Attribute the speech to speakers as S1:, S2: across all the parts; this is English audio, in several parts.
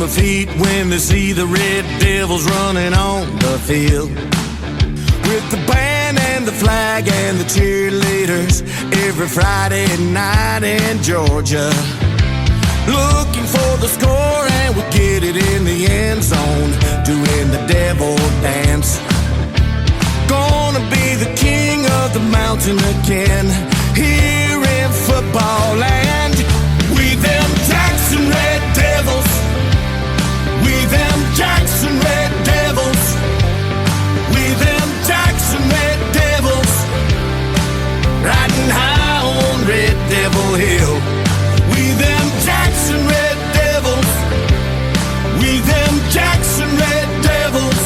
S1: their feet when they see the Red Devils running on the field. With the band and the flag and the cheerleaders every Friday night in Georgia. Looking for the score and we get it in the end zone, doing the devil dance. Gonna be the king of the mountain again, here in football land. We them Jackson Red Devils, we them Jackson Red Devils, we them Jackson Red Devils, riding high on Red Devil Hill. We them Jackson Red Devils, we them Jackson Red Devils,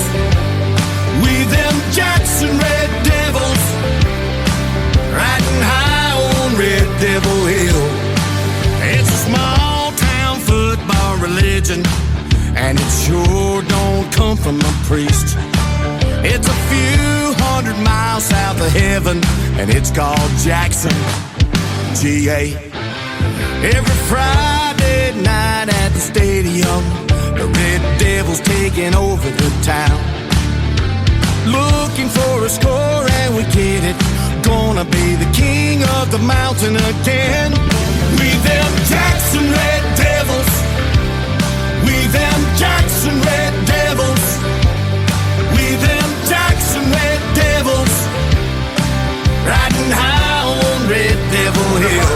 S1: we them Jackson Red Devils, riding high on Red Devil Hill. It's a small town football religion, and it sure don't come from a priest. It's a few hundred miles south of heaven, and it's called Jackson, GA. Every Friday night at the stadium, the Red Devils taking over the town. Looking for a score and we get it, gonna be the king of the mountain again. We them Jackson Red Devils, we them Jackson Red Devils, we them Jackson Red Devils, riding high on Red Devil Hill.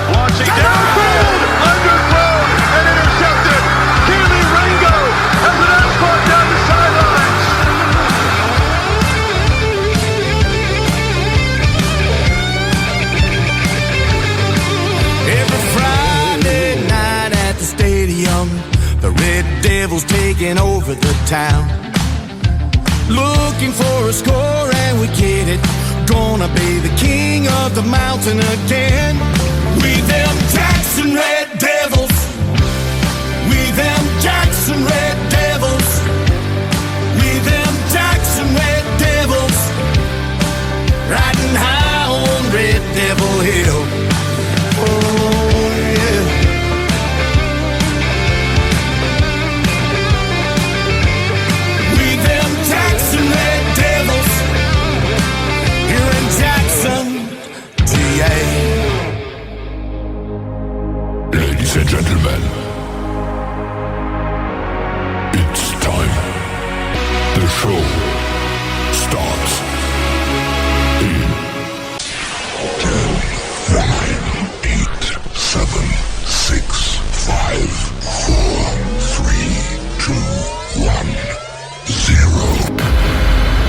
S2: Launching downfield, underthrown and intercepted. Keely Ringo has an escort down the sidelines.
S1: Every Friday night at the stadium, the Red Devils taking over the town. Looking for a score and we get it, gonna be the king of the mountain again. We them Jackson Red Devils, we them Jackson Red Devils, we them Jackson Red Devils, riding high on Red Devil Hill. Oh yeah. We them Jackson Red Devils, here in Jackson, GA.
S3: Ladies and gentlemen, it's time. The show starts in 10, 9, 8, 7, 6, 5, 4, 3, 2, 1, 0.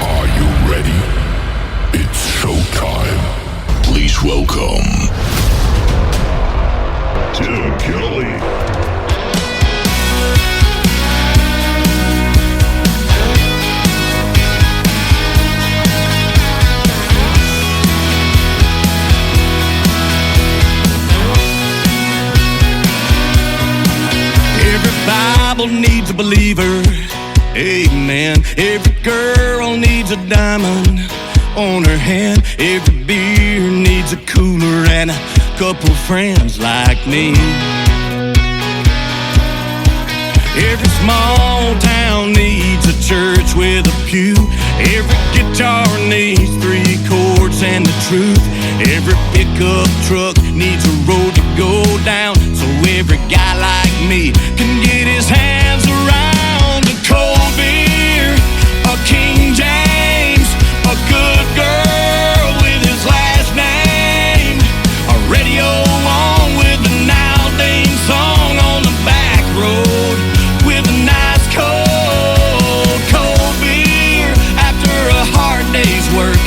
S3: Are you ready? It's showtime. Please welcome Tim Kelly.
S1: Every Bible needs a believer, amen. Every girl needs a diamond on her hand. Every beer needs a cooler and a couple friends like me. Every small town needs a church with a pew. Every guitar needs 3 chords and the truth. Every pickup truck needs a road to go down, so every guy like me can get his hands around a cold beer, a King James, a good girl with his last name, a radio on with the Naldane song on the back road, with a nice cold beer after a hard day's work,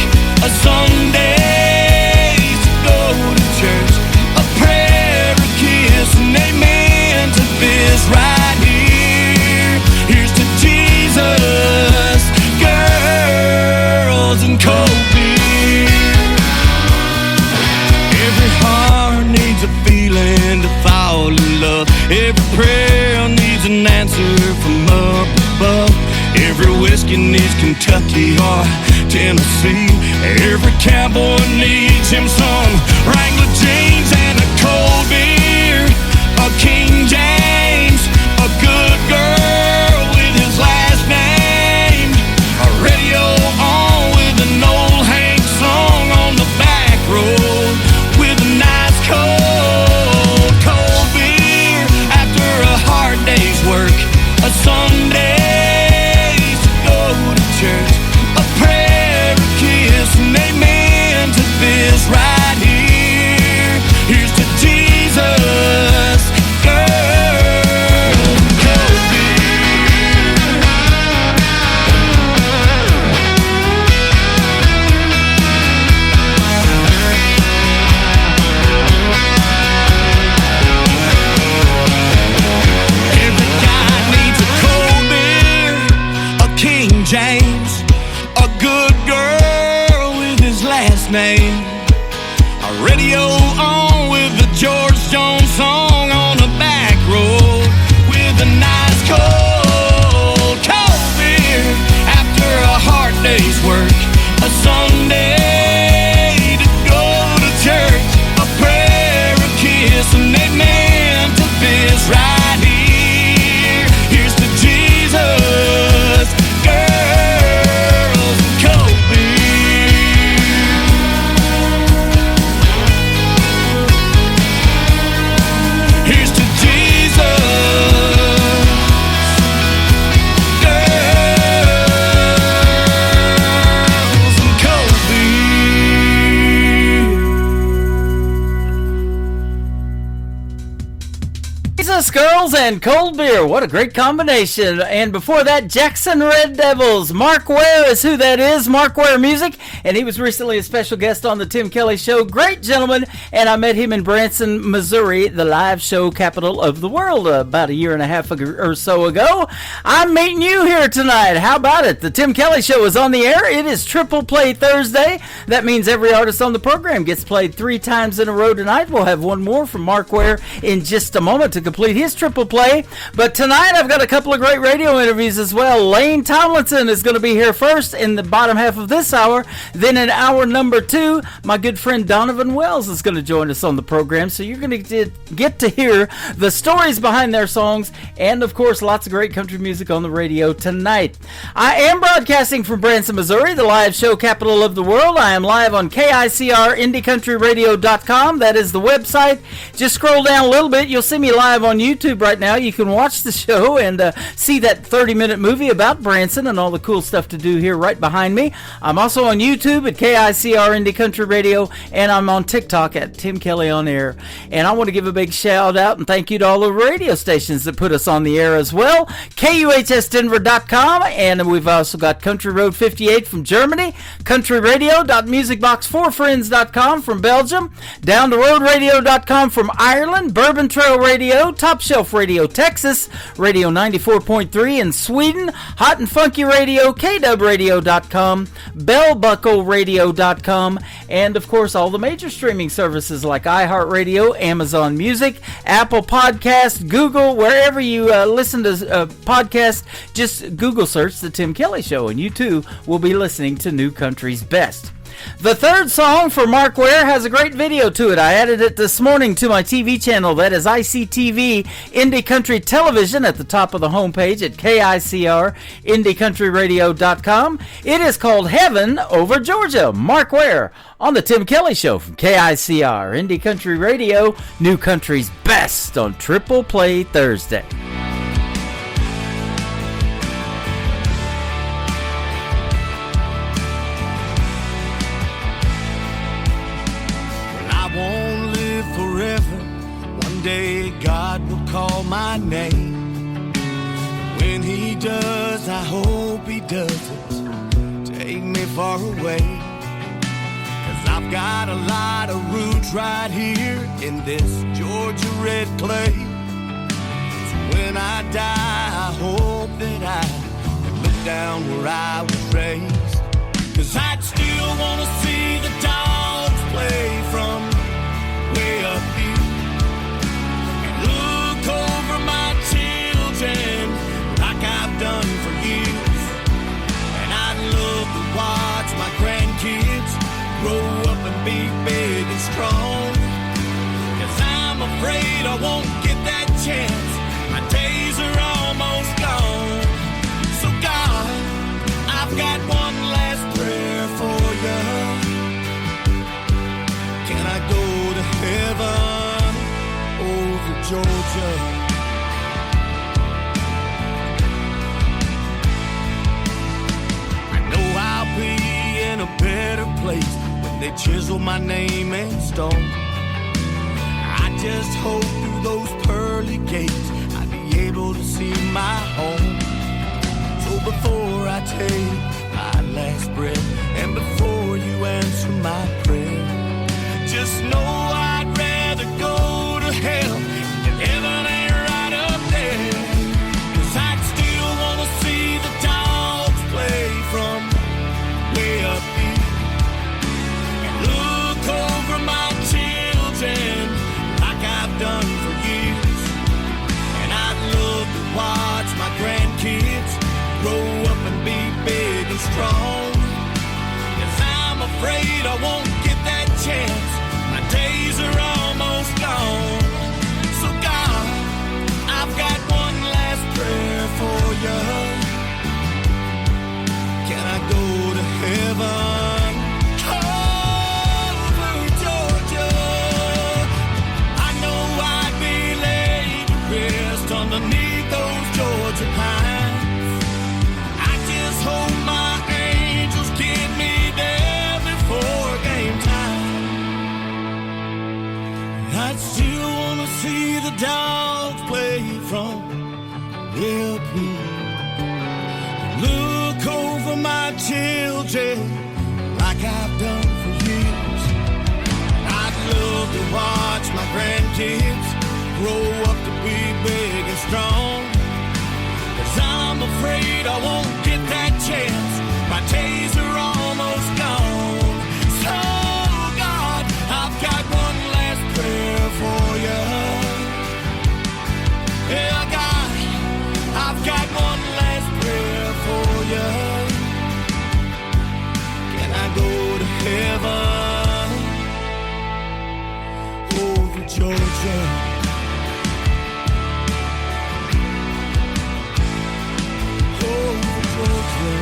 S1: a Sunday to go to church, a prayer, a kiss, and amen to this right here. Here's to Jesus, girls, and cold beer. Every heart needs a feeling to fall in love. Every prayer needs an answer from up above. Every whiskey needs Kentucky or Tennessee. Every cowboy needs him some Wrangler jeans and a cold beer, a King James, a good girl
S4: Girls and cold beer. What a great combination. And before that, Jackson Red Devils. Mark Ware is who that is. Mark Ware Music. And he was recently a special guest on the Tim Kelly Show. Great gentleman. And I met him in Branson, Missouri, the live show capital of the world, about a year and a half or so ago. I'm meeting you here tonight. How about it? The Tim Kelly Show is on the air. It is Triple Play Thursday. That means every artist on the program gets played 3 times in a row tonight. We'll have one more from Mark Ware in just a moment to complete his triple play. But tonight I've got a couple of great radio interviews as well. Lane Tomlinson is going to be here first in the bottom half of this hour. Then in hour number 2, my good friend Donovan Wells is going to join us on the program. So you're going to get to hear the stories behind their songs and, of course, lots of great country music on the radio tonight. I am broadcasting from Branson, Missouri, the live show capital of the world. I am live on KICR IndieCountryRadio.com. That is the website. Just scroll down a little bit. You'll see me live on YouTube right now. You can watch the show and see that 30-minute movie about Branson and all the cool stuff to do here right behind me. I'm also on YouTube at KICR Indie Country Radio, and I'm on TikTok at Tim Kelly On Air. And I want to give a big shout out and thank you to all the radio stations that put us on the air as well. KUHSdenver.com, and we've also got Country Road 58 from Germany, countryradio.musicbox4friends.com from Belgium, downtheroadradio.com from Ireland, Bourbon Trail Radio, Top Shelf Radio Texas, Radio 94.3 in Sweden, Hot and Funky Radio, KWradio.com, BellBuckleRadio.com, and of course all the major streaming services like iHeartRadio, Amazon Music, Apple Podcast, Google, wherever you listen to podcasts, just Google search The Tim Kelly Show and you too will be listening to New Country's Best. The third song for Mark Ware has a great video to it. I added it this morning to my TV channel. That is ICTV Indie Country Television at the top of the homepage at KICR IndieCountryRadio.com. It is called Heaven Over Georgia. Mark Ware on the Tim Kelly Show from KICR Indie Country Radio, New Country's Best on Triple Play Thursday.
S1: Day God will call my name. When he does, I hope he doesn't take me far away. 'Cause I've got a lot of roots right here in this Georgia red clay. So when I die, I hope that I can look down where I was raised. 'Cause I'd still wanna see the dogs play from way up here. Look over my children like I've done for years. And I'd love to watch my grandkids grow up and be big and strong. 'Cause I'm afraid I won't get that chance. My days are almost gone. So God, I've got one last prayer for you. Can I go to heaven over Georgia? I know I'll be in a better place when they chisel my name in stone. I just hope through those pearly gates I'll be able to see my home. So before I take my last breath and before you answer my prayer, just know I'd rather go to hell and heaven ain't right up there. 'Cause I'd still wanna see the dogs play from way up here. And look over my children like I've done for years. And I'd love to watch my grandkids grow up and be big and strong. 'Cause I'm afraid I won't get that chance. My days are almost gone. So God, I've got one last prayer for you. Can I go to heaven over Georgia? I know I'd be laid to rest underneath those Georgia pines. I just hope my angels get me there before game time. I'd still wanna see the dogs play from way up here. Look over my children like I've done for years. I'd love to watch my grandkids grow up to be big and strong. 'Cause I'm afraid I won't get that chance. My days are almost gone. So God, I've got one last prayer for you. Yeah, God, I've got one last prayer for you. Can I go to heaven over Georgia? Over Georgia.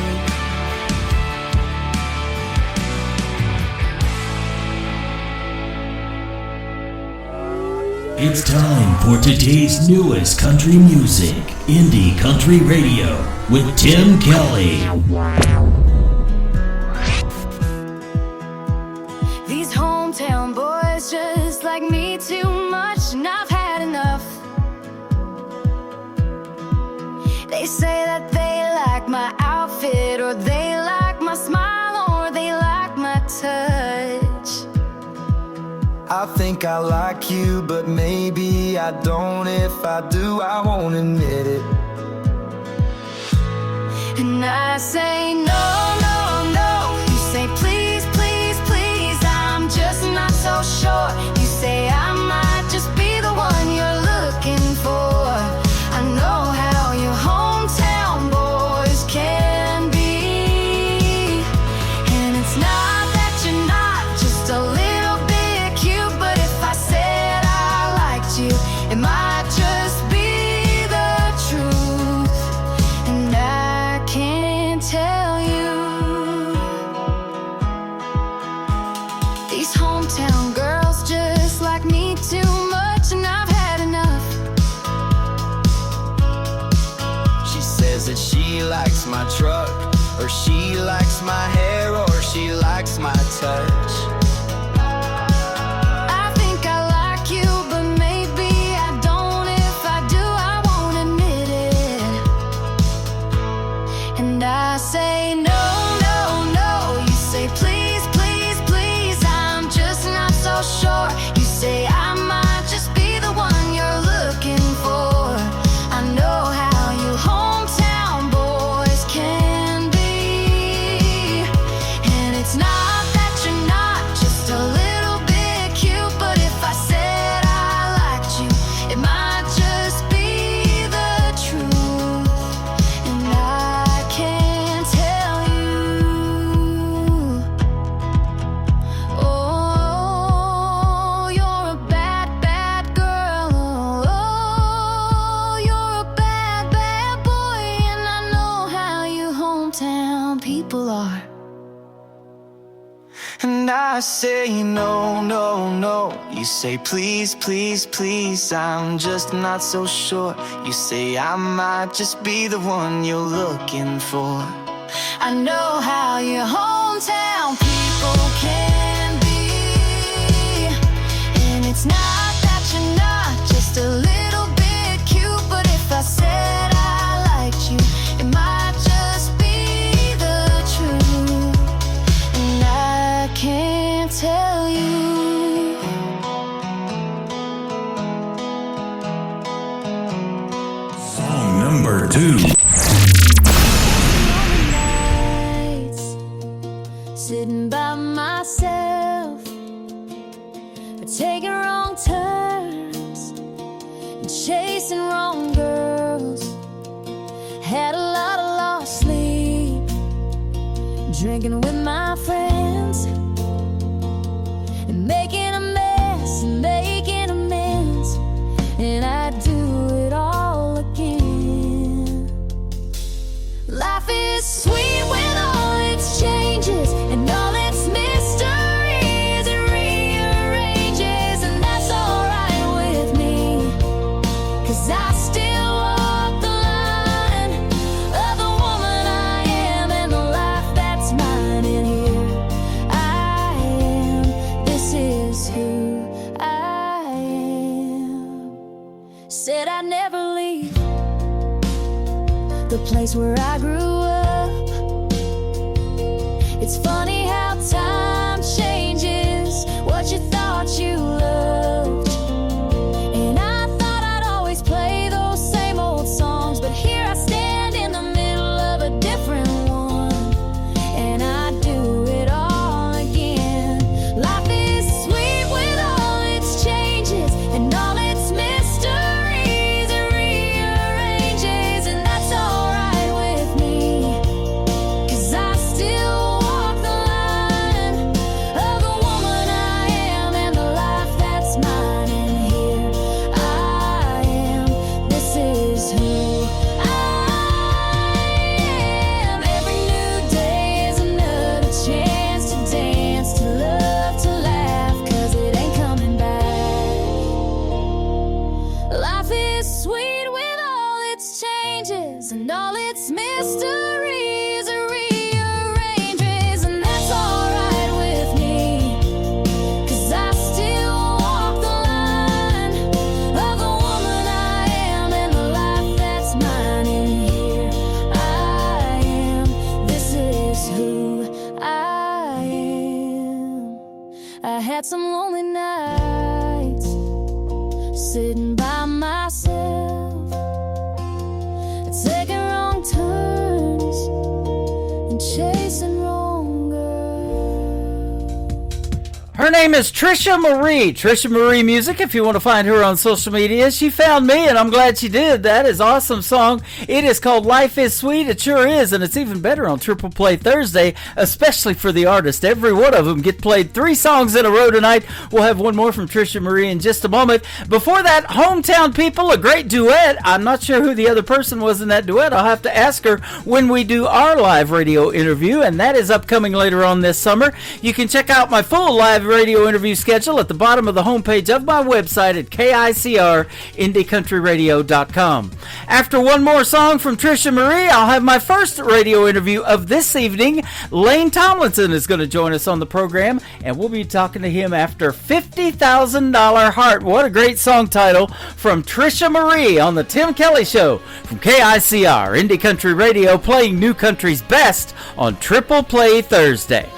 S5: It's time for today's newest country music, Indie Country Radio, with Tim Kelly.
S6: These hometown boys just like me too much, and I've had enough. They say that they like my outfit, or they like my smile, or they like my touch.
S7: I think I like you, but maybe I don't. If I do, I won't admit it.
S6: And I say no, no, no. You say please, please, please. I'm just not so sure. You say I might just be the one you're looking for. I know how your hometown boys can be. And it's not that you're not just a little bit cute, but if I said I liked you, it might just be the truth. And I can't tell you. These hometown girls just like me too much, and I've had enough.
S7: She says that she likes my truck, or she likes my hair, or she likes my touch.
S6: I think I like you, but maybe I don't. If I do, I won't admit it. And I say no, no, no. You say please, please, please. I'm just not so sure. You say I might just be the one you're looking for. I know how you hometown boys can be. And it's not that you're not just a little bit cute, but if I said I liked you, it might just be the truth. And I can't tell you. Oh, you're a bad, bad girl. Oh, you're a bad, bad boy. And I know how you hometown people are.
S7: And I say no, no, no. You say please, please, please. I'm just not so sure. You say I might just be the one you're looking for.
S6: I know how your hometown people can be. And it's not that you're not just a little bit cute, but if I said I liked you, it might just be the truth. And I can't tell you.
S5: Song number 2.
S6: Nights, sitting by myself, but taking wrong turns and chasing wrong girls. Had a lot of lost sleep, drinking with my friends, and making a mess and making amends. And I do it all again. Life is sweet when all its changes and all its mysteries it rearranges, and that's alright with me. 'Cause I still walk the line of the woman I am and the life that's mine. And here I the place where I grew up. It's funny how time changes what you thought you loved. And I thought I'd always play those same old songs, but here I stand in the middle of a different one, and I do it all again. Life is sweet with all its changes and all its mysteries. It rearranges, and that's alright with me, 'cause I still walk the line of the woman I am and the life that's mine. And here I am, this is who I am. Every new day is another chance to dance, to love, to laugh, 'cause it ain't coming back. Life is sweet with all its changes and all its mysteries. It rearranges, and that's alright with me, 'cause I still walk the line of the woman I am and the life that's mine. And here I am, this is who I am. I had some lonely nights sitting by myself, taking wrong turns and chasing wrong girls.
S4: Her name is Trisha Marie. Trisha Marie Music, if you want to find her on social media. She found me, and I'm glad she did. That is an awesome song. It is called Life is Sweet. It sure is, and it's even better on Triple Play Thursday, especially for the artist. Every one of them get played 3 songs in a row tonight. We'll have one more from Trisha Marie in just a moment. Before that, Hometown People, a great duet. I'm not sure who the other person was in that duet. I'll have to ask her when we do our live radio interview, and that is upcoming later on this summer. You can check out my full live radio interview schedule at the bottom of the homepage of my website at KICR-IndieCountryRadio.com. After one more song from Trisha Marie, I'll have my first radio interview of this evening. Lane Tomlinson is going to join us on the program, and we'll be talking to him after $50,000 Heart. What a great song title from Trisha Marie on the Tim Kelly Show from KICR Indie Country Radio, playing new country's best on Triple Play Thursday.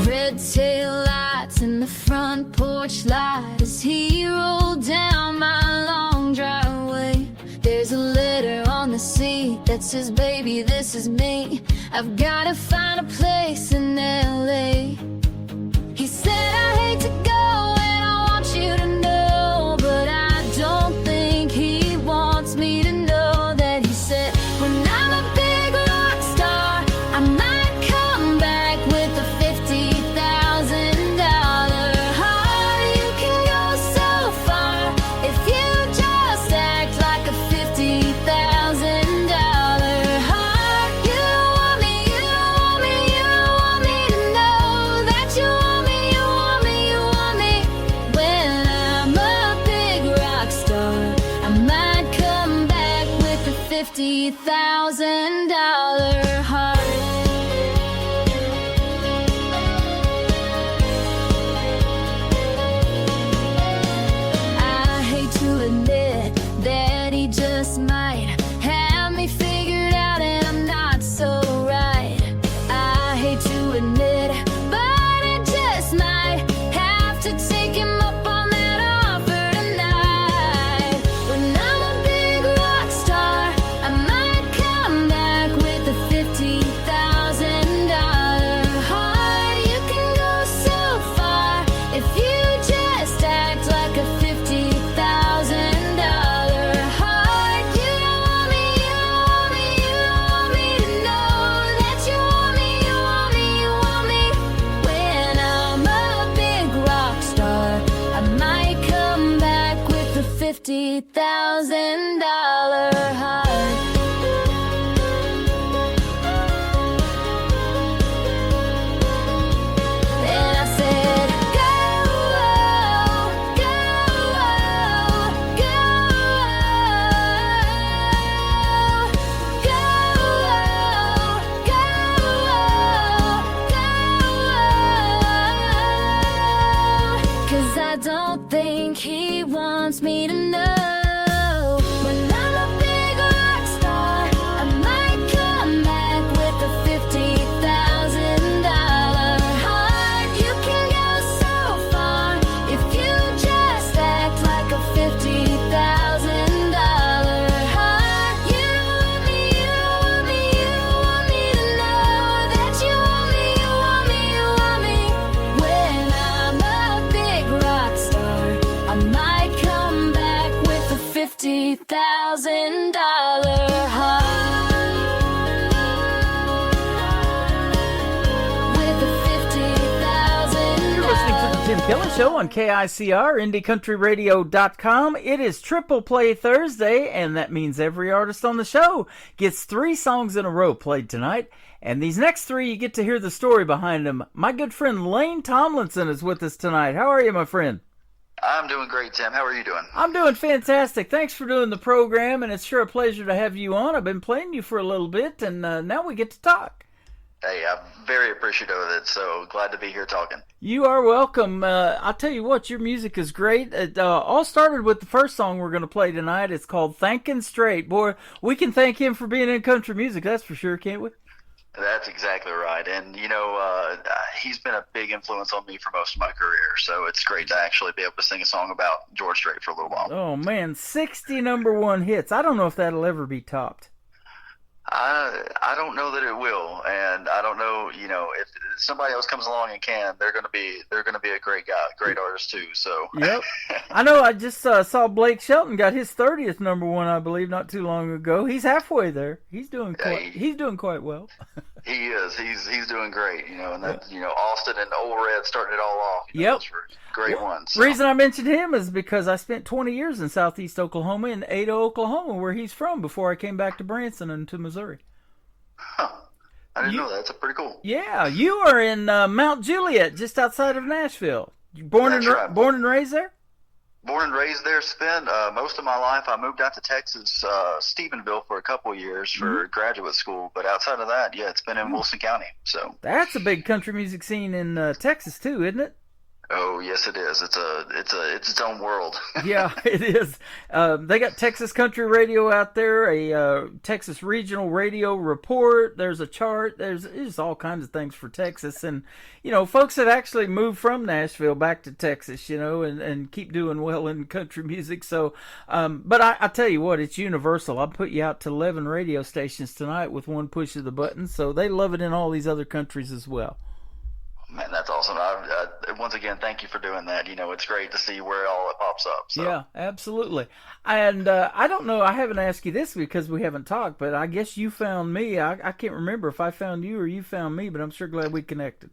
S6: Red tail lights in the front porch light as he rolled down my long driveway. There's a letter on the seat that says, "Baby, this is me. I've gotta find a place in LA." He said, "I hate to go and I want you to know, but I don't think he wants me to know that." He said, "When I'm a big rock star, I might come back with a $50,000 heart. You can go so far if you just act like a $50,000 heart. You don't want me, you don't want me, you don't want me to know that you want me, you want me, you want me. When I'm a big rock star, I might come back with a $50,000 heart." I hate to admit that he just might have me figured out and I'm not so right. I hate to admit it, but I just might have to take him up on that offer tonight. When I'm a big rock star, I might come back with a $50,000 heart. You can go so far if you just act like a $50,000 heart. You don't want me, you don't want me, you don't want me to know that you want me, you want me, you want me. When I'm a big rock star, I might come back with a $50,000 heart. Then I said, "Go, go, go, go, go, go." wants me to know. When I'm a big rock star, I might come back with a $50,000 heart. You can go so far if you just act like a $50,000 heart. You want me, you want me, you want me to know that you want me, you want me, you want me. When I'm a big rock star, I might come back with a $50,000 heart. With a $50,000.
S4: You're listening to the Tim Kelly Show on KICR, IndieCountryRadio.com. It is Triple Play Thursday, and that means every artist on the show gets 3 songs in a row played tonight. And these next 3, you get to hear the story behind them. My good friend Lane Tomlinson is with us tonight. How are you, my friend?
S8: I'm doing great, Tim. How are you doing?
S4: I'm doing fantastic. Thanks for doing the program, and it's sure a pleasure to have you on. I've been playing you for a little bit, and now we get to talk.
S8: Hey, I'm very appreciative of it, so glad to be here talking.
S4: You are welcome. I'll tell you what, your music is great. It all started with the first song we're going to play tonight. It's called Thankin' Straight. Boy, we can thank him for being in country music, that's for sure, can't we?
S8: That's exactly right. And, he's been a big influence on me for most of my career, so it's great to actually be able to sing a song about George Strait for a little while.
S4: Oh, man, 60 number 1 hits. I don't know if that'll ever be topped.
S8: I don't know that it will, and I don't know, if somebody else comes along and can, they're going to be a great guy, great artist too. So
S4: Yep. I know. I just saw Blake Shelton got his 30th number 1, I believe, not too long ago. He's halfway there. He's doing quite well.
S8: He is. He's doing great. And that Austin and Old Red starting it all off.
S4: Yep.
S8: Those were great ones.
S4: The reason I mentioned him is because I spent 20 years in southeast Oklahoma, in Ada, Oklahoma, where he's from, before I came back to Branson and to Missouri.
S8: Huh. I didn't know that. That's pretty cool.
S4: Yeah, you are in Mount Juliet, just outside of Nashville. You born and raised there?
S8: Born and raised there. Spent most of my life. I moved out to Texas, Stephenville, for a couple of years for graduate school. But outside of that, yeah, it's been in Wilson County. So
S4: that's a big country music scene in Texas too, isn't it?
S8: Oh yes, it is. It's its own world.
S4: Yeah, it is. They got Texas Country Radio out there, a Texas Regional Radio Report. There's a chart. There's all kinds of things for Texas, and folks that actually moved from Nashville back to Texas, and keep doing well in country music. So, but I tell you what, it's universal. I'll put you out to 11 radio stations tonight with one push of the button, so they love it in all these other countries as well.
S8: Man, that's awesome. Once again, thank you for doing that. It's great to see where all it pops up. So.
S4: Yeah, absolutely. And I don't know, I haven't asked you this because we haven't talked, but I guess you found me. I can't remember if I found you or you found me, but I'm sure glad we connected.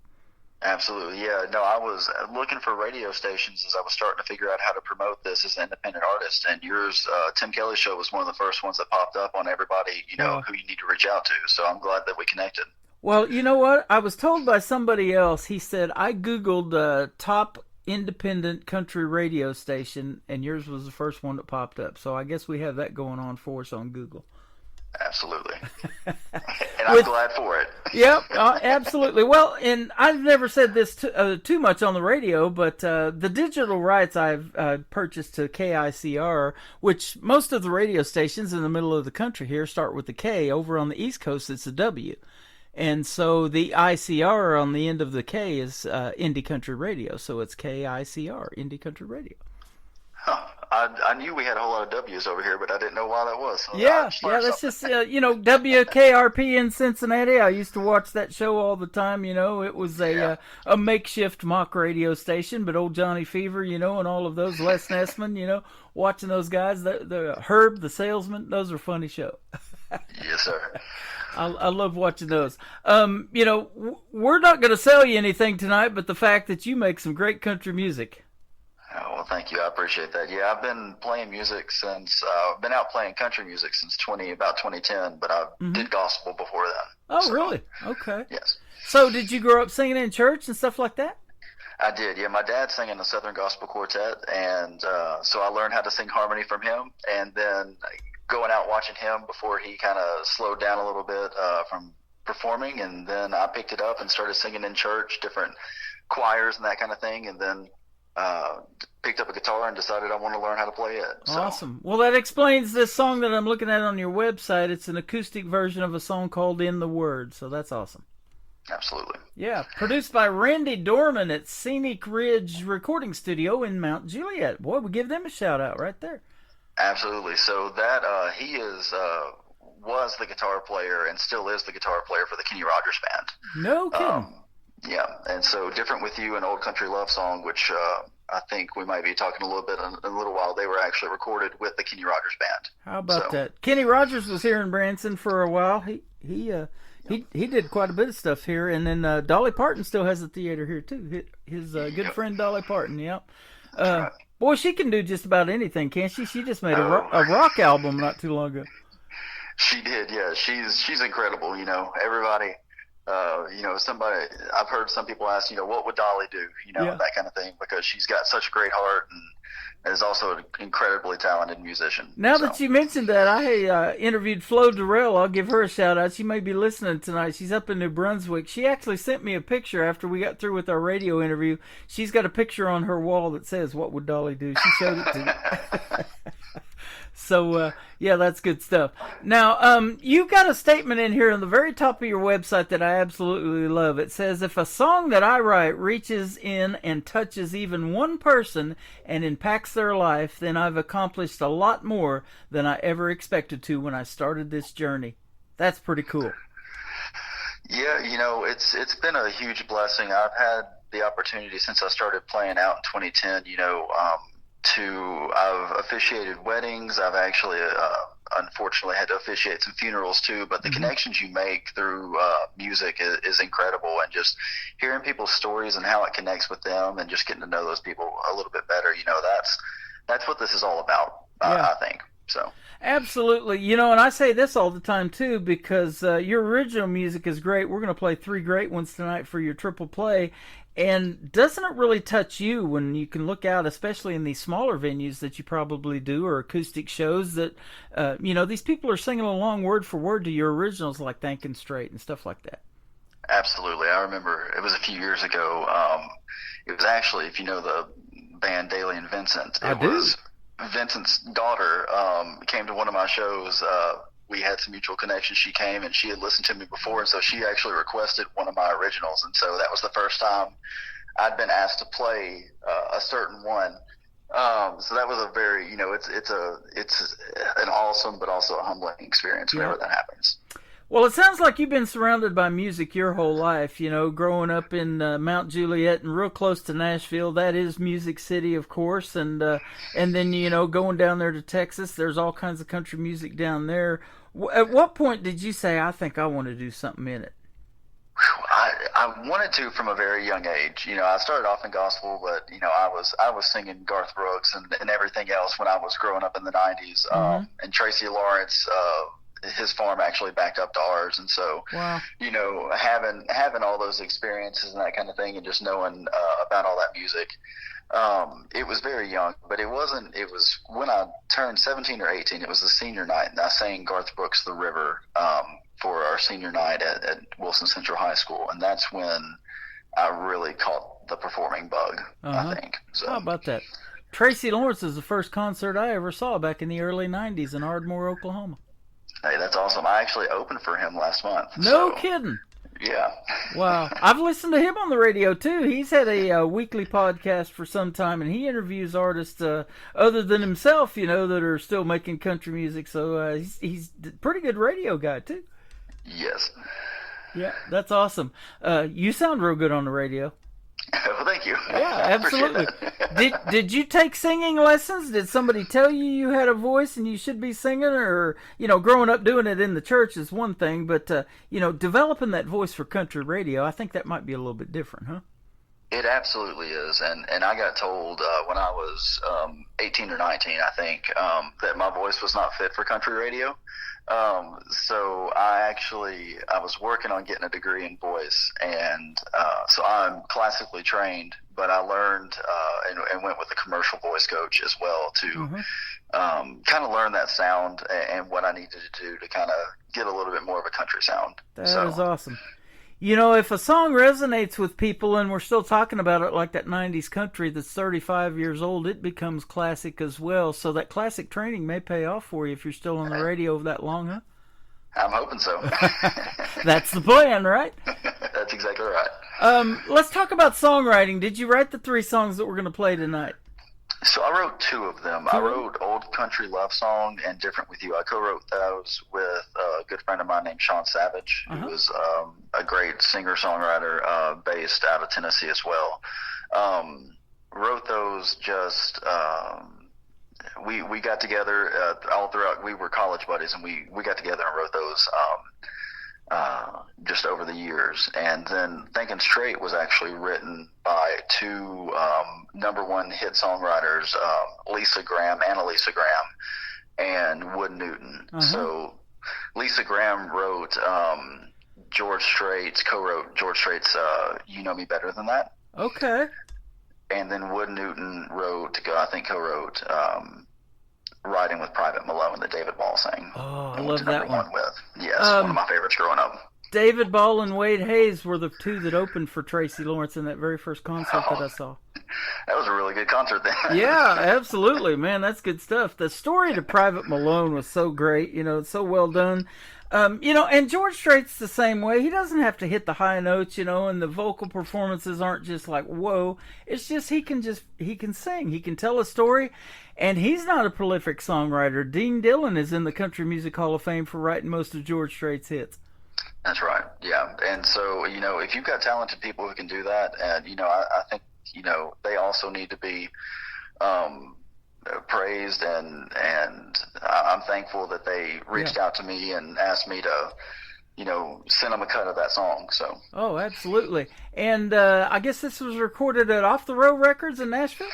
S8: Absolutely, yeah. No, I was looking for radio stations as I was starting to figure out how to promote this as an independent artist, and yours, Tim Kelly Show, was one of the first ones that popped up on everybody, who you need to reach out to. So I'm glad that we connected.
S4: Well, you know what? I was told by somebody else, he said, I Googled top independent country radio station, and yours was the first one that popped up. So I guess we have that going on for us on Google.
S8: Absolutely. And I'm glad for it.
S4: Yep, absolutely. Well, and I've never said this too much on the radio, but the digital rights I've purchased to KICR, which most of the radio stations in the middle of the country here start with the K. Over on the East Coast, it's a W. And so the ICR on the end of the K is Indie Country Radio, so it's KICR, Indie Country Radio.
S8: Huh. I knew we had a whole lot of W's over here, but I didn't know why that was. So
S4: yeah, that's just, WKRP in Cincinnati. I used to watch that show all the time, It was a makeshift mock radio station, but old Johnny Fever, and all of those, Les Nessman, watching those guys, the Herb, the salesman, those are funny shows.
S8: Yes, sir.
S4: I love watching those. We're not going to sell you anything tonight, but the fact that you make some great country music.
S8: Oh, well, thank you. I appreciate that. Yeah, I've been playing music since, I've been out playing country music since about 2010, but I did gospel before then.
S4: Oh, really? Okay.
S8: Yes.
S4: So did you grow up singing in church and stuff like that?
S8: I did, yeah. My dad sang in the Southern Gospel Quartet, and so I learned how to sing harmony from him, and then going out watching him before he kind of slowed down a little bit from performing, and then I picked it up and started singing in church, different choirs and that kind of thing, and then picked up a guitar and decided I want to learn how to play it. So,
S4: Awesome. Well, that explains this song that I'm looking at on your website. It's an acoustic version of a song called In the Word, so that's awesome.
S8: absolutely.
S4: Yeah, produced by Randy Dorman at Scenic Ridge Recording Studio in Mount Juliet. Boy, we give them a shout out right there.
S8: Absolutely. So that he was the guitar player and still is the guitar player for the Kenny Rogers Band.
S4: No kidding.
S8: Yeah, and so Different With You, an Old Country Love Song, which I think we might be talking a little bit in a little while. They were actually recorded with the Kenny Rogers Band.
S4: How about that? Kenny Rogers was here in Branson for a while. He did quite a bit of stuff here, and then Dolly Parton still has a theater here too. His good friend Dolly Parton. Yep.
S8: Right.
S4: Boy, she can do just about anything, can't she? She just made a rock album not too long ago.
S8: She did, yeah. She's incredible. Everybody. Somebody, I've heard some people ask, what would Dolly do? That kind of thing, because she's got such a great heart and is also an incredibly talented musician.
S4: Now that you mentioned that, I interviewed Flo Durrell. I'll give her a shout out. She may be listening tonight. She's up in New Brunswick. She actually sent me a picture after we got through with our radio interview. She's got a picture on her wall that says, "What would Dolly do?" She showed it to me. So, yeah, that's good stuff. Now, you've got a statement in here on the very top of your website that I absolutely love. It says, if a song that I write reaches in and touches even one person and impacts their life, then I've accomplished a lot more than I ever expected to when I started this journey. That's pretty cool.
S8: Yeah, it's been a huge blessing. I've had the opportunity since I started playing out in 2010, I've officiated weddings. I've actually, unfortunately, had to officiate some funerals too. But the connections you make through music is incredible, and just hearing people's stories and how it connects with them, and just getting to know those people a little bit better. That's what this is all about. I think so.
S4: Absolutely. And I say this all the time too, because your original music is great. We're going to play 3 great ones tonight for your triple play. And doesn't it really touch you when you can look out, especially in these smaller venues that you probably do, or acoustic shows, that, these people are singing along word for word to your originals, like Thankin' Straight and stuff like that?
S8: Absolutely. I remember it was a few years ago. It was actually, if you know the band Daly and Vincent, was Vincent's daughter came to one of my shows. We had some mutual connections. She came and she had listened to me before, and so she actually requested one of my originals, and so that was the first time I'd been asked to play a certain one. So that was a very, it's an awesome but also a humbling experience whenever that happens.
S4: Well, it sounds like you've been surrounded by music your whole life, growing up in Mount Juliet and real close to Nashville. That is Music City, of course, and then, going down there to Texas, there's all kinds of country music down there. At what point did you say, I think I want to do something in it?
S8: I wanted to from a very young age. I started off in gospel, but I was singing Garth Brooks and everything else when I was growing up in the 90s. And Tracy Lawrence, his farm actually backed up to ours, and so having all those experiences and that kind of thing, and just knowing about all that music. It was very young, but it was when I turned 17 or 18, it was the senior night, and I sang Garth Brooks' The River for our senior night at Wilson Central High School, and that's when I really caught the performing bug, I think. So.
S4: How about that? Tracy Lawrence is the first concert I ever saw back in the early 90s in Ardmore, Oklahoma.
S8: Hey, that's awesome. I actually opened for him last month.
S4: No kidding.
S8: Yeah.
S4: Wow. I've listened to him on the radio, too. He's had a weekly podcast for some time, and he interviews artists other than himself, that are still making country music. So he's a pretty good radio guy, too.
S8: Yes.
S4: Yeah, that's awesome. You sound real good on the radio.
S8: Well, thank you.
S4: Yeah, absolutely. Did you take singing lessons? Did somebody tell you had a voice and you should be singing? Or, growing up doing it in the church is one thing, but, developing that voice for country radio, I think that might be a little bit different, huh?
S8: It absolutely is. And I got told when I was 18 or 19, I think, that my voice was not fit for country radio. So I was working on getting a degree in voice, and so I'm classically trained, but I learned and went with a commercial voice coach as well to kind of learn that sound and what I needed to do to kind of get a little bit more of a country sound.
S4: That is awesome. You know, if a song resonates with people and we're still talking about it like that 90s country that's 35 years old, it becomes classic as well. So that classic training may pay off for you if you're still on the radio that long, huh?
S8: I'm hoping so.
S4: That's the plan, right?
S8: That's exactly right.
S4: Let's talk about songwriting. Did you write the 3 songs that we're going to play tonight?
S8: So I wrote 2 of them. I wrote Old Country Love Song and Different With You. I co-wrote those with a good friend of mine named Sean Savage, who was a great singer-songwriter based out of Tennessee as well. Wrote those just we got together all throughout. We were college buddies, and we got together and wrote those just over the years. And then Thinking Straight was actually written by 2 #1 hit songwriters, Lisa Graham, Annalisa Graham, and Wood Newton. So Lisa Graham wrote co-wrote George Strait's You Know Me Better Than That.
S4: Okay.
S8: And then Wood Newton co-wrote Riding with Private Malone that David Ball sang.
S4: Oh, I love that one.
S8: Yes, one of my favorites growing up.
S4: David Ball and Wade Hayes were the 2 that opened for Tracy Lawrence in that very first concert that I saw.
S8: That was a really good concert then.
S4: Yeah, absolutely, man. That's good stuff. The story to Private Malone was so great. You know, it's so well done. You know, and George Strait's the same way. He doesn't have to hit the high notes, you know, and the vocal performances aren't just like, whoa. It's just he can sing. He can tell a story, and he's not a prolific songwriter. Dean Dillon is in the Country Music Hall of Fame for writing most of George Strait's hits.
S8: That's right, yeah. And so, you know, if you've got talented people who can do that, and, you know, I think, you know, they also need to be praised, and I'm thankful that they reached out to me and asked me to, you know, send them a cut of that song. So. Oh,
S4: absolutely. And I guess this was recorded at Off the Row Records in Nashville?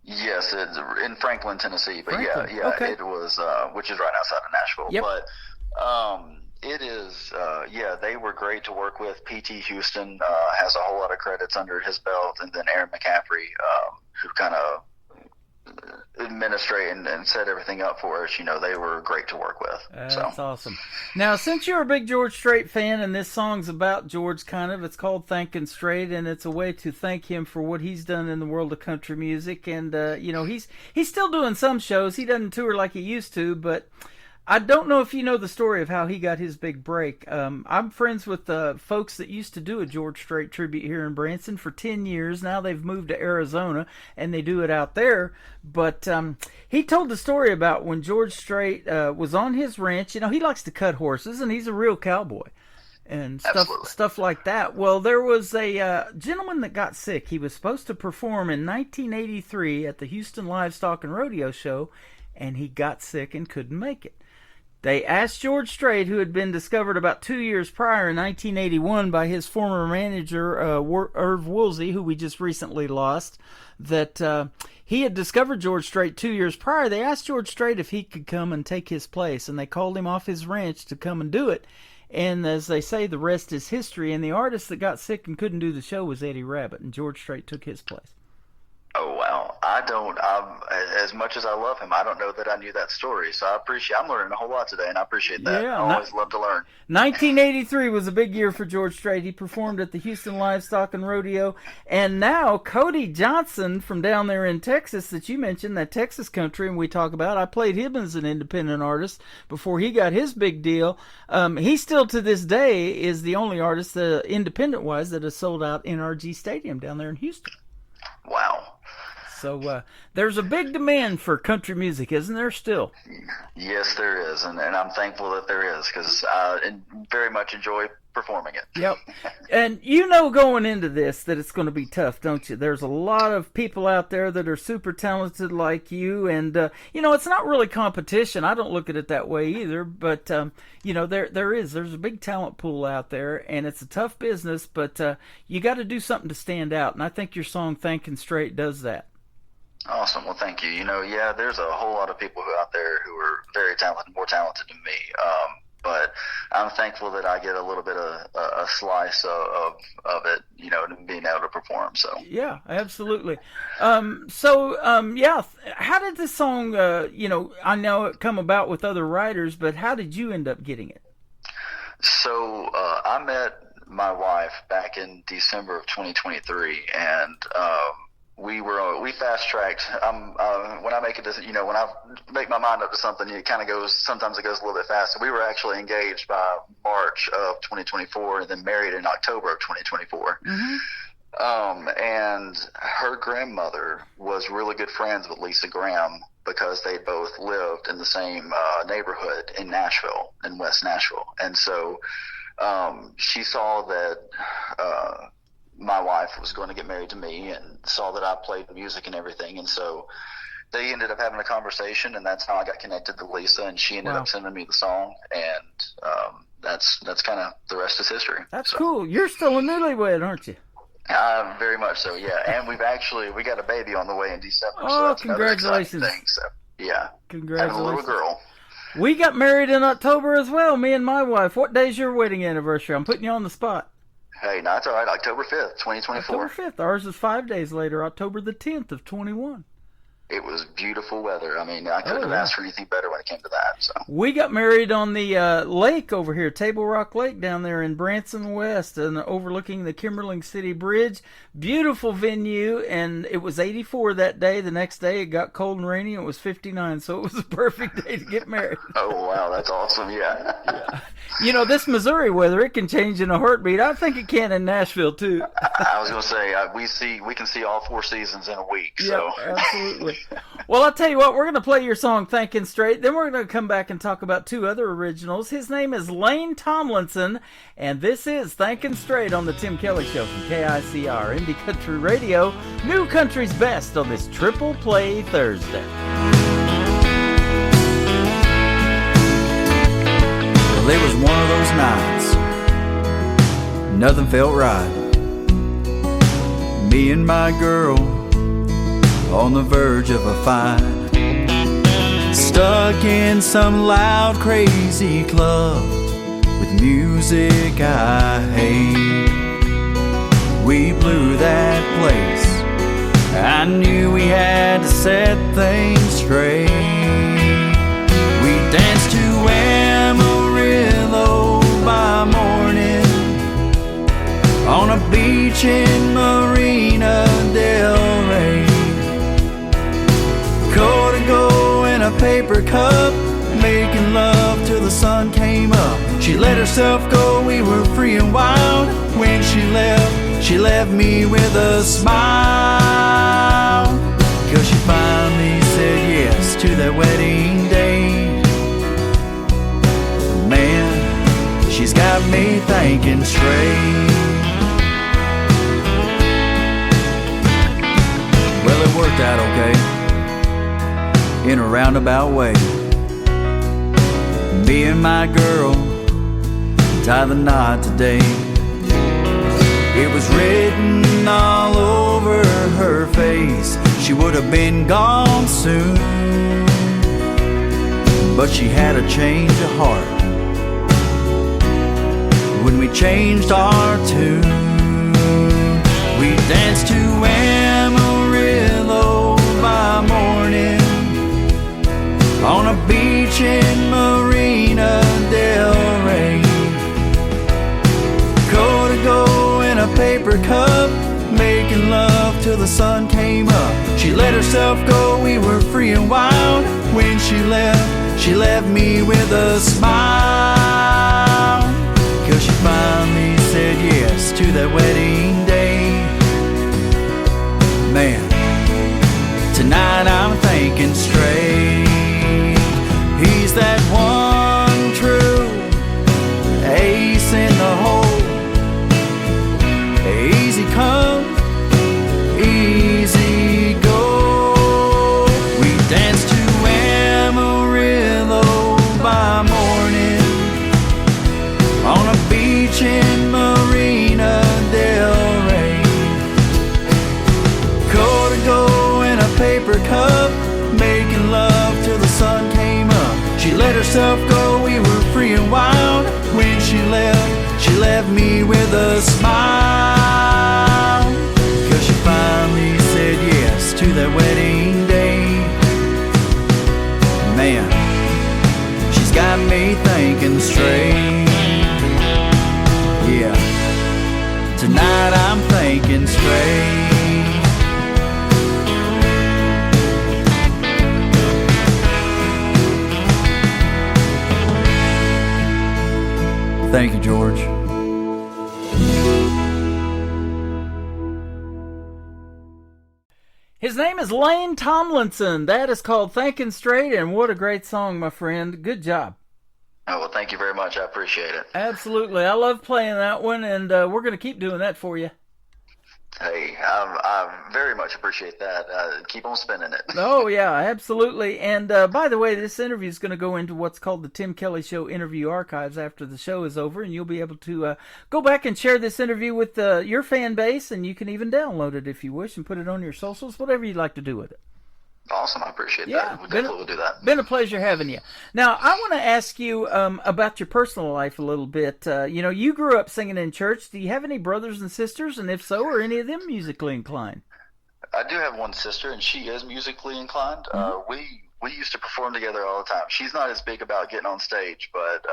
S8: Yes, it's in Franklin, Tennessee. But
S4: Franklin.
S8: yeah,
S4: okay.
S8: It was, which is right outside of Nashville.
S4: Yep.
S8: But it is, they were great to work with. P.T. Houston has a whole lot of credits under his belt, and then Aaron McCaffrey, who kind of administrate and set everything up for us. You know, they were great to work with.
S4: That's awesome. Now, since you're a big George Strait fan, and this song's about George kind of, it's called Thinking Straight, and it's a way to thank him for what he's done in the world of country music. And, you know, he's still doing some shows. He doesn't tour like he used to, but I don't know if you know the story of how he got his big break. I'm friends with folks that used to do a George Strait tribute here in Branson for 10 years. Now they've moved to Arizona, and they do it out there. But he told the story about when George Strait was on his ranch. You know, he likes to cut horses, and he's a real cowboy and stuff like that. Well, there was a gentleman that got sick. He was supposed to perform in 1983 at the Houston Livestock and Rodeo Show, and he got sick and couldn't make it. They asked George Strait, who had been discovered about 2 years prior in 1981 by his former manager, Irv Woolsey, who we just recently lost, that he had discovered George Strait 2 years prior. They asked George Strait if he could come and take his place, and they called him off his ranch to come and do it. And as they say, the rest is history. And the artist that got sick and couldn't do the show was Eddie Rabbitt, and George Strait took his place.
S8: Oh, wow. As much as I love him, I don't know that I knew that story. So I'm learning a whole lot today, and I appreciate that.
S4: Yeah,
S8: I always love to learn.
S4: 1983 was a big year for George Strait. He performed at the Houston Livestock and Rodeo. And now Cody Johnson from down there in Texas that you mentioned, that Texas country, and we talk about, I played him as an independent artist before he got his big deal. He still to this day is the only artist, independent-wise, that has sold out NRG Stadium down there in Houston.
S8: Wow.
S4: So there's a big demand for country music, isn't there still?
S8: Yes, there is, and I'm thankful that there is, because I very much enjoy performing it.
S4: Yep. And you know going into this that it's going to be tough, don't you? There's a lot of people out there that are super talented like you, and, you know, it's not really competition. I don't look at it that way either, but, you know, there's a big talent pool out there, and it's a tough business, but you got to do something to stand out, and I think your song Thinking Straight does that.
S8: Awesome. Well, thank you. You know, yeah, there's a whole lot of people out there who are very talented, more talented than me. But I'm thankful that I get a little bit of a slice of it, you know, and being able to perform. So
S4: yeah, absolutely. Yeah, how did this song, you know, I know it come about with other writers, but how did you end up getting it?
S8: So I met my wife back in December of 2023, and we fast tracked. When I make a decision, when I make my mind up to something, it kind of goes. Sometimes it goes a little bit fast. So we were actually engaged by March of 2024, and then married in October of 2024. And her grandmother was really good friends with Lisa Graham because they both lived in the same neighborhood in Nashville, in West Nashville. And so she saw that my wife was going to get married to me, and saw that I played music and everything. And so they ended up having a conversation, and that's how I got connected to Lisa, and she ended up sending me the song, and that's kind of the rest is history.
S4: That's cool. You're still a newlywed, aren't you?
S8: Very much so, yeah. And we got a baby on the way in December.
S4: Oh,
S8: so that's
S4: congratulations.
S8: another exciting thing. So, yeah.
S4: Congratulations.
S8: Having a little girl.
S4: We got married in October as well, me and my wife. What day's your wedding anniversary? I'm putting you on the spot.
S8: Hey, no, it's all right. October 5th, 2024.
S4: October 5th. Ours is 5 days later, October the 10th of 21.
S8: It was beautiful weather. I mean, I couldn't have asked for anything better when it came to that. So
S4: we got married on the lake over here, Table Rock Lake down there in Branson West, and overlooking the Kimberling City Bridge. Beautiful venue, and it was 84 that day. The next day it got cold and rainy. It was 59, so it was a perfect day to get married.
S8: Oh, wow, that's awesome, yeah.
S4: This Missouri weather, it can change in a heartbeat. I think it can in Nashville, too.
S8: I was going to say, we can see all 4 seasons in a week. So.
S4: Yeah, absolutely. Well, I'll tell you what, we're going to play your song, Thinking Straight. Then we're going to come back and talk about 2 other originals. His name is Lane Tomlinson, and this is Thinking Straight on the Tim Kelly Show from KICR, Indie Country Radio, New Country's Best on this Triple Play Thursday.
S9: Well, it was one of those nights, nothing felt right. Me and my girl on the verge of a fight, stuck in some loud, crazy club with music I hate. We blew that place. I knew we had to set things straight. We danced to Amarillo by morning on a beach in Marina Del Rey. Cold to go in a paper cup, making love till the sun came up. She let herself go, we were free and wild. When she left me with a smile, 'cause she finally said yes to that wedding day. Man, she's got me thinking straight. Well, it worked out okay, in a roundabout way. Me and my girl tie the knot today. It was written all over her face. She would have been gone soon, but she had a change of heart when we changed our tune. We danced to Amarillo by morning on a beach in Marina Del Rey. Cold to go in a paper cup, making love till the sun came up. She let herself go, we were free and wild. When she left me with a smile, 'cause she finally said yes to that wedding day. Man, tonight I'm thinking straight. He's that one true ace in the hole. Easy come, easy go. We danced to Amarillo by morning on a beach in Marina Del Rey. Cold to go in a paper cup, making love till the sun came up. She let herself go, we were free and wild. When she left me with a smile, 'cause she finally said yes to that wedding day. Man, she's got me thinking straight. Yeah. Thank you, George.
S4: His name is Lane Tomlinson. That is called Thinking Straight, and what a great song, my friend. Good job.
S8: Oh, well, thank you very much. I appreciate it.
S4: Absolutely. I love playing that one, and we're going to keep doing that for you.
S8: Hey, I very much appreciate that. Keep on spinning it.
S4: Oh, yeah, absolutely. And by the way, this interview is going to go into what's called the Tim Kelly Show interview archives after the show is over, and you'll be able to go back and share this interview with your fan base, and you can even download it if you wish and put it on your socials, whatever you'd like to do with it.
S8: Awesome. I appreciate that. We definitely will do that.
S4: Been a pleasure having you. Now, I want to ask you about your personal life a little bit. You grew up singing in church. Do you have any brothers and sisters? And if so, are any of them musically inclined?
S8: I do have one sister, and she is musically inclined. We used to perform together all the time. She's not as big about getting on stage, but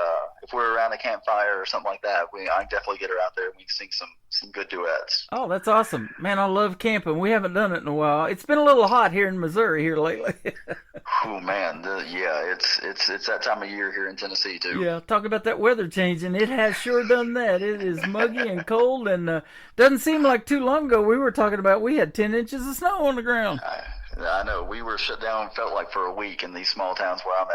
S8: if we're around a campfire or something like that, I definitely get her out there and we can sing some good duets.
S4: Oh, that's awesome. Man, I love camping. We haven't done it in a while. It's been a little hot here in Missouri here lately.
S8: Oh, man. It's that time of year here in Tennessee, too.
S4: Yeah, talk about that weather changing. It has sure done that. It is muggy and cold, and doesn't seem like too long ago we were talking about we had 10 inches of snow on the ground.
S8: I know. We were shut down, felt like, for a week in these small towns where I'm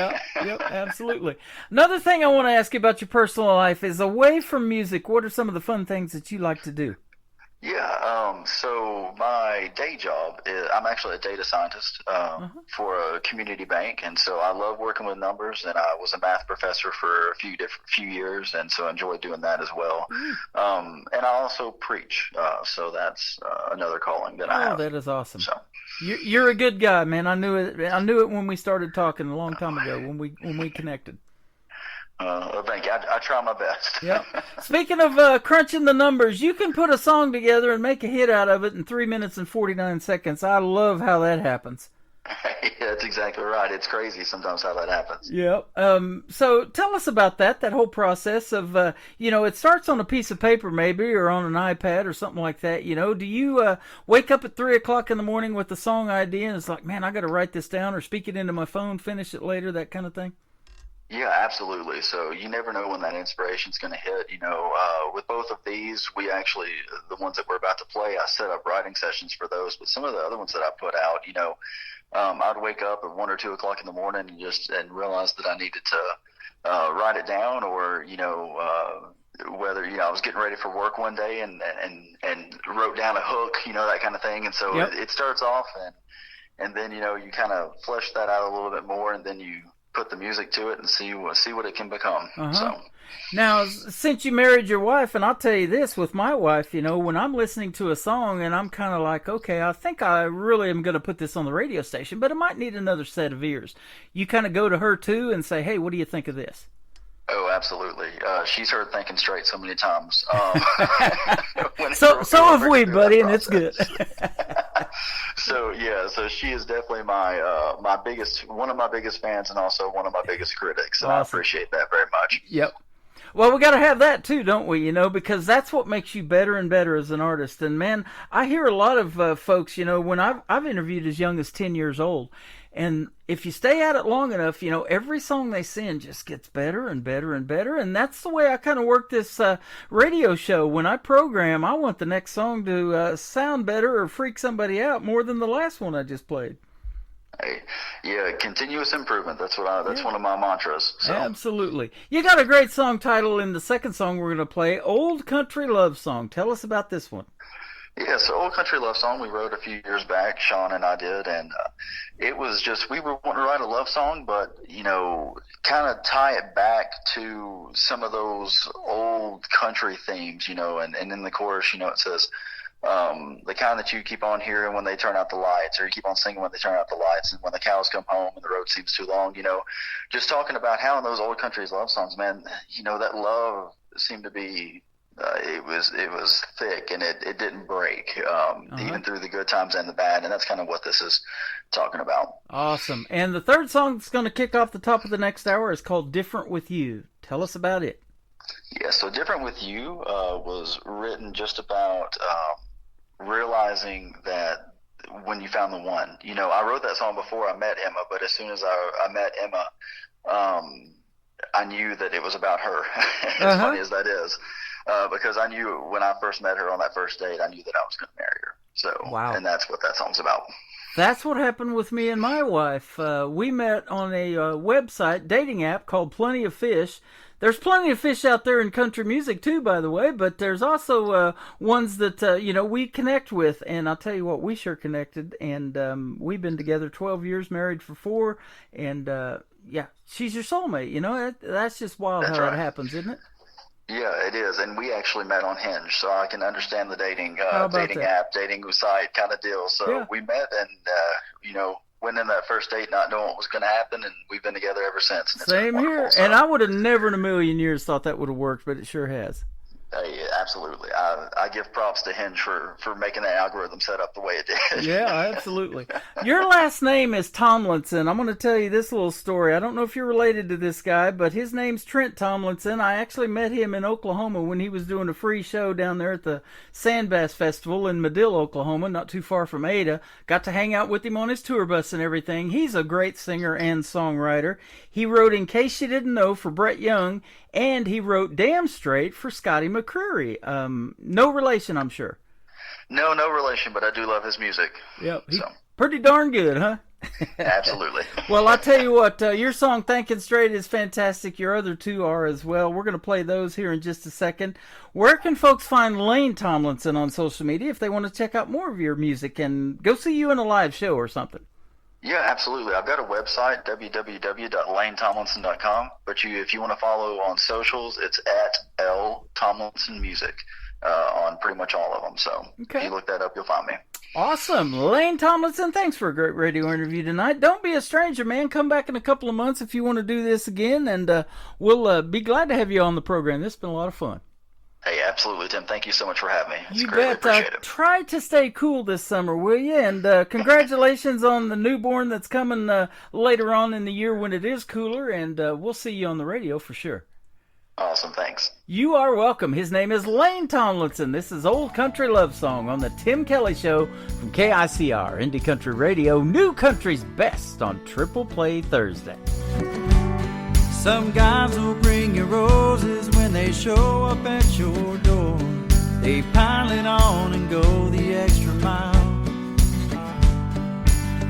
S8: at.
S4: Yep, absolutely. Another thing I want to ask you about your personal life is, away from music, what are some of the fun things that you like to do?
S8: Yeah, so my day job is, I'm actually a data scientist for a community bank, and so I love working with numbers, and I was a math professor for a few years, and so I enjoy doing that as well. And I also preach, so that's another calling that I have.
S4: Oh, that is awesome.
S8: So.
S4: You're a good guy, man. I knew it. I knew it when we started talking a long time ago, when we connected.
S8: Thank you. I try my best.
S4: Yep. Speaking of crunching the numbers, you can put a song together and make a hit out of it in 3 minutes and 49 seconds. I love how that happens.
S8: Yeah, that's exactly right. It's crazy sometimes how that happens.
S4: Yep. So tell us about that whole process of, it starts on a piece of paper maybe, or on an iPad or something like that. Do you wake up at 3 o'clock in the morning with the song idea and it's like, man, I got to write this down, or speak it into my phone, finish it later, that kind of thing?
S8: Yeah, absolutely. So you never know when that inspiration's going to hit. With both of these, we actually, the ones that we're about to play, I set up writing sessions for those. But some of the other ones that I put out, I'd wake up at 1 or 2 o'clock in the morning and realize that I needed to write it down, or whether I was getting ready for work one day and wrote down a hook, that kind of thing. And so it starts off, and then you kind of flesh that out a little bit more, and then you put the music to it and see what it can become. So
S4: now, since you married your wife, and I'll tell you this, with my wife, when I'm listening to a song and I'm kind of like, okay, I think I really am going to put this on the radio station, but it might need another set of ears. You kind of go to her too and say, hey, what do you think of this?
S8: Oh, absolutely. She's heard Thinking Straight so many times.
S4: So have we, buddy, and it's good.
S8: So she is definitely one of my biggest fans, and also one of my biggest critics. And awesome. I appreciate that very much.
S4: Yep. Well, we got to have that too, don't we? Because that's what makes you better and better as an artist. And man, I hear a lot of folks, when I've interviewed as young as 10 years old. And if you stay at it long enough, every song they sing just gets better and better and better. And that's the way I kind of work this radio show. When I program, I want the next song to sound better or freak somebody out more than the last one I just played.
S8: Hey, yeah, continuous improvement. That's one of my mantras. So.
S4: Absolutely. You got a great song title in the second song we're going to play, Old Country Love Song. Tell us about this one.
S8: Yeah, so Old Country Love Song we wrote a few years back, Sean and I did, and it was just, we were wanting to write a love song, but, kind of tie it back to some of those old country themes, and in the chorus, it says, the kind that you keep on hearing when they turn out the lights, or you keep on singing when they turn out the lights, and when the cows come home and the road seems too long, just talking about how in those old country love songs, man, that love seemed to be, it was thick, and it didn't break, even through the good times and the bad, and that's kind of what this is talking about.
S4: Awesome. And the third song that's going to kick off the top of the next hour is called Different With You. Tell us about it.
S8: Yeah, so Different With You was written just about realizing that when you found the one. I wrote that song before I met Emma, but as soon as I met Emma, I knew that it was about her, as funny as that is, because I knew when I first met her on that first date, I knew that I was going to marry her. So,
S4: wow.
S8: And that's what that song's about.
S4: That's what happened with me and my wife. We met on a website, dating app called Plenty of Fish. There's plenty of fish out there in country music too, by the way, but there's also ones that, we connect with. And I'll tell you what, we sure connected. And we've been together 12 years, married for 4. And, she's your soulmate. That's just wild how that happens, isn't it?
S8: Yeah, it is, and we actually met on Hinge, so I can understand the dating app, dating site kind of deal. So we met, and went in that first date not knowing what was going to happen, and we've been together ever since.
S4: Same here, and I would have never in a million years thought that would have worked, but it sure has.
S8: Absolutely. I give props to Hinge for making that algorithm set up the way it did.
S4: Yeah, absolutely. Your last name is Tomlinson. I'm going to tell you this little story. I don't know if you're related to this guy, but his name's Trent Tomlinson. I actually met him in Oklahoma when he was doing a free show down there at the Sandbass Festival in Medill, Oklahoma, not too far from Ada. Got to hang out with him on his tour bus and everything. He's a great singer and songwriter. He wrote In Case You Didn't Know for Brett Young, and he wrote Damn Straight for Scotty McCreery. No relation, I'm sure.
S8: No relation, but I do love his music.
S4: Yep, he's pretty darn good, huh?
S8: Absolutely.
S4: Well, I'll tell you what, your song Thinking Straight is fantastic. Your other two are as well. We're going to play those here in just a second. Where can folks find Lane Tomlinson on social media if they want to check out more of your music and go see you in a live show or something?
S8: Yeah, absolutely. I've got a website, www.lanetomlinson.com. But if you want to follow on socials, it's at L Tomlinson Music on pretty much all of them. So if you look that up, you'll find me. Awesome.
S4: Lane Tomlinson, thanks for a great radio interview tonight. Don't be a stranger, man. Come back in a couple of months if you want to do this again, and we'll be glad to have you on the program. This has been a lot of fun.
S8: Hey, absolutely, Tim. Thank you so much for having me. It's
S4: you
S8: greatly appreciated.
S4: Try to stay cool this summer, will you? And congratulations on the newborn that's coming later on in the year when it is cooler, and we'll see you on the radio for sure.
S8: Awesome, thanks.
S4: You are welcome. His name is Lane Tomlinson. This is Old Country Love Song on the Tim Kelly Show from KICR, Indie Country Radio, New Country's Best on Triple Play Thursday.
S9: Some guys will bring you roses when they show up at your door. They pile it on and go the extra mile.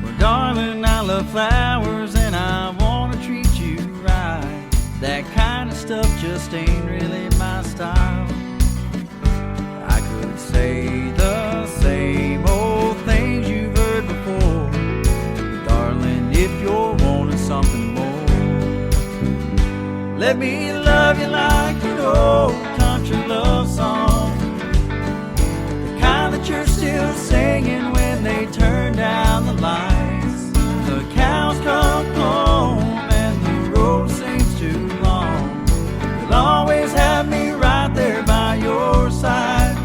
S9: Well, darling, I love flowers and I want to treat you right. That kind of stuff just ain't really my style. I could say the same old things you've heard before. Darling, if you're wanting something more, let me love you like an old country love song, the kind that you're still singing when they turn down the lights. The cows come home and the road seems too long. You'll always have me right there by your side.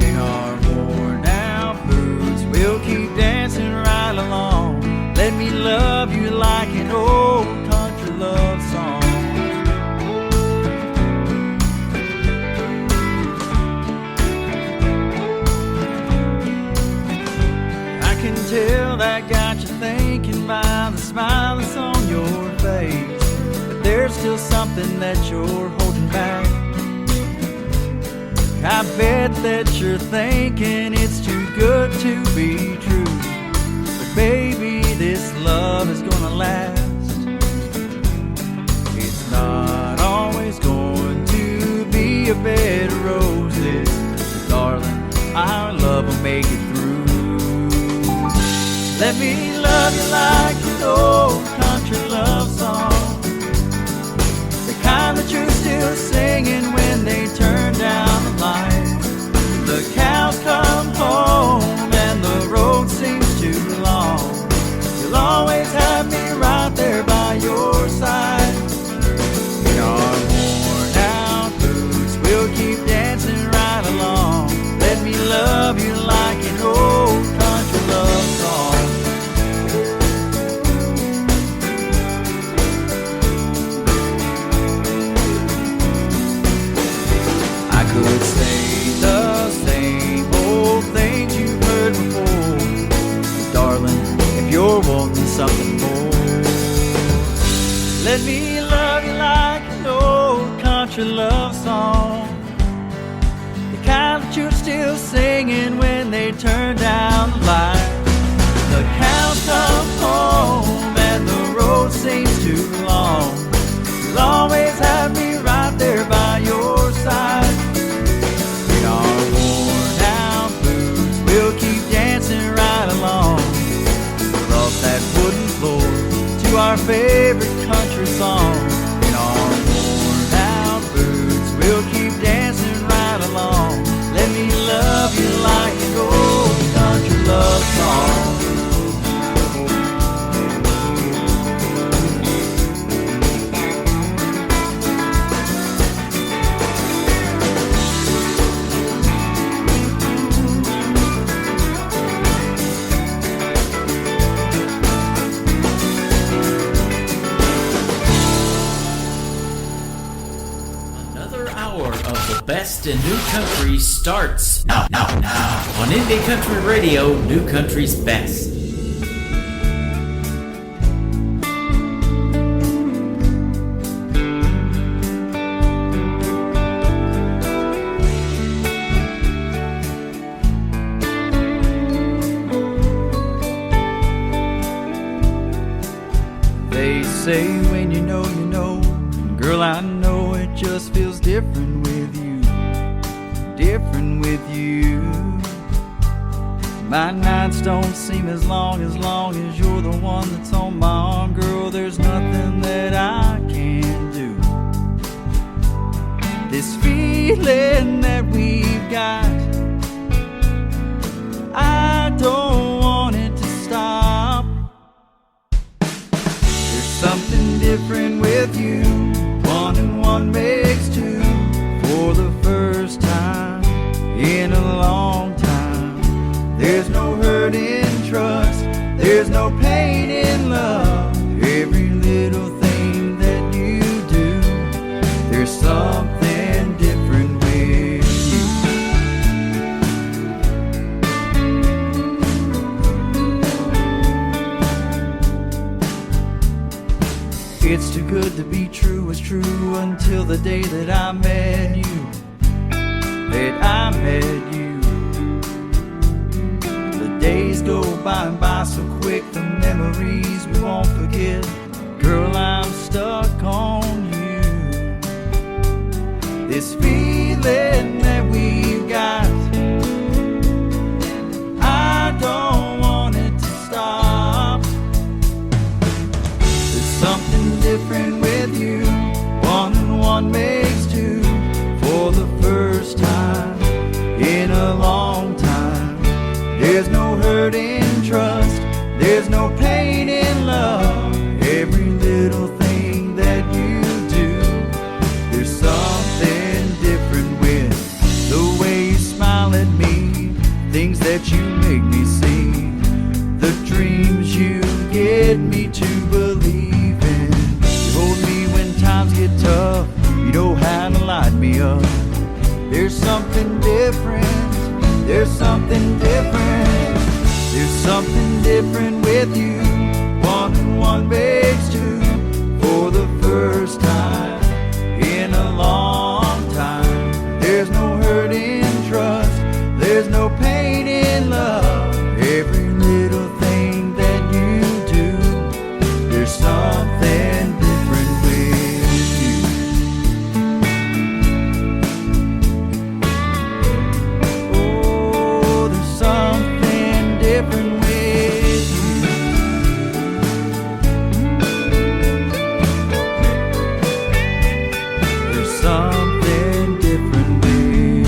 S9: In our worn out boots, we'll keep dancing right along. Let me love you like an old country love song. Tell that got you thinking by the smile that's on your face, but there's still something that you're holding back. I bet that you're thinking it's too good to be true, but baby, this love is gonna last. It's not always going to be a bed of roses, darling, our love will make it through. Let me love you like an old country love song, the kind that you're still singing when they turn down the lights. The cows come home and the road seems too long. You'll always have me right there by your side. In our worn out boots, we'll keep dancing right along. Let me love you like an old country love song. Could say the same old things you've heard before, darling, if you're wanting something more. Let me love you like country love song. The kind that you're still singing when they turn down the light. The cows come home and the road seems too long. You'll always have me right there by your side. In our worn out boots, we'll keep dancing right along across that wooden floor to our favorite country song. In our worn out boots, we'll keep dancing right along. Let me love you like an old country love song.
S5: Best in New Country starts now on Indie Country Radio, New Country's best.
S9: They say when you know, girl, I know it just feels different with you. Different with you. My nights don't seem as long as you're the one that's on my arm. Girl, there's nothing that I can do. This feeling that we've got, I don't want it to stop. There's something different with you. One and one makes two. For the first time in a long time, there's no hurt in trust, there's no pain in love. Every little thing that you do, there's something different with you. It's too good to be true, it's true until the day that I met you. That I met you. The days go by and by so quick, the memories we won't forget. Girl, I'm stuck on you. This feeling that we've got, I don't want it to stop. There's something different with you. One and one makes two. For the first time in a long time, there's no hurt in trust, there's no pain in love. Every little thing that you do, there's something different with the way you smile at me, things that you make me see, the dreams you get me to believe in. You hold me when times get tough, you know how to light me up. There's something different, there's something different, there's something different with you. One and one makes two. For the first time in a long time, there's no hurt in trust, there's no pain in love. Every little thing that you do, there's something different with you. Oh, there's something different with you. There's something different with you.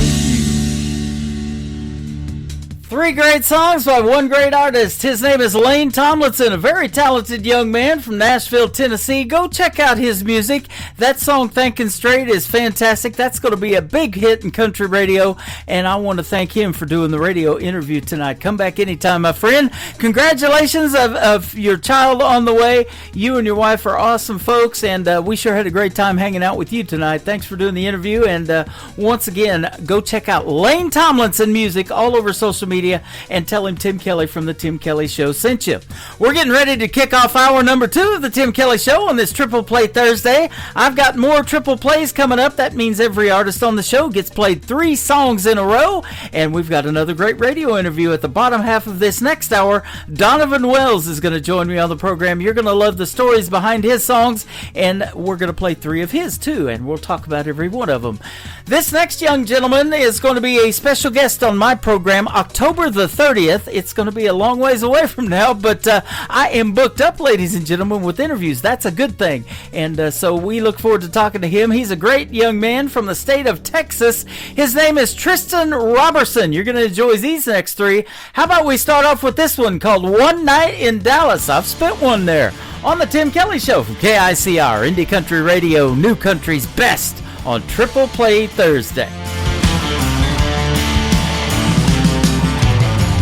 S4: Three great songs by one great artist. His name is Lane Tomlinson, a very talented young man from Nashville, Tennessee. Go check out his music. That song, Thinking Straight, is fantastic. That's going to be a big hit in country radio, and I want to thank him for doing the radio interview tonight. Come back anytime, my friend. Congratulations of your child on the way. You and your wife are awesome folks, and we sure had a great time hanging out with you tonight. Thanks for doing the interview, and once again, go check out Lane Tomlinson music all over social media. and tell him Tim Kelly from the Tim Kelly Show sent you. We're getting ready to kick off hour number 2 of the Tim Kelly Show on this Triple Play Thursday. I've got more triple plays coming up. That means every artist on the show gets played 3 songs in a row, and we've got another great radio interview at the bottom half of this next hour. Donovan Wells is going to join me on the program. You're going to love the stories behind his songs, and we're going to play 3 of his too, and we'll talk about every one of them. This next young gentleman is going to be a special guest on my program October the 30th. It's going to be a long ways away from now, but I am booked up, ladies and gentlemen, with interviews. That's a good thing, and so we look forward to talking to him. He's a great young man from the state of Texas. His name is Tristan Robertson. You're going to enjoy these next 3. How about we start off with this one called One Night in Dallas? I've spent one there on the Tim Kelly Show from KICR, Indie Country Radio, New Country's best on Triple Play Thursday.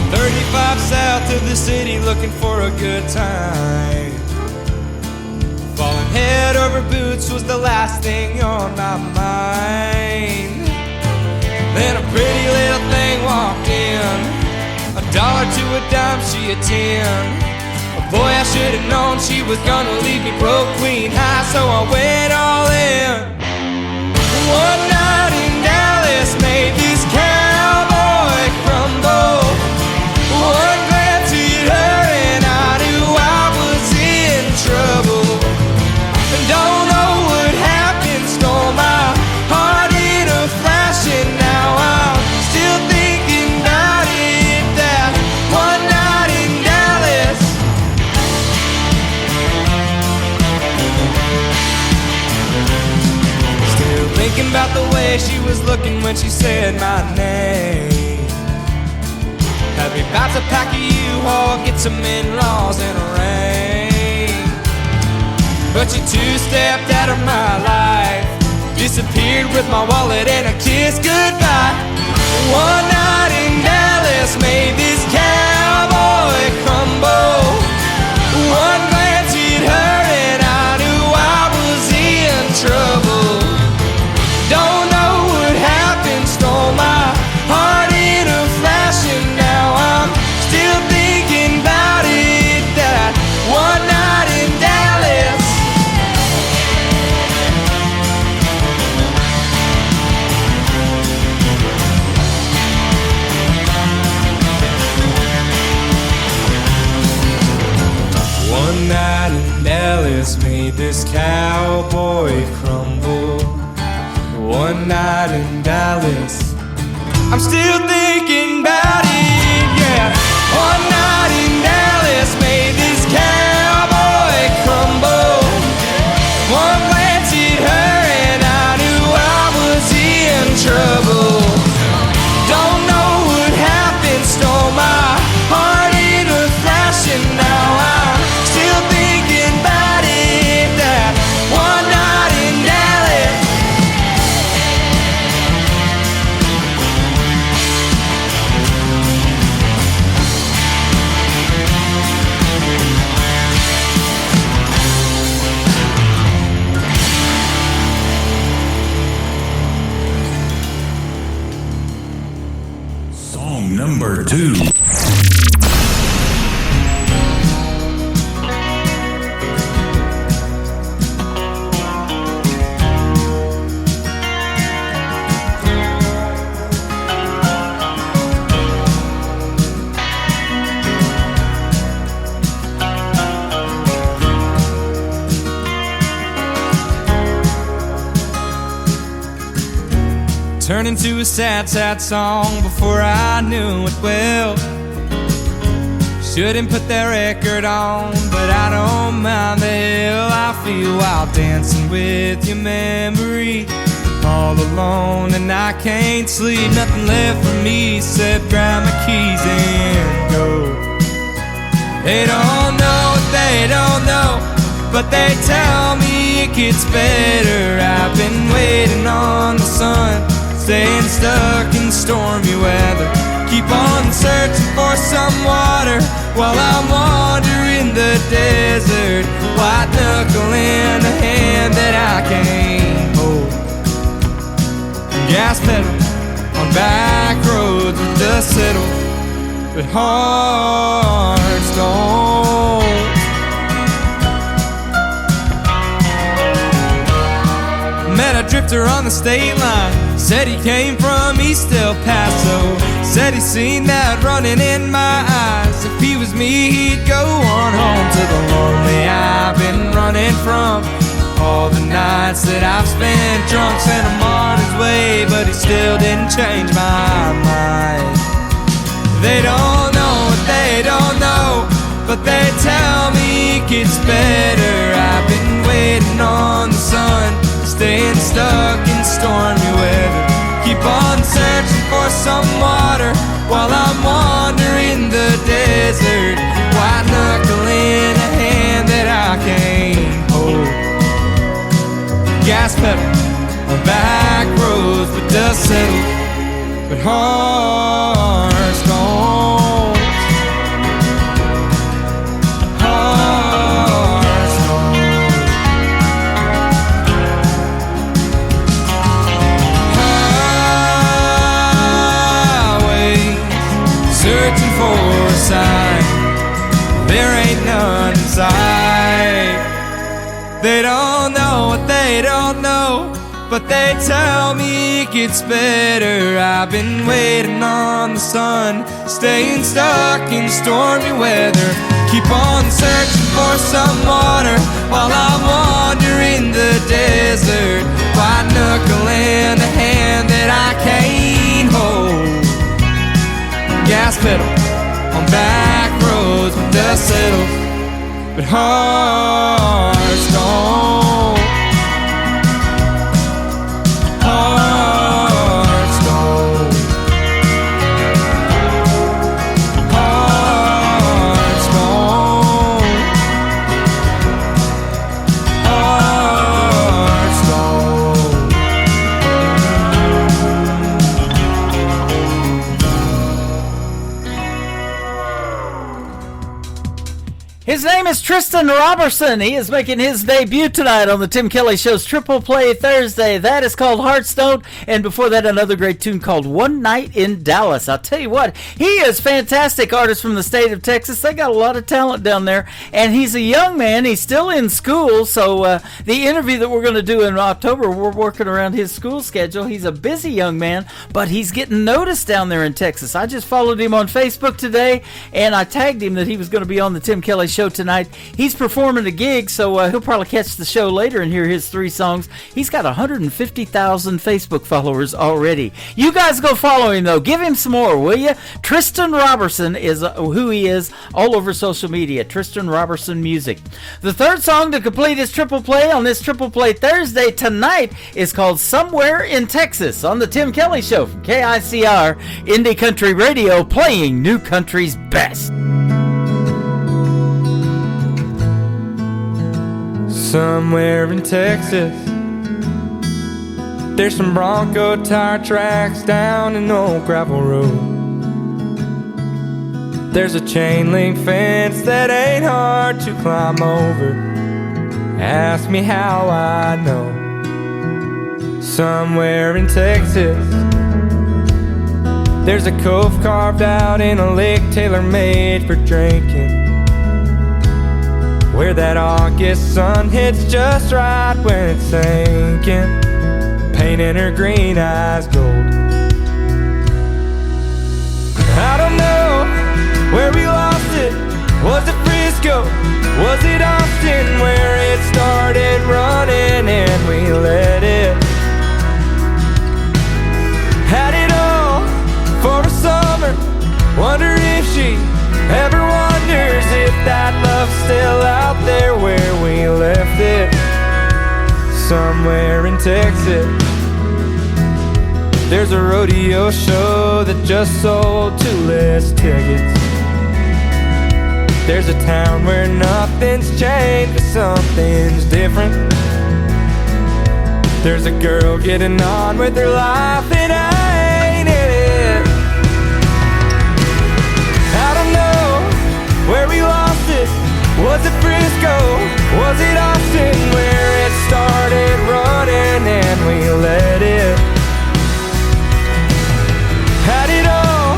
S10: 35 south of the city looking for a good time. Falling head over boots was the last thing on my mind. Then a pretty little thing walked in, $1 to a dime, she a 10. Boy, I should have known she was gonna leave me broke, queen high, so I went all in. One night in Dallas made this cowboy crumble. One glance hit her and I knew I was in trouble. And don't know what happened, stole my heart in a flash, and now I'm still thinking about it, that one night in Dallas. Still thinking about the way she was looking when she said my name. Had me about to pack a U-Haul, get some in-laws and a rain. But she two-stepped out of my life, disappeared with my wallet and a kiss goodbye. One night in Dallas made this cowboy crumble. One glance hit her and I knew I was in trouble. Don't know what happened, stole my heart in a flash, and now I'm still thinking about it, that one night in Dallas. One night in Dallas made this cowboy crumble. One night in Dallas, I'm still thinking about it, yeah. One night in Dallas made this cowboy crumble. One glance hit her and I knew I was in trouble. Don't know what happened, stole my heart in a flash, and now I'm still thinking about it, that one night in Dallas.
S5: Song number 2.
S10: Turned into a sad, sad song before I knew it well. Shouldn't put that record on, but I don't mind the hell I feel while dancing with your memory. All alone and I can't sleep, nothing left for me except grab my keys and go. They don't know what they don't know, but they tell me it gets better. I've been waiting on the sun, staying stuck in stormy weather. Keep on searching for some water while I'm wandering the desert. White knuckle in a hand that I can't hold. Gas pedal on back roads with dust settled. but hearts don't. Met a drifter on the state line, said he came from East El Paso, said he seen that running in my eyes. If he was me, he'd go on home to the lonely I've been running from. All the nights that I've spent drunk sent him on his way, but he still didn't change my mind. They don't know what they don't know, but they tell me it gets better. I've been waiting on the sun, staying stuck in stormy weather. Keep on searching for some water while I'm wandering the desert. White knuckle in a hand that I can't hold. Gas pedal on back roads, but dust settle, but hearts don't. Hearts don't. Highways searching for a sign, there ain't none in sight. They don't know what they don't know, but they tell me it gets better. I've been waiting on the sun, staying stuck in stormy weather. Keep on searching for some water while I'm wandering the desert. White knuckle in a hand that I can't hold. Gas pedal on back roads when dust settles, but hearts don't. Hearts don't. Hearts don't. Hearts don't.
S4: His name is Tristan Robertson. He is making his debut tonight on the Tim Kelly Show's Triple Play Thursday. That is called Heartstone, and before that, another great tune called One Night in Dallas. I'll tell you what, he is fantastic artist from the state of Texas. They got a lot of talent down there, and he's a young man. He's still in school, so the interview that we're going to do in October, we're working around his school schedule. He's a busy young man, but he's getting noticed down there in Texas. I just followed him on Facebook today, and I tagged him that he was going to be on the Tim Kelly Show tonight. He's performing a gig, so he'll probably catch the show later and hear his 3 songs. He's got 150,000 Facebook followers already. You guys go follow him, though. Give him some more, will you? Tristan Robertson is who he is all over social media. Tristan Robertson Music. The third song to complete his triple play on this Triple Play Thursday tonight is called Somewhere in Texas on the Tim Kelly Show from KICR Indie Country Radio, playing new country's best.
S10: Somewhere in Texas, there's some Bronco tire tracks down an old gravel road. There's a chain link fence that ain't hard to climb over. Ask me how I know. Somewhere in Texas, there's a cove carved out in a lake tailor-made for drinking, where that August sun hits just right when it's sinking, painting her green eyes gold. I don't know where we lost it. Was it Frisco? Was it Austin, where it started running and we let it? Had it all for a summer. Wonder if she ever wonders if that love's still out there where we left it. Somewhere in Texas, there's a rodeo show that just sold 2 less tickets. There's a town where nothing's changed, but something's different. There's a girl getting on with her life, and I ain't in it. I don't know where we lost it. Was it Frisco? Was it Austin, where it started running and we let it? Had it all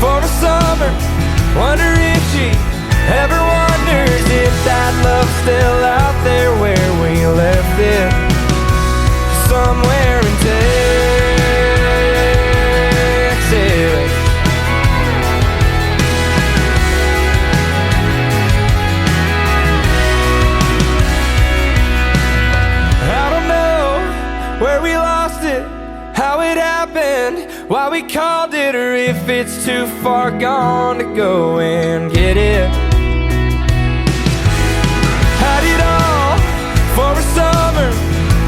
S10: for a summer. that love's still out there where we left it, somewhere in Texas. I don't know where we lost it, how it happened, why we called it, or if it's too far gone to go and get it. Had it all for a summer,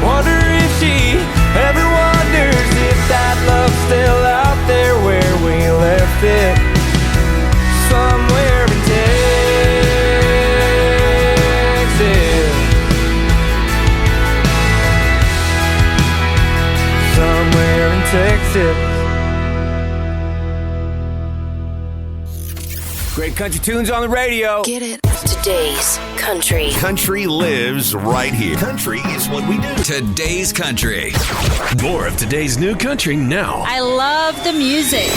S10: wonder if she ever wonders if that love's still out there where we left it, somewhere in Texas. Somewhere in Texas.
S1: Great country tunes on the radio.
S6: Get it?
S11: Today's country.
S3: Country lives right here. Country is what we do.
S12: Today's country. More of today's new country now.
S11: I love the music.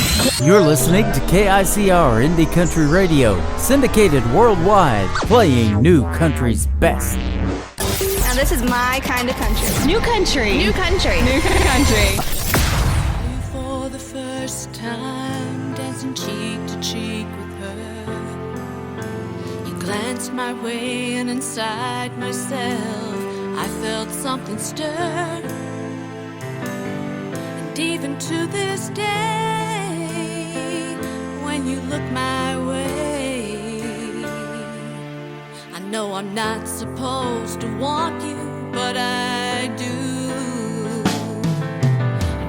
S4: You're listening to KICR Indie Country Radio, syndicated worldwide, playing new country's best.
S6: Now this is my kind of country.
S11: New country.
S6: New country.
S11: New country.
S13: For the first time, dancing cheek to cheek with her, you glanced my way and inside myself I felt something stir. And even to this day, when you look my way, I know I'm not supposed to want you, but I do.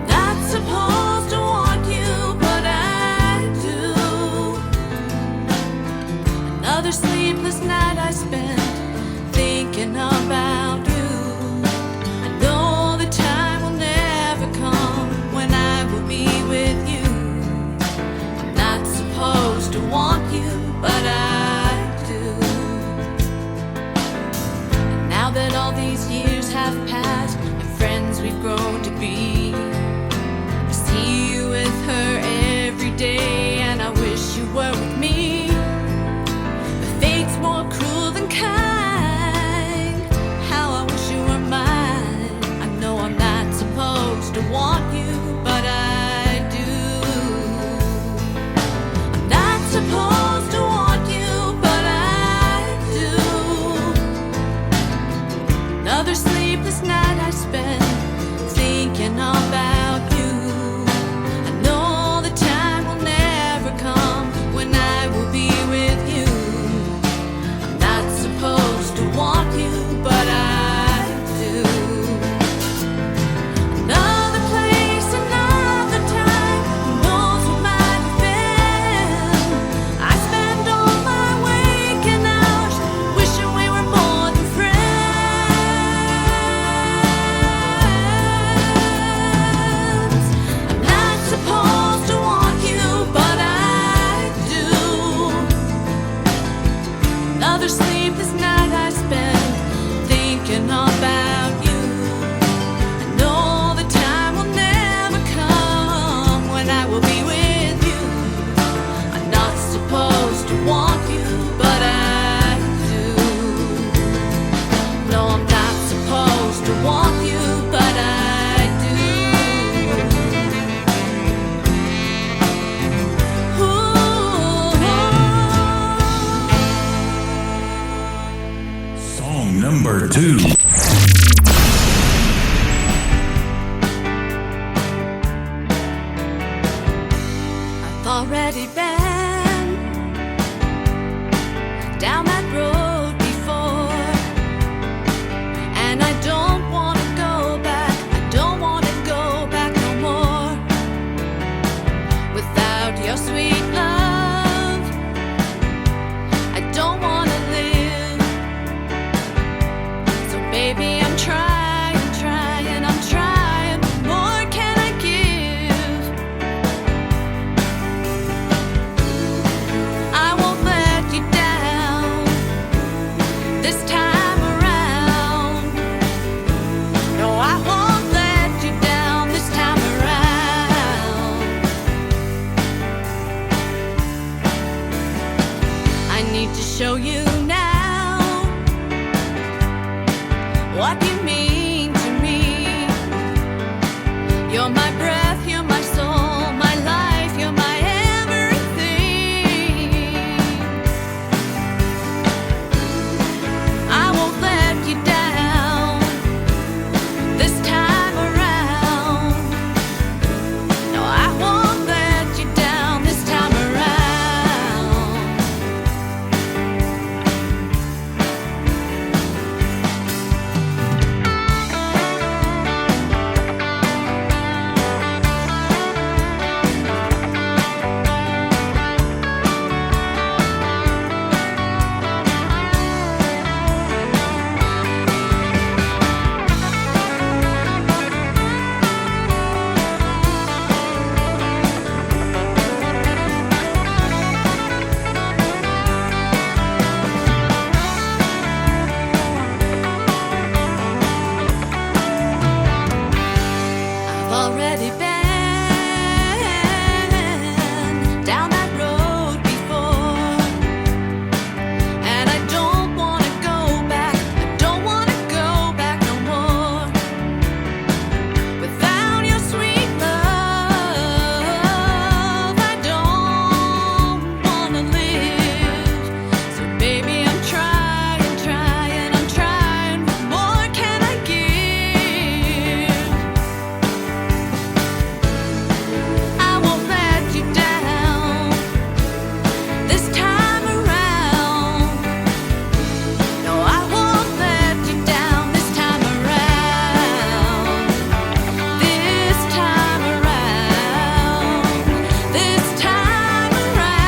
S13: Not supposed to want you, but I do. Another sleepless night I spent thinking about you. I know the time will never come when I will be with you. I'm not supposed to want you, but I do. And now that all these years have passed and friends we've grown to be, I see you with her every day and I wish you were with me. But fate's more cruel than kind. How I wish you were mine. I know I'm not supposed to want you, but I do. I'm not supposed to want you, but I do. Another sleepless night I spent thinking about you. I know the time will never come when I will be with you. I'm not supposed to want you, but I do. Another place, another time, who knows what might have been. I spend all my waking hours wishing we were more than friends. I'm not supposed to want you, but I do. Another sleepless night I spent thinking about you. I know the time will never come when I will be with you. I'm not supposed to want you, but I do. No, I'm not supposed to want you, but I
S5: Song number 2.
S13: I've already been down that road before, and I don't want to go back. I don't want to go back no more. Without your sweet love, I don't want to live. So baby, I'm trying, trying, I'm trying. What more can I give? I won't let you down this time around. No, I won't let you down this time around. I need to show you now what you mean to me. You're my breath, you're my soul, my life, you're my everything. I won't let you down this time around. No, I won't let you down this time around. I've already been down that road before, and I don't want to go back. I don't want to go back no more. Without your sweet love, I don't want to live. So baby, I'm trying. What more can I give? I won't let you down this time around. No, I won't let you down this time around. This time around. This time around.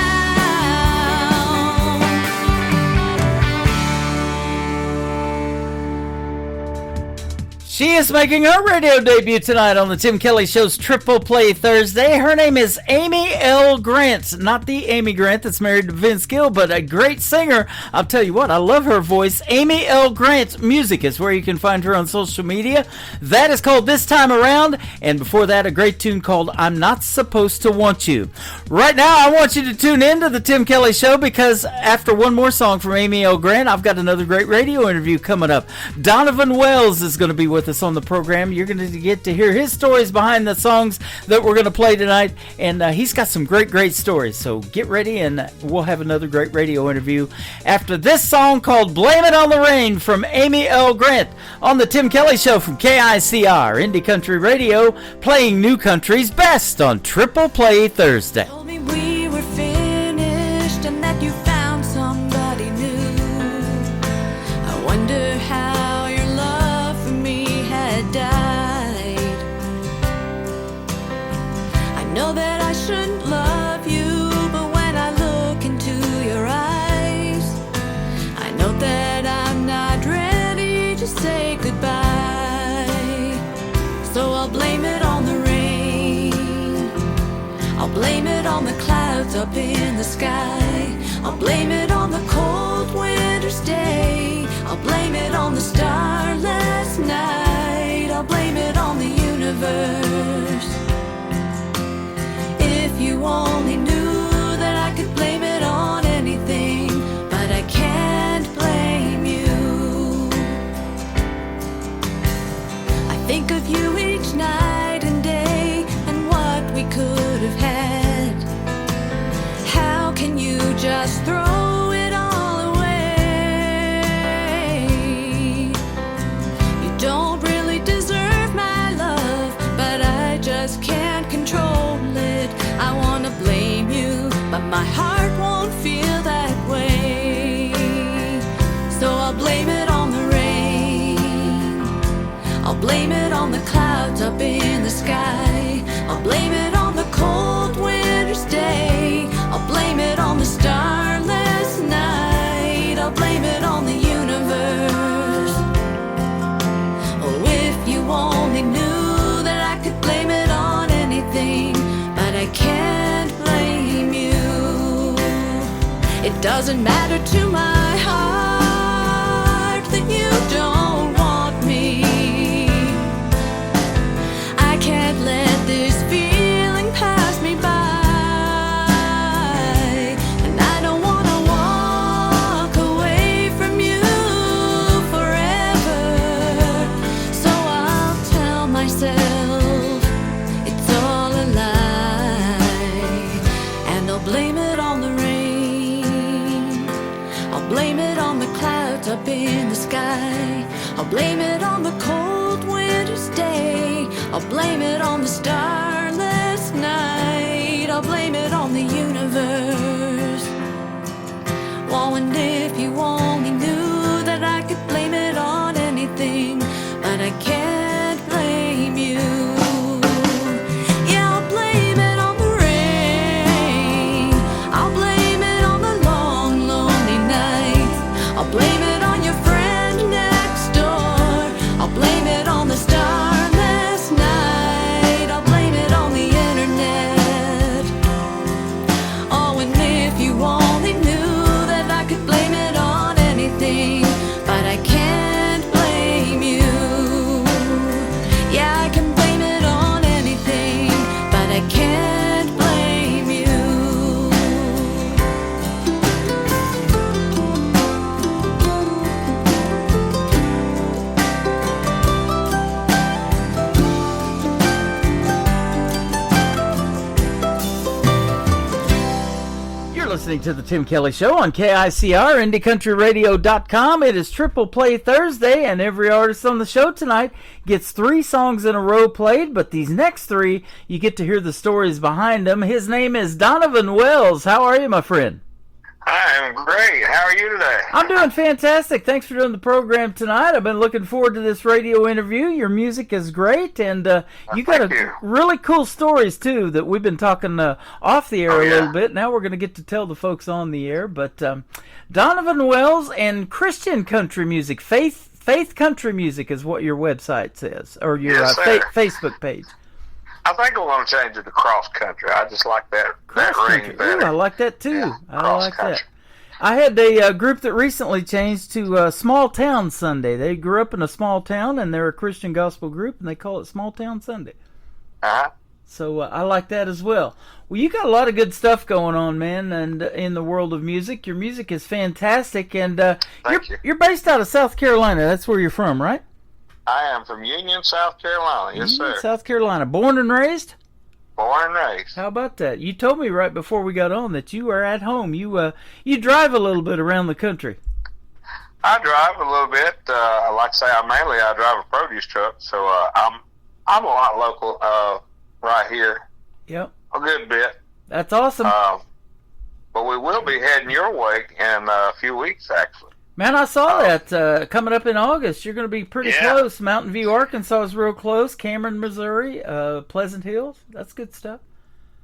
S4: She is making her radio debut tonight on the Tim Kelly Show's Triple Play Thursday. Her name is Amy L. Grant. Not the Amy Grant that's married to Vince Gill, but a great singer. I'll tell you what, I love her voice. Amy L. Grant Music is where you can find her on social media. That is called This Time Around. And before that, a great tune called I'm Not Supposed to Want You. Right now, I want you to tune in to the Tim Kelly Show because after one more song from Amy L. Grant, I've got another great radio interview coming up. Donovan Wells is going to be with us on the program. You're going to get to hear his stories behind the songs that we're going to play tonight, and he's got some great stories, so get ready and we'll have another great radio interview after this song called Blame It on the Rain from Amy L. Grant on the Tim Kelly Show from KICR Indie Country Radio, playing new country's best on Triple Play Thursday.
S13: Told me we were finished and that you found somebody new. I wonder how your love for me had died. I know that I shouldn't love you, but when I look into your eyes, I know that I'm not ready to say goodbye. So I'll blame it on the rain. I'll blame it on the clouds up in the sky. I'll blame it on the cold winter's day. I'll blame it on the starless night. I'll blame it on the universe. If you only knew that I could blame it on anything, but I can't blame you. I think of you each night and day and what we could have had. How can you just throw it all away? You don't really deserve my love, but I just can't control it. I wanna blame you, but my heart won't feel that way. So I'll blame it on the rain. I'll blame it on the clouds up in the sky. I'll blame it on the cold winter's day. I'll blame it on the starless night. I'll blame it on the universe. Oh, if you only knew that I could blame it on anything, but I can't blame you. It doesn't matter to my heart that you don't want me. I can't let this feeling pass me by. And I don't wanna walk away from you forever. up in the sky. I'll blame it on the cold winter's day. I'll blame it on the starless night. I'll blame it on the universe. Oh, and if you only knew that I could blame it on anything, but I can't blame you. Yeah, I'll blame it on the rain. I'll blame it on the long, lonely nights. I'll blame it on your friend next door. I'll blame it on the starless night. I'll blame it on the internet. Oh, and if you only knew that I could blame it on anything, but I can't blame you. Yeah, I can blame it on anything, but I can't blame you.
S4: You're listening to the Tim Kelly Show on KICR, IndieCountryRadio.com. It is Triple Play Thursday, and every artist on the show tonight gets 3 songs in a row played, but these next 3, you get to hear the stories behind them. His name is Donovan Wells. How are you, my friend?
S14: I am great. How are you today?
S4: I'm doing fantastic. Thanks for doing the program tonight. I've been looking forward to this radio interview. Your music is great, and you got really cool stories, too, that we've been talking off the air a little bit. Now we're going to get to tell the folks on the air. But Donovan Wells and Christian country music, faith country music is what your website says, or your Facebook page.
S14: I think I'm going to change it to cross country. I just like that ring better.
S4: Ooh, I like that too.
S14: Yeah,
S4: I like that. I had a group that recently changed to Small Town Sunday. They grew up in a small town, and they're a Christian gospel group, and they call it Small Town Sunday.
S14: Uh-huh.
S4: So I like that as well. Well, you got a lot of good stuff going on, man, and in the world of music. Your music is fantastic, and you're based out of South Carolina. That's where you're from, right?
S14: I am from Union, South Carolina. Yes, sir.
S4: South Carolina. Born and raised?
S14: Born and raised.
S4: How about that? You told me right before we got on that you are at home. You drive a little bit around the country.
S14: I drive a little bit. Like I say, I drive a produce truck, so I'm a lot local right here.
S4: Yep.
S14: A good bit.
S4: That's awesome.
S14: But we will be heading your way in a few weeks, actually.
S4: Man, I saw that coming up in August. You're going to be pretty close. Mountain View, Arkansas is real close. Cameron, Missouri, Pleasant Hills. That's good stuff.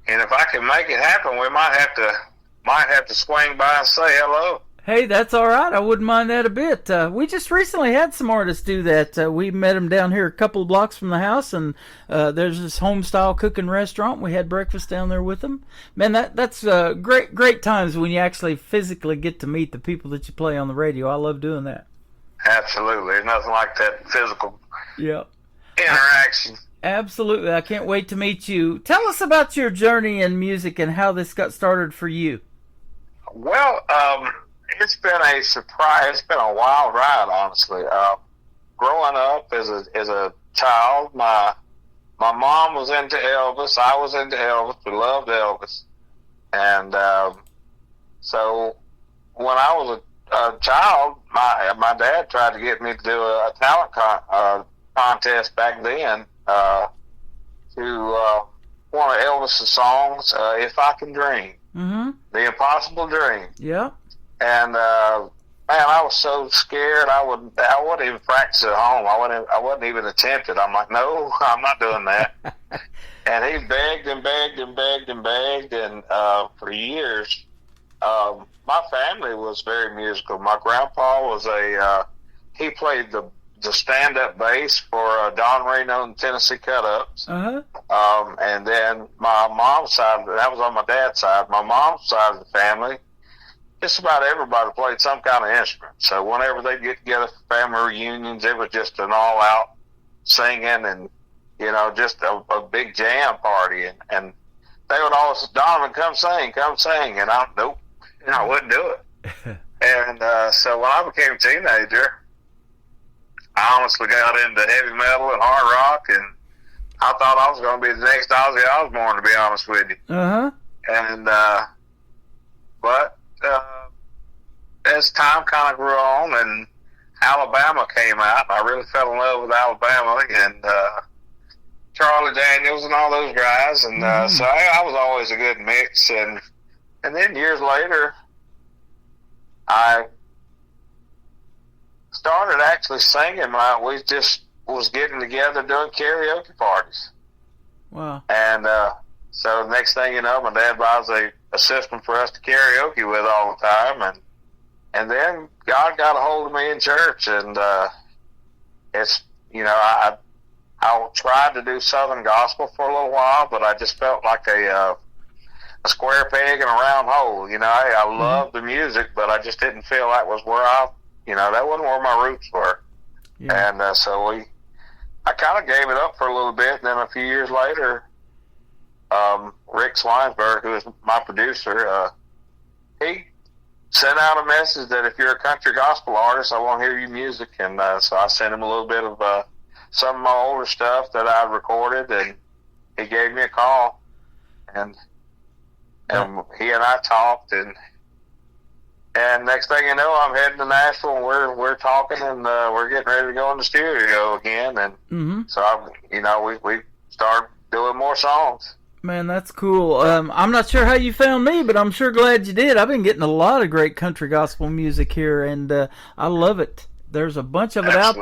S14: And if I can make it happen, we might have to swing by and say hello.
S4: Hey, that's all right. I wouldn't mind that a bit. We just recently had some artists do that. We met them down here a couple of blocks from the house, and there's this home-style cooking restaurant. We had breakfast down there with them. Man, that's great times when you actually physically get to meet the people that you play on the radio. I love doing that.
S14: Absolutely. There's nothing like that physical interaction.
S4: Absolutely. I can't wait to meet you. Tell us about your journey in music and how this got started for you.
S14: Well, it's been a surprise. It's been a wild ride, honestly. Growing up as a child, my mom was into Elvis. I was into Elvis. We loved Elvis, and so when I was a child, my dad tried to get me to do a talent contest back then to one of Elvis's songs, "If I Can Dream," "The Impossible Dream."
S4: Yeah.
S14: And man, I was so scared. I wouldn't even practice at home. I wouldn't even attempt it. I'm like, no, I'm not doing that. And he begged and begged and begged and begged, and for years, my family was very musical. My grandpa was he played the stand-up bass for Don Reno and Tennessee Cut-Ups. And then my mom's side, that was on my dad's side. My mom's side of the family, just about everybody played some kind of instrument. So whenever they'd get together for family reunions, it was just an all-out singing and, just a big jam party. And they would always say, "Donovan, come sing. And nope, I wouldn't do it. And so when I became a teenager, I honestly got into heavy metal and hard rock, and I thought I was going to be the next Ozzy Osbourne, to be honest with you. And but as time kind of grew on, and Alabama came out, and I really fell in love with Alabama and Charlie Daniels and all those guys, and so I was always a good mix. And then years later, I started actually singing. We just was getting together doing karaoke parties.
S4: Wow!
S14: And so the next thing you know, my dad buys a system for us to karaoke with all the time, and then God got a hold of me in church, and it's, you know, I tried to do Southern gospel for a little while, but I just felt like a square peg in a round hole. You know, I loved the music, but I just didn't feel that was where that wasn't where my roots were. Yeah. And so I kind of gave it up for a little bit, and then a few years later, Rick Swinesburg, who is my producer, he sent out a message that if you're a country gospel artist, I want to hear your music. And so I sent him a little bit of some of my older stuff that I recorded, and he gave me a call, and he and I talked, and next thing you know, I'm heading to Nashville, and we're talking, and we're getting ready to go in the studio again, and so we started doing more songs.
S4: Man, that's cool. I'm not sure how you found me, but I'm sure glad you did. I've been getting a lot of great country gospel music here, and I love it. There's a bunch of it out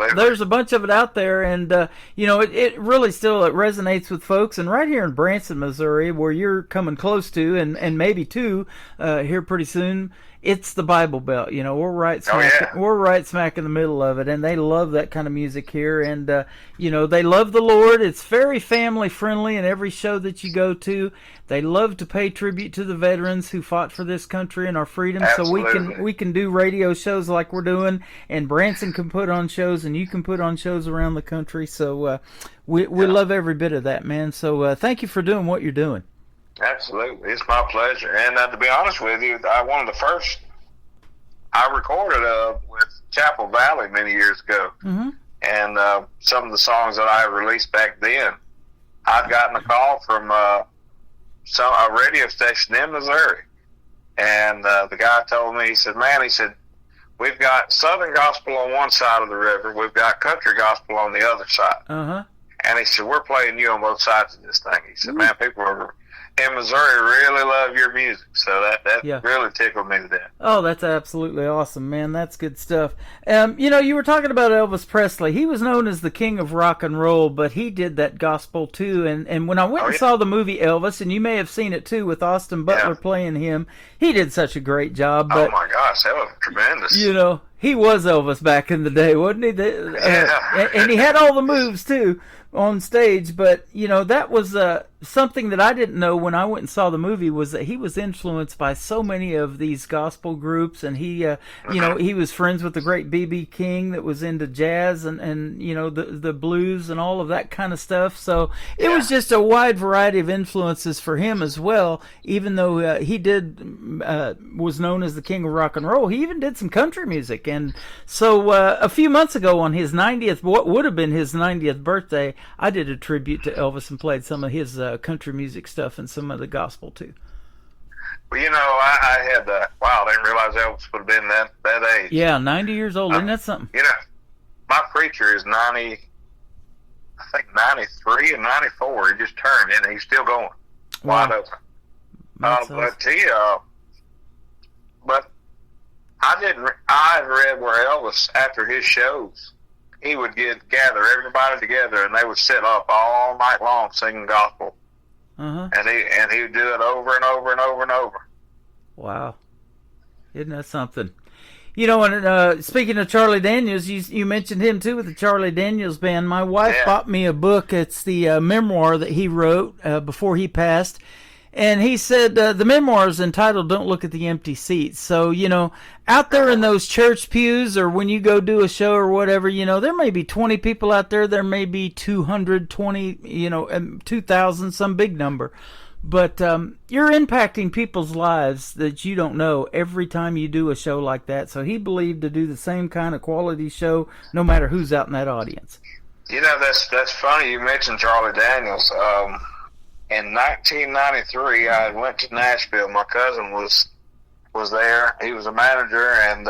S4: there, and it really still resonates with folks. And right here in Branson, Missouri, where you're coming close to, and maybe to here pretty soon, it's the Bible Belt. You know, we're right smack in the middle of it, and they love that kind of music here. And they love the Lord. It's very family friendly in every show that you go to. They love to pay tribute to the veterans who fought for this country and our freedom.
S14: Absolutely.
S4: So we can do radio shows like we're doing, and Branson can put on shows, and you can put on shows around the country. So we love every bit of that, man. So thank you for doing what you're doing.
S14: Absolutely. It's my pleasure. And to be honest with you, one of the first I recorded with Chapel Valley many years ago.
S4: Mm-hmm.
S14: And some of the songs that I released back then, I'd gotten a call from a radio station in Missouri. And the guy told me, he said, we've got Southern gospel on one side of the river. We've got country gospel on the other side.
S4: Uh-huh.
S14: And he said, we're playing you on both sides of this thing. He said, man, people in Missouri really love your music. So that really tickled me to death.
S4: Oh, that's absolutely awesome, man. That's good stuff. You were talking about Elvis Presley. He was known as the king of rock and roll, but he did that gospel too. And when I went and saw the movie Elvis, and you may have seen it too with Austin Butler playing him, he did such a great job. But,
S14: oh my gosh, that was tremendous.
S4: You know, he was Elvis back in the day, wasn't he? And he had all the moves too on stage, but that was something that I didn't know when I went and saw the movie, was that he was influenced by so many of these gospel groups, and he he was friends with the great B.B. King that was into jazz and the blues and all of that kind of stuff. So it was just a wide variety of influences for him as well. Even though he was known as the king of rock and roll, he even did some country music. And so a few months ago on his 90th, what would have been his 90th birthday, I did a tribute to Elvis and played some of his country music stuff and some of the gospel too.
S14: Well, I had I didn't realize Elvis would have been that age.
S4: Yeah, 90 years old. Isn't that something?
S14: My preacher is 90, I think 93 and 94. He just turned, and he's still going.
S4: Wow.
S14: Wide open. But I read where Elvis, after his shows, he would gather everybody together, and they would sit up all night long singing gospel.
S4: Uh-huh.
S14: And he would do it over and over and over and over.
S4: Wow. Isn't that something? And speaking of Charlie Daniels, you mentioned him too with the Charlie Daniels Band. My wife bought me a book. It's the memoir that he wrote before he passed. And he said the memoir is entitled "Don't Look at the Empty Seats." So, out there in those church pews, or when you go do a show or whatever, there may be 20 people out there. There may be 220, 2,000, some big number. But you're impacting people's lives that you don't know every time you do a show like that. So he believed to do the same kind of quality show no matter who's out in that audience.
S14: That's funny you mentioned Charlie Daniels. In 1993, I went to Nashville. My cousin was there. He was a manager, and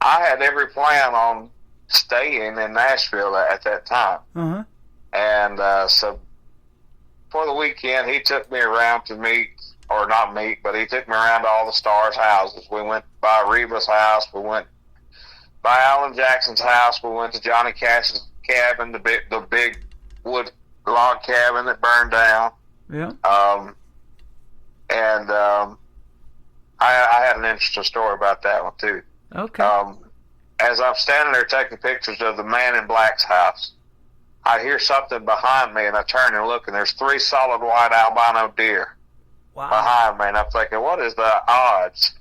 S14: I had every plan on staying in Nashville at that time.
S4: Uh-huh.
S14: And so for the weekend, he took me around to meet, or not meet, but he took me around to all the stars' houses. We went by Reba's house. We went by Alan Jackson's house. We went to Johnny Cash's cabin, the big wood log cabin that burned down.
S4: Yeah.
S14: I had an interesting story about that one too.
S4: Okay.
S14: As I'm standing there taking pictures of the Man in Black's house, I hear something behind me, and I turn and look, and there's 3 solid white albino deer behind me, and I'm thinking, what is the odds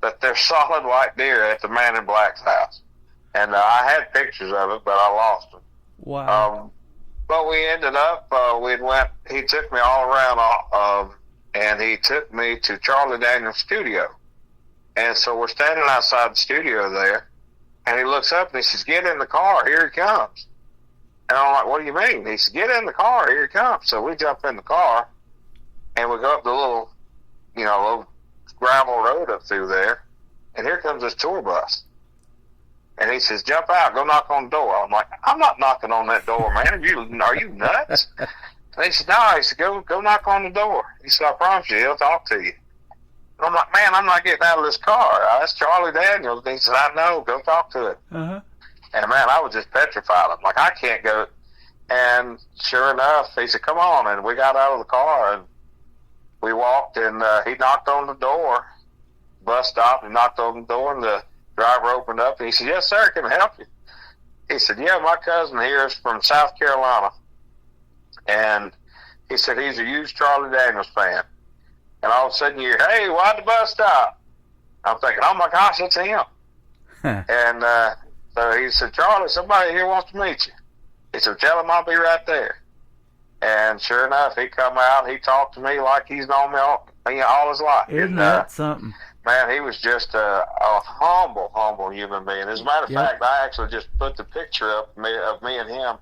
S14: that there's solid white deer at the Man in Black's house? And I had pictures of it, but I lost them.
S4: Wow.
S14: But we ended up, he took me all around, and he took me to Charlie Daniels' studio. And so we're standing outside the studio there, and he looks up and he says, "Get in the car, here he comes." And I'm like, "What do you mean?" He said, "Get in the car, here he comes." So we jump in the car, and we go up the little gravel road up through there, and here comes this tour bus. And he says, "Jump out, go knock on the door." I'm like, "I'm not knocking on that door, man. Are you nuts?" And he said, "No." He said, go knock on the door." He said, "I promise you, he'll talk to you." And I'm like, "Man, I'm not getting out of this car. That's Charlie Daniels." And he said, "I know, go talk to it."
S4: Uh-huh.
S14: And man, I was just petrified. I'm like, I can't go. And sure enough, he said, "Come on." And we got out of the car, and we walked, and he knocked on the door. Bus stopped, and knocked on the door, and the driver opened up, and he said, "Yes, sir, can I help you?" He said, "Yeah, my cousin here is from South Carolina." And he said he's a huge Charlie Daniels fan. And all of a sudden you hear, "Hey, why'd the bus stop?" I'm thinking, oh my gosh, it's him. And so he said, "Charlie, somebody here wants to meet you." He said, "Tell him I'll be right there." And sure enough, he come out, he talked to me like he's known me all his life.
S4: Isn't that something?
S14: Man, he was just a humble human being. As a matter of fact, I actually just put the picture up of me and him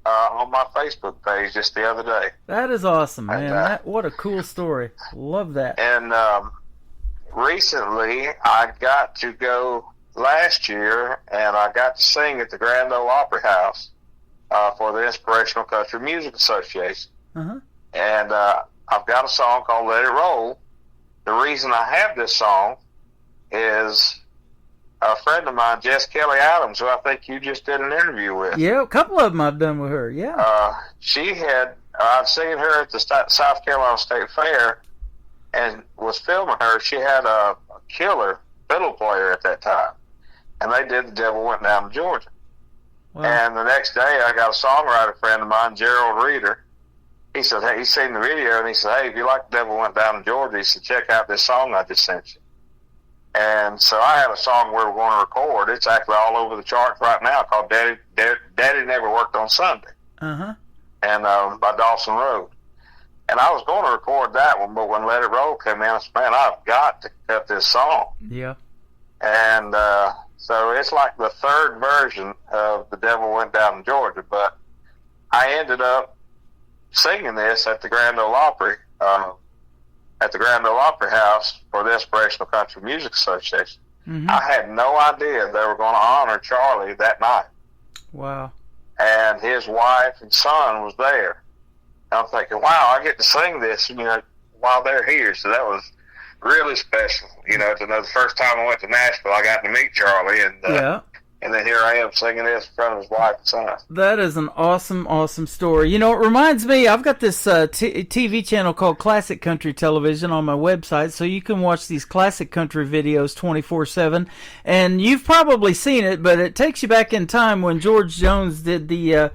S14: on my Facebook page just the other day.
S4: That is awesome, man. What a cool story. Love that.
S14: And recently, I got to go last year, and I got to sing at the Grand Ole Opry House for the Inspirational Country Music Association.
S4: Uh-huh.
S14: And I've got a song called "Let It Roll." The reason I have this song is a friend of mine, Jess Kelly Adams, who I think you just did an interview with.
S4: Yeah, a couple of them I've done with her, yeah.
S14: I've seen her at the South Carolina State Fair and was filming her. She had a killer fiddle player at that time, and they did "The Devil Went Down to Georgia." Wow. And the next day, I got a songwriter friend of mine, Gerald Reeder. He said, hey, he's seen the video, and he said, "Hey, if you like "The Devil Went Down to Georgia," he said, "check out this song I just sent you." And so I had a song we were going to record. It's actually all over the charts right now, called Daddy Never Worked on Sunday.
S4: Uh-huh.
S14: And by Dawson Road. And I was going to record that one, but when "Let It Roll" came in, I said, man, I've got to cut this song.
S4: Yeah.
S14: And so it's like the third version of "The Devil Went Down to Georgia," but I ended up singing this at the Grand Ole Opry, House for the Inspirational Country Music Association.
S4: Mm-hmm.
S14: I had no idea they were going to honor Charlie that night.
S4: Wow.
S14: And his wife and son was there. And I'm thinking, wow, I get to sing this, while they're here. So that was really special. To know the first time I went to Nashville, I got to meet Charlie, and then here I am singing this in front of his wife and son.
S4: That is an awesome, awesome story. It reminds me, I've got this TV channel called Classic Country Television on my website, so you can watch these classic country videos 24/7. And you've probably seen it, but it takes you back in time when George Jones did the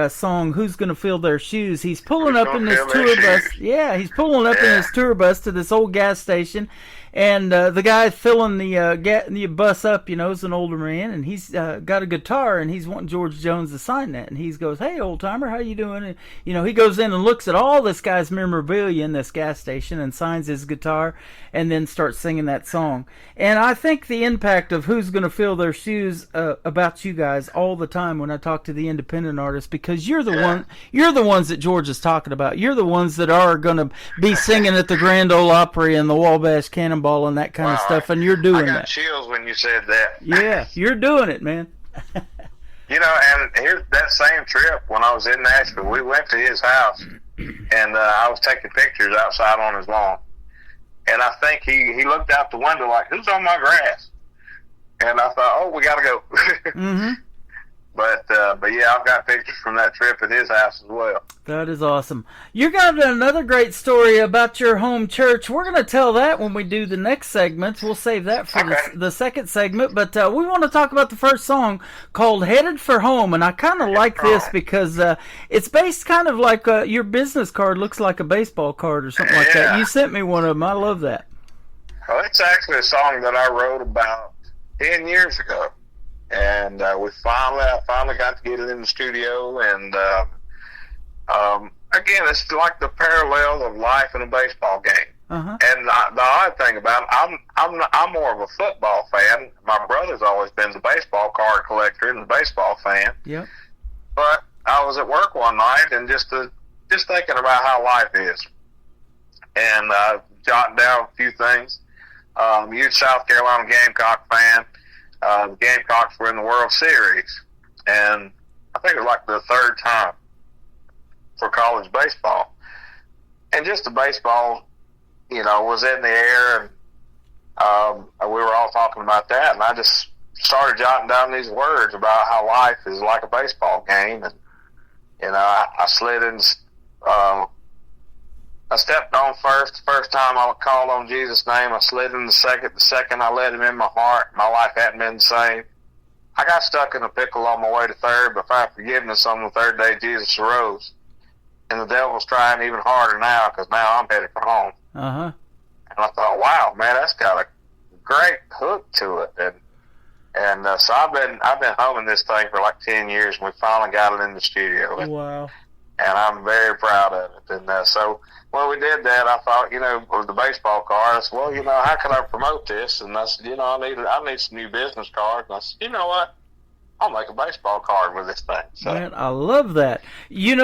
S4: song "Who's Gonna Fill Their Shoes." He's pulling up in his tour bus. Yeah, he's pulling up in his tour bus to this old gas station. And the guy filling the bus up, is an older man, and he's got a guitar, and he's wanting George Jones to sign that. And he goes, "Hey, old timer, how you doing?" And he goes in and looks at all this guy's memorabilia in this gas station and signs his guitar, and then starts singing that song. And I think the impact of "Who's Gonna Fill Their Shoes" about you guys all the time when I talk to the independent independent artists, because you're the ones that George is talking about. You're the ones that are going to be singing at the Grand Ole Opry and the Wabash Cannonball and that kind of stuff, and you're doing that.
S14: I got chills when you said that.
S4: Yeah, you're doing it, man.
S14: You know, and here's that same trip when I was in Nashville. We went to his house, and I was taking pictures outside on his lawn. And I think he looked out the window like, who's on my grass? And I thought, oh, we got to go.
S4: Mm-hmm.
S14: But yeah, I've got pictures from that trip at his house as well.
S4: That is awesome. You got another great story about your home church. We're going to tell that when we do the next segment. We'll save that for the second segment. But we want to talk about the first song called Headed for Home. And I kind of like this because it's based kind of like your business card looks like a baseball card or something like that. You sent me one of them. I love that.
S14: Well, it's actually a song that I wrote about 10 years ago. And I finally got to get it in the studio, and again, it's like the parallel of life in a baseball game.
S4: Uh-huh.
S14: And the odd thing about it, I'm more of a football fan. My brother's always been the baseball card collector and the baseball fan.
S4: Yep.
S14: But I was at work one night and just thinking about how life is, and jotting down a few things. Huge South Carolina Gamecock fan. The Gamecocks were in the World Series, and I think it was like the third time for college baseball. And just the baseball, was in the air, and we were all talking about that, and I just started jotting down these words about how life is like a baseball game. And, I slid in, I stepped on first. The first time I called on Jesus' name, I slid in the second. The second I let him in my heart, my life hadn't been the same. I got stuck in a pickle on my way to third, but found forgiveness on the third day Jesus arose. And the devil's trying even harder now, because now I'm headed for home.
S4: Uh-huh.
S14: And I thought, wow, man, that's got a great hook to it. And so I've been humming this thing for like 10 years, and we finally got it in the studio.
S4: Wow.
S14: And I'm very proud of it. And so when we did that, I thought, with the baseball card, I said, well, how can I promote this? And I said, I need some new business cards. And I said, you know what? I'll make a baseball card with this thing. So.
S4: Man, I love that. You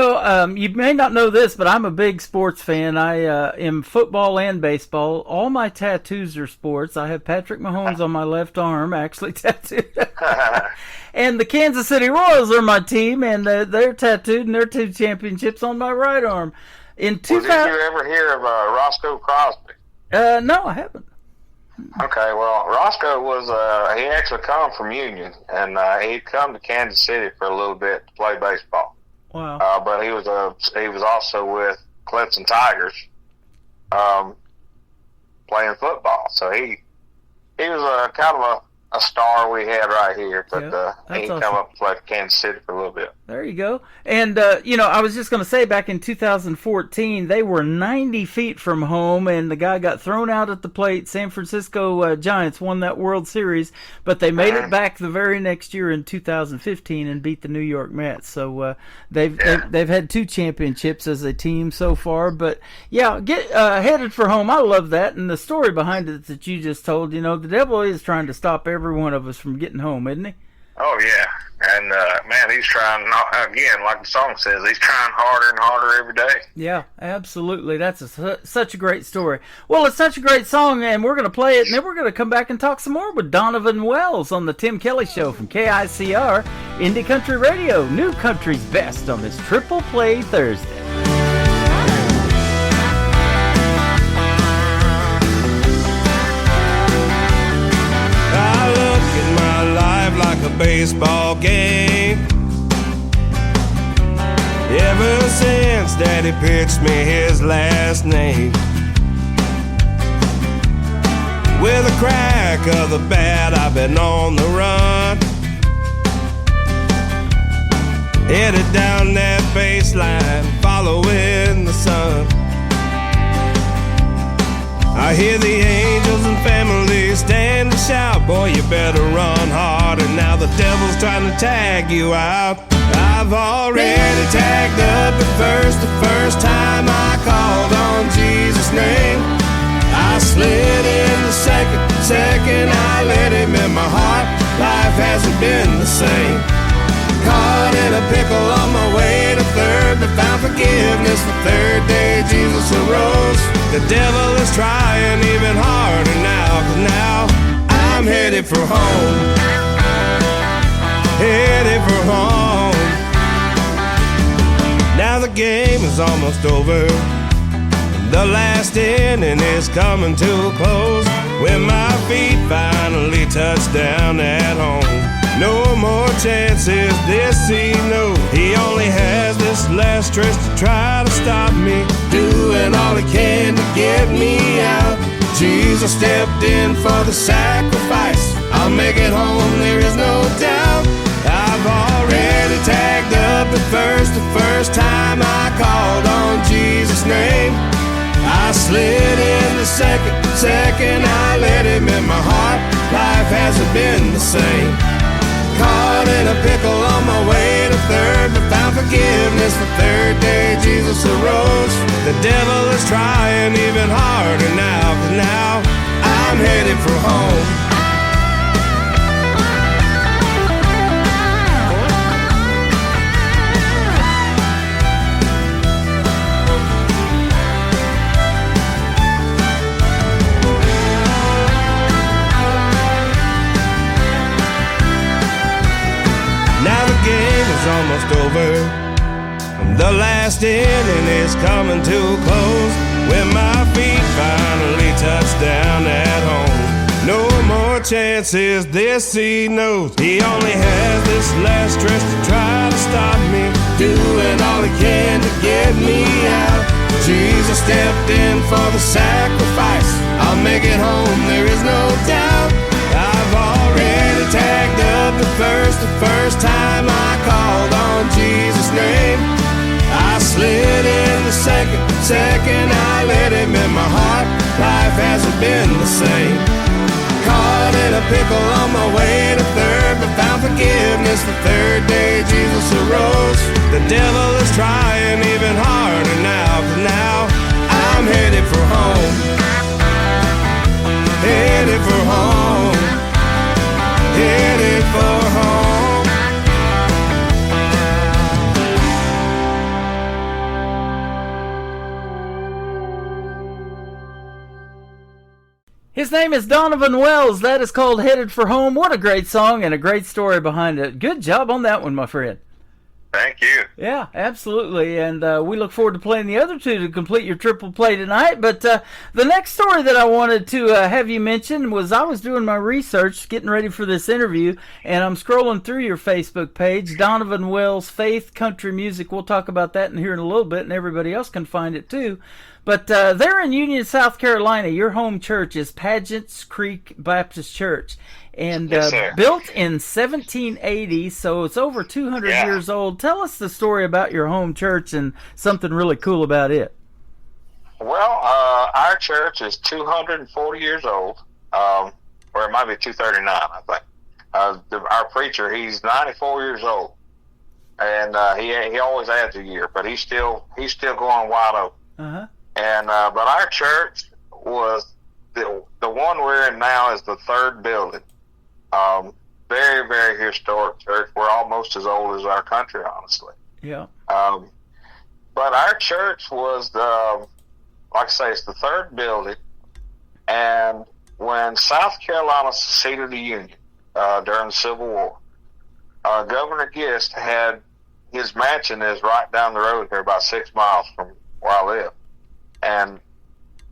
S4: may not know this, but I'm a big sports fan. I am football and baseball. All my tattoos are sports. I have Patrick Mahomes on my left arm, actually tattooed. And the Kansas City Royals are my team, and they're tattooed, and they're 2 championships on my right arm.
S14: Did you ever hear of Roscoe Crosby?
S4: No, I haven't.
S14: Okay, well, Roscoe was he actually come from Union, and he'd come to Kansas City for a little bit to play baseball.
S4: Wow.
S14: But he was also with Clemson Tigers, playing football. So he was kind of a star we had right here, but he
S4: awesome.
S14: come up and played for Kansas City for a little bit.
S4: There you go. And, I was just going to say, back in 2014, they were 90 feet from home, and the guy got thrown out at the plate. San Francisco Giants won that World Series, but they made it back the very next year in 2015 and beat the New York Mets. So they've had 2 championships as a team so far. But, yeah, get headed for home. I love that. And the story behind it that you just told, the devil is trying to stop every one of us from getting home, isn't he?
S14: Oh, yeah. And, man, he's trying, again, like the song says, he's trying harder and harder every day.
S4: Yeah, absolutely. That's such a great story. Well, it's such a great song, and we're going to play it, and then we're going to come back and talk some more with Donovan Wells on the Tim Kelly Show from KICR, Indie Country Radio, New Country's Best on this Triple Play Thursday.
S10: Like a baseball game. Ever since Daddy pitched me his last name, with a crack of the bat, I've been on the run, headed down that baseline, following the sun. I hear the angels and family stand and shout, boy, you better run harder, now the devil's trying to tag you out. I've already tagged up at first, the first time I called on Jesus' name. I slid in the second I let him in my heart. Life hasn't been the same. Caught in a pickle
S1: forgiveness. The third day Jesus arose. The devil is trying even harder now, 'cause now I'm headed for home. Headed for home. Now the game is almost over. The last inning is coming to a close. When my feet finally touch down at home, no more chances this he knows. He only has this last stretch to try to stop me, doing all he can to get me out. Jesus stepped in for the sacrifice. I'll make it home, there is no doubt. I've already tagged up the first time I called on Jesus' name. I slid in the second I let him in my heart. Life hasn't been the same. Caught in a pickle on my way to third, but found forgiveness. The third day Jesus arose. The devil is trying even harder now, 'cause now I'm headed for home. Almost over. The last inning is coming to a close. When my feet finally touch down at home, no more chances this he knows. He only has this last stretch to try to stop me, doing all he can to get me out. Jesus stepped in for the sacrifice. I'll make it home, there is no doubt. I've already tagged up the first time I called on Jesus' name. I slid in the second I let him in my heart. Life hasn't been the same. Caught in a pickle on my way to third, but found forgiveness. The third day Jesus arose. The devil is trying even harder now, 'cause now I'm headed for home. Headed for home. Headed for home.
S4: His name is Donovan Wells. That is called Headed for Home. What a great song and a great story behind it. Good job on that one, my friend.
S14: Thank you.
S4: Yeah, absolutely. And we look forward to playing the other two to complete your triple play tonight. But the next story that I wanted to have you mention was I was doing my research, getting ready for this interview, and I'm scrolling through your Facebook page, Donovan Wells Faith Country Music. We'll talk about that in here in a little bit, and everybody else can find it too. But there in Union, South Carolina, your home church is Pageants Creek Baptist Church. And
S14: yes,
S4: built in 1780, so it's over 200 years old. Tell us the story about your home church and something really cool about it.
S14: Well, our church is 240 years old, or it might be 239, I think. Our preacher, he's 94 years old, and he always adds a year, but he's still going wide open.
S4: Uh-huh.
S14: And but our church was the one we're in now is the third building. Very, very historic church. We're almost as old as our country, honestly.
S4: Yeah.
S14: But our church was like I say, it's the third building. And when South Carolina seceded the Union during the Civil War, Governor Gist had his mansion is right down the road here, about 6 miles from where I live, and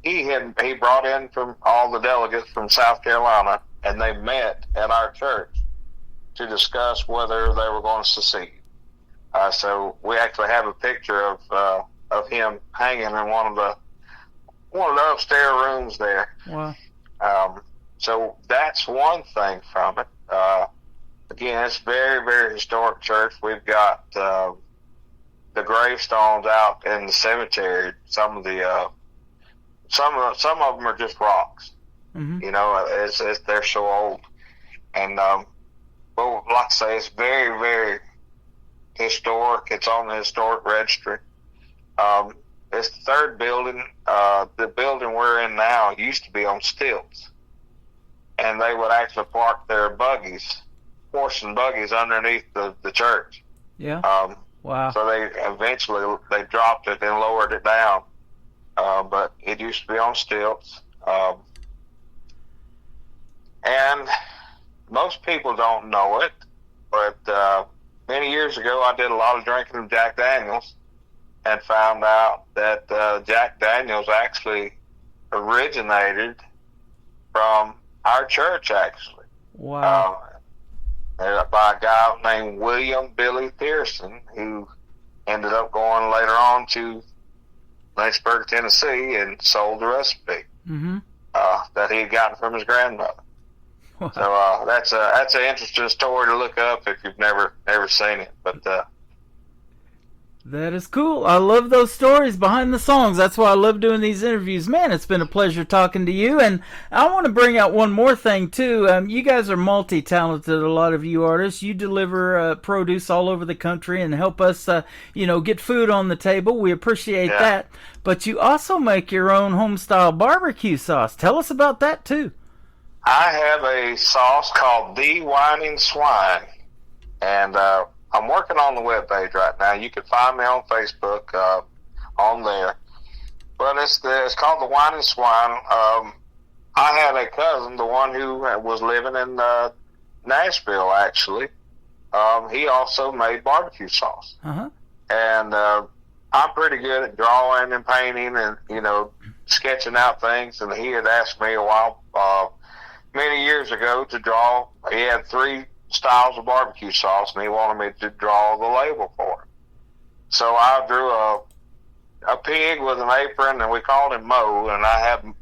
S14: he brought in from all the delegates from South Carolina, and they met at our church to discuss whether they were going to secede. So we actually have a picture of him hanging in one of the upstairs rooms there.
S4: Wow.
S14: So that's one thing from it. Again, it's very, very historic church. We've got the gravestones out in the cemetery. Some of them are just rocks.
S4: Mm-hmm.
S14: You know, they're so old. And well, like I say, it's very, very historic. It's on the historic registry. It's the third building. The building we're in now used to be on stilts, and they would actually park their horse and buggies underneath the church.
S4: Yeah. Wow.
S14: So they eventually they dropped it and lowered it down. But it used to be on stilts. And most people don't know it, but many years ago I did a lot of drinking of Jack Daniels and found out that Jack Daniels actually originated from our church, actually.
S4: Wow.
S14: By a guy named William Billy Pearson, who ended up going later on to Lynchburg, Tennessee, and sold the recipe that he had gotten from his grandmother.
S4: Wow.
S14: So that's an interesting story to look up if you've never seen it. But
S4: that is cool. I love those stories behind the songs. That's why I love doing these interviews. Man, it's been a pleasure talking to you. And I want to bring out one more thing, too. You guys are multi-talented, a lot of you artists. You deliver produce all over the country and help us, get food on the table. We appreciate that. But you also make your own home-style barbecue sauce. Tell us about that, too.
S14: I have a sauce called The Whining Swine. And I'm working on the webpage right now. You can find me on Facebook on there. But it's called The Whining Swine. I had a cousin, the one who was living in Nashville, actually. He also made barbecue sauce. And I'm pretty good at drawing and painting and, sketching out things. And he had asked me a while, many years ago, to draw. He had 3 styles of barbecue sauce, and he wanted me to draw the label for it. So I drew a pig with an apron, and we called him Mo, and I had Mo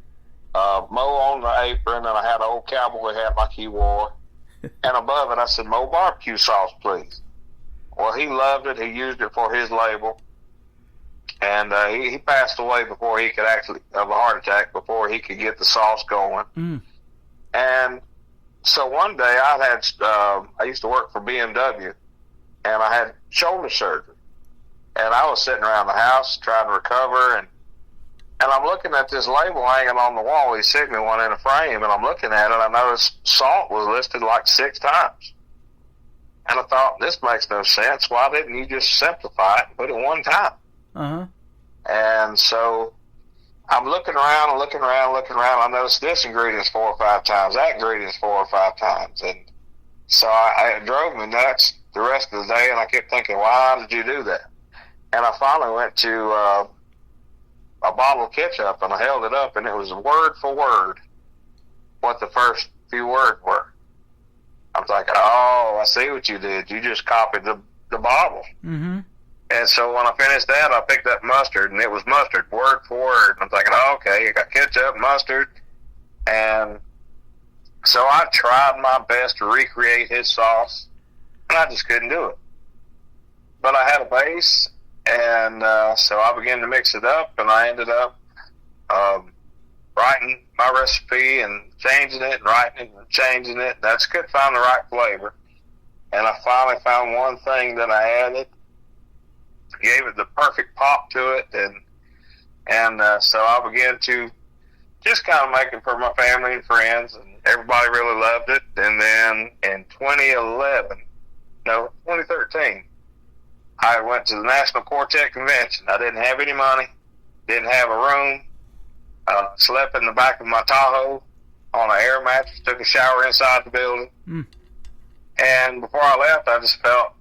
S14: on the apron, and I had an old cowboy hat like he wore, and above it I said, "Mo barbecue sauce, please." Well, he loved it. He used it for his label, and he passed away before he could of a heart attack, before he could get the sauce going. And so one day I used to work for BMW, and I had shoulder surgery, and I was sitting around the house trying to recover, and I'm looking at this label hanging on the wall. He sent me one in a frame, and I'm looking at it, and I noticed salt was listed like 6 times. And I thought, this makes no sense. Why didn't you just simplify it and put it 1 time? And so I'm looking around and looking around. I noticed this ingredient's 4 or 5 times, that ingredient's 4 or 5 times. And so it drove me nuts the rest of the day, and I kept thinking, why did you do that? And I finally went to a bottle of ketchup, and I held it up, and it was word for word what the first few words were. I was like, oh, I see what you did. You just copied the bottle. And so when I finished that, I picked up mustard, and it was mustard, word for word. I'm thinking, oh, okay, you got ketchup, mustard. And so I tried my best to recreate his sauce, and I just couldn't do it. But I had a base, and so I began to mix it up, and I ended up writing my recipe and changing it and writing it and changing it. And I just couldn't find the right flavor. And I finally found one thing that I added, gave it the perfect pop to it, and so I began to just kind of make it for my family and friends, and everybody really loved it. And then in 2013, I went to the National Quartet Convention. I didn't have any money, didn't have a room, slept in the back of my Tahoe on an air mattress, took a shower inside the building. And before I left, I just felt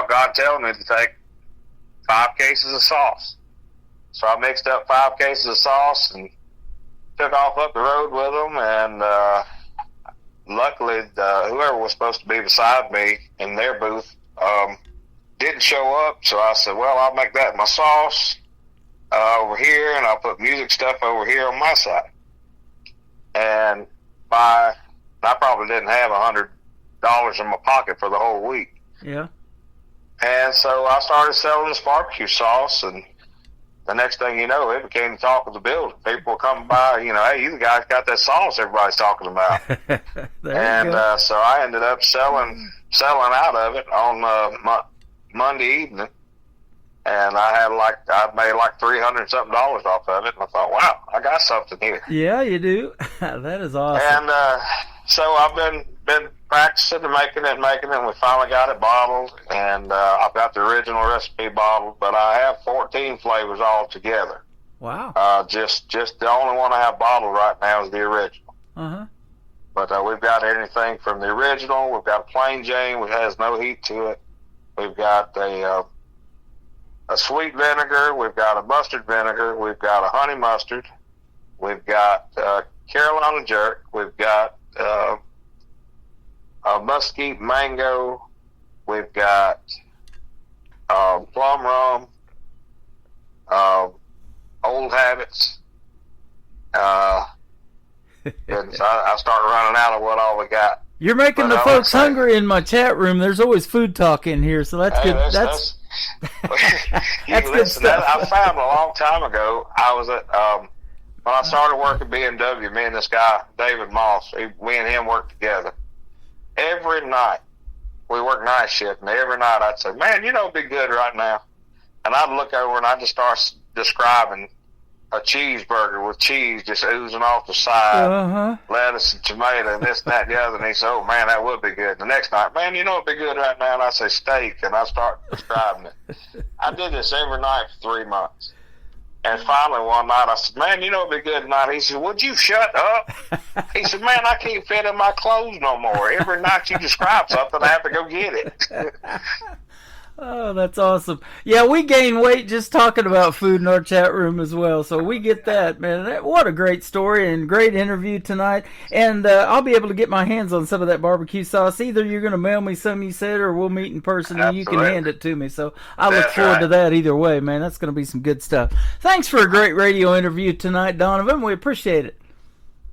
S14: God telling me to take 5 cases of sauce. So I mixed up 5 cases of sauce and took off up the road with them. And luckily, whoever was supposed to be beside me in their booth didn't show up. So I said, well, I'll make that my sauce over here, and I'll put music stuff over here on my side. And I probably didn't have $100 in my pocket for the whole week. And so I started selling this barbecue sauce, and the next thing you know, it became the talk of the building. People were coming by, hey, you the guys got that sauce everybody's talking about. So I ended up selling out of it on Monday evening, and I made like $300 something off of it, and I thought, wow, I got something here.
S4: Yeah, you do. That is awesome.
S14: And so I've been practicing and making it, and we finally got it bottled, and I've got the original recipe bottled, but I have 14 flavors all together.
S4: Wow.
S14: Just the only one I have bottled right now is the original.
S4: Uh-huh.
S14: But we've got anything from the original. We've got a plain Jane, which has no heat to it. We've got a sweet vinegar. We've got a mustard vinegar. We've got a honey mustard. We've got Carolina jerk. We've got a mesquite mango. We've got plum rum. Old habits. And so I start running out of what all we got.
S4: You're making the folks hungry in my chat room. There's always food talk in here, so that's good. That's good stuff.
S14: I found a long time ago. I was at when I started working at BMW. Me and this guy David Moss. We and him worked together. Every night we worked night shift, and every night I'd say, "Man, you know, it'd be good right now." And I'd look over and I'd just start describing a cheeseburger with cheese just oozing off the side, lettuce and tomato and this, that, and the other. And he said, "Oh, man, that would be good." The next night, "Man, you know it'd be good right now." And I say, "Steak." And I start describing it. I did this every night for 3 months. And finally one night I said, "Man, you know it'd be good tonight." He said, "Would you shut up?" He said, "Man, I can't fit in my clothes no more. Every night you describe something, I have to go get it."
S4: Oh, that's awesome. Yeah, we gain weight just talking about food in our chat room as well, so we get that, man. What a great story and great interview tonight. And I'll be able to get my hands on some of that barbecue sauce. Either you're going to mail me some, you said, or we'll meet in person and you can hand it to me. So I look forward to that either way, man. That's going to be some good stuff. Thanks for a great radio interview tonight, Donovan. We appreciate it.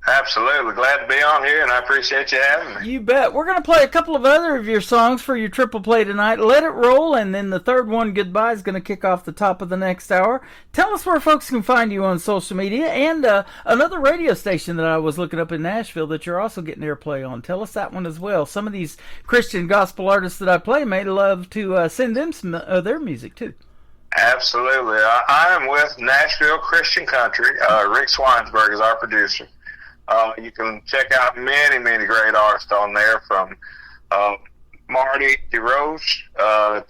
S14: Absolutely. Glad to be on here, and I appreciate you having me.
S4: You bet. We're going to play a couple of other of your songs for your triple play tonight. Let It Roll, and then the third one, Goodbye, is going to kick off the top of the next hour. Tell us where folks can find you on social media, and another radio station that I was looking up in Nashville that you're also getting airplay on. Tell us that one as well. Some of these Christian gospel artists that I play may love to send them some their music, too.
S14: Absolutely. I am with Nashville Christian Country. Rick Swinesburg is our producer. You can check out many, many great artists on there, from Marty DeRoche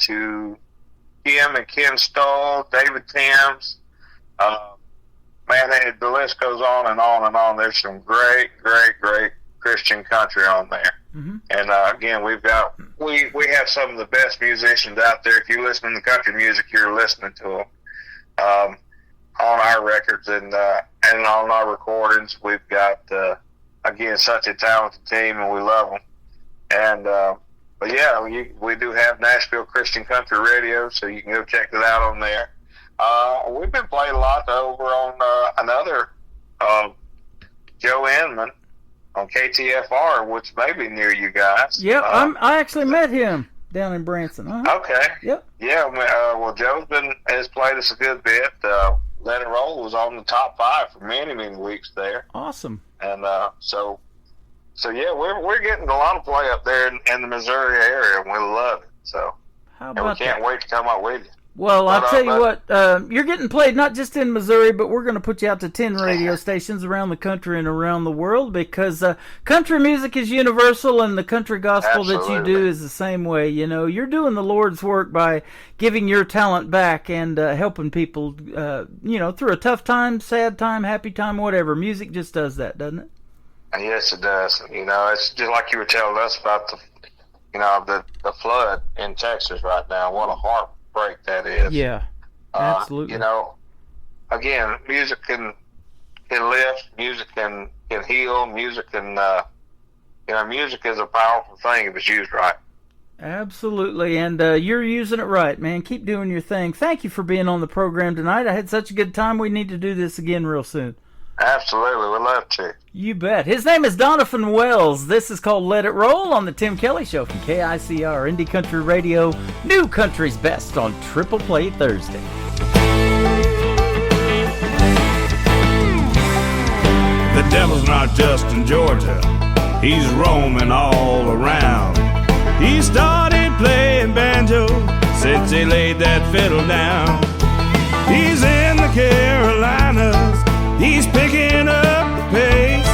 S14: to Kim and Ken Stoll, David Timms. Man, the list goes on and on and on. There's some great, great, great Christian country on there. Mm-hmm. And again, we have some of the best musicians out there. If you listen to country music, you're listening to them. On our records and on our recordings. We've got, again, such a talented team, and we love them. And, but yeah, we do have Nashville Christian Country Radio, so you can go check it out on there. We've been playing a lot over on another Joe Inman on KTFR, which may be near you guys.
S4: Yeah, I actually met him down in Branson.
S14: Okay.
S4: Yep.
S14: Yeah, well, Joe's has played us a good bit. Let It Roll was on the top 5 for many, many weeks there.
S4: Awesome.
S14: And so yeah, we're getting a lot of play up there in the Missouri area, and we love it. So
S4: how about
S14: we can't wait to come up with you.
S4: Well, I'll tell you what, you're getting played not just in Missouri, but we're going to put you out to 10 radio stations around the country and around the world, because country music is universal, and the country gospel that you do is the same way. You know, you're doing the Lord's work by giving your talent back and helping people, through a tough time, sad time, happy time, whatever. Music just does that, doesn't it?
S14: Yes, it does. You know, it's just like you were telling us about the flood in Texas right now. What a heartbreak that is.
S4: Yeah, absolutely.
S14: Again, music can lift, music can heal, music can music is a powerful thing if it's used right.
S4: Absolutely, and you're using it right, man. Keep doing your thing. Thank you for being on the program tonight. I had such a good time. We need to do this again real soon.
S14: Absolutely, we'd love to.
S4: You bet. His name is Donovan Wells. This is called Let It Roll on the Tim Kelly Show from KICR Indie Country Radio. New country's best on Triple Play Thursday.
S15: The devil's not just in Georgia, he's roaming all around. He started playing banjo since he laid that fiddle down. He's in the Carolinas, he's picking up the pace.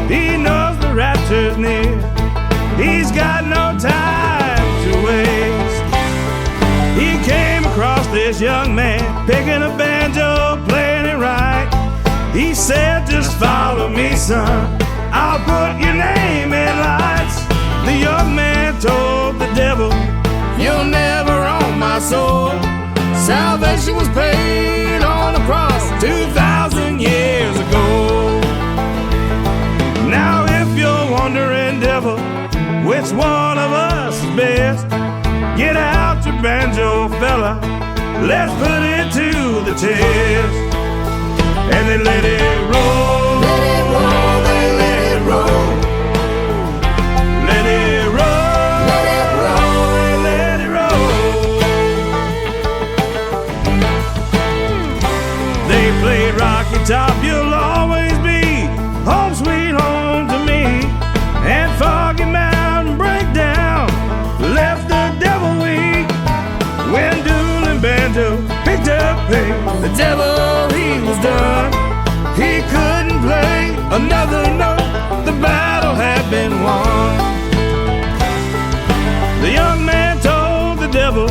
S15: He knows the rapture's near. He's got this young man picking a banjo, playing it right. He said, just follow me, son, I'll put your name in lights. The young man told the devil, you'll never own my soul. Salvation was paid on the cross 2,000 years ago. Now if you're wondering, devil, which one of us is best, get out your banjo, fella, let's put it to the test. And they let it roll, let it roll, they let it roll. Let it roll, let it roll, they let it roll. They played Rocky Top, you'll always be home sweet home to me. And Foggy Mountain Breakdown left the devil weak. When Doolin Banjo picked up pace, the devil, he was done. He couldn't play another note, the battle had been won. The young man told the devil,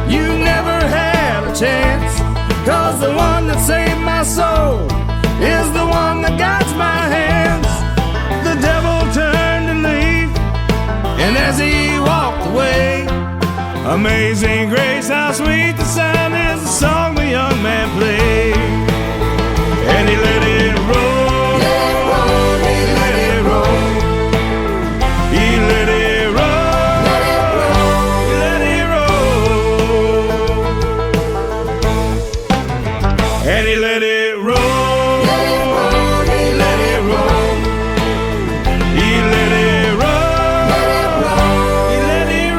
S15: you never had a chance, 'cause the one that saved my soul is the one that guides my hands. The devil turned and left, and as he walked away, Amazing Grace, how sweet the sound is, the song the young man played. And he let it roll, let it roll, he let it roll. He let it roll, let it roll, he let it roll. And he let it roll, let it roll, he let it roll. He let it roll, let it roll, he let it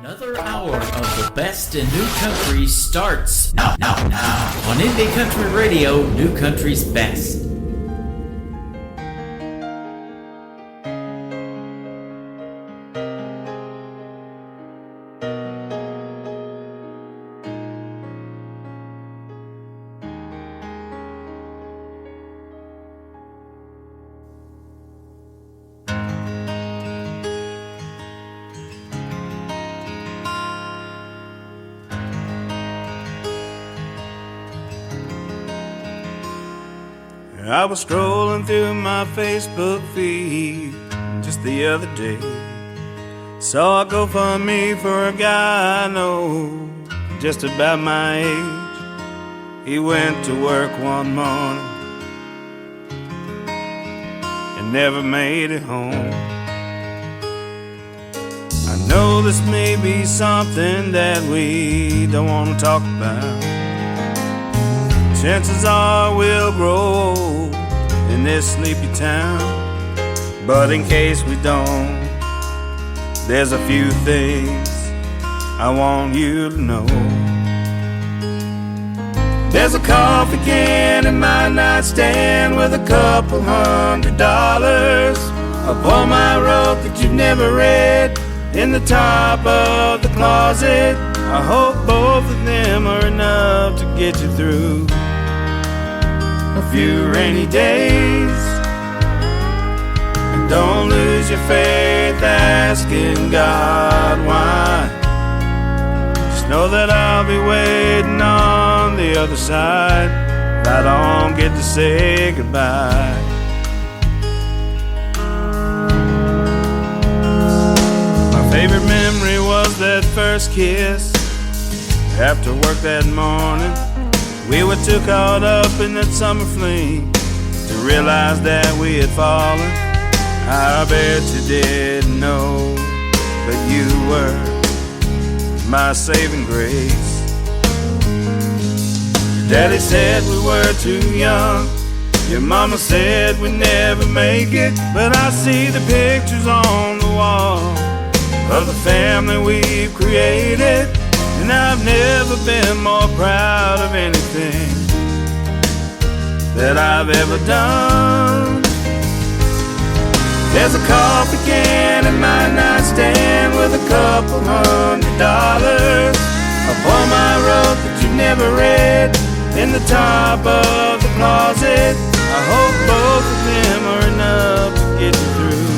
S5: Another hour of the best in new country starts now on Indie Country Radio, New Country's Best.
S15: I was strolling through my Facebook feed just the other day. Saw a GoFundMe for a guy I know just about my age. He went to work one morning and never made it home. I know this may be something that we don't want to talk about. Chances are we'll grow old in this sleepy town. But in case we don't, there's a few things I want you to know. There's a coffee can in my nightstand with a couple $100. A poem I wrote that you've never read in the top of the closet. I hope both of them are enough to get you through a few rainy days. And don't lose your faith asking God why. Just know that I'll be waiting on the other side if I don't get to say goodbye. Favorite memory was that first kiss. After work that morning, we were too caught up in that summer fling to realize that we had fallen. I bet you didn't know, but you were my saving grace. Daddy said we were too young. Your mama said we'd never make it. But I see the pictures on the wall of the family we've created, and I've never been more proud of anything that I've ever done. There's a coffee can in my nightstand with a couple $100. A poem I wrote that you never read in the top of the closet. I hope both of them are enough to get you through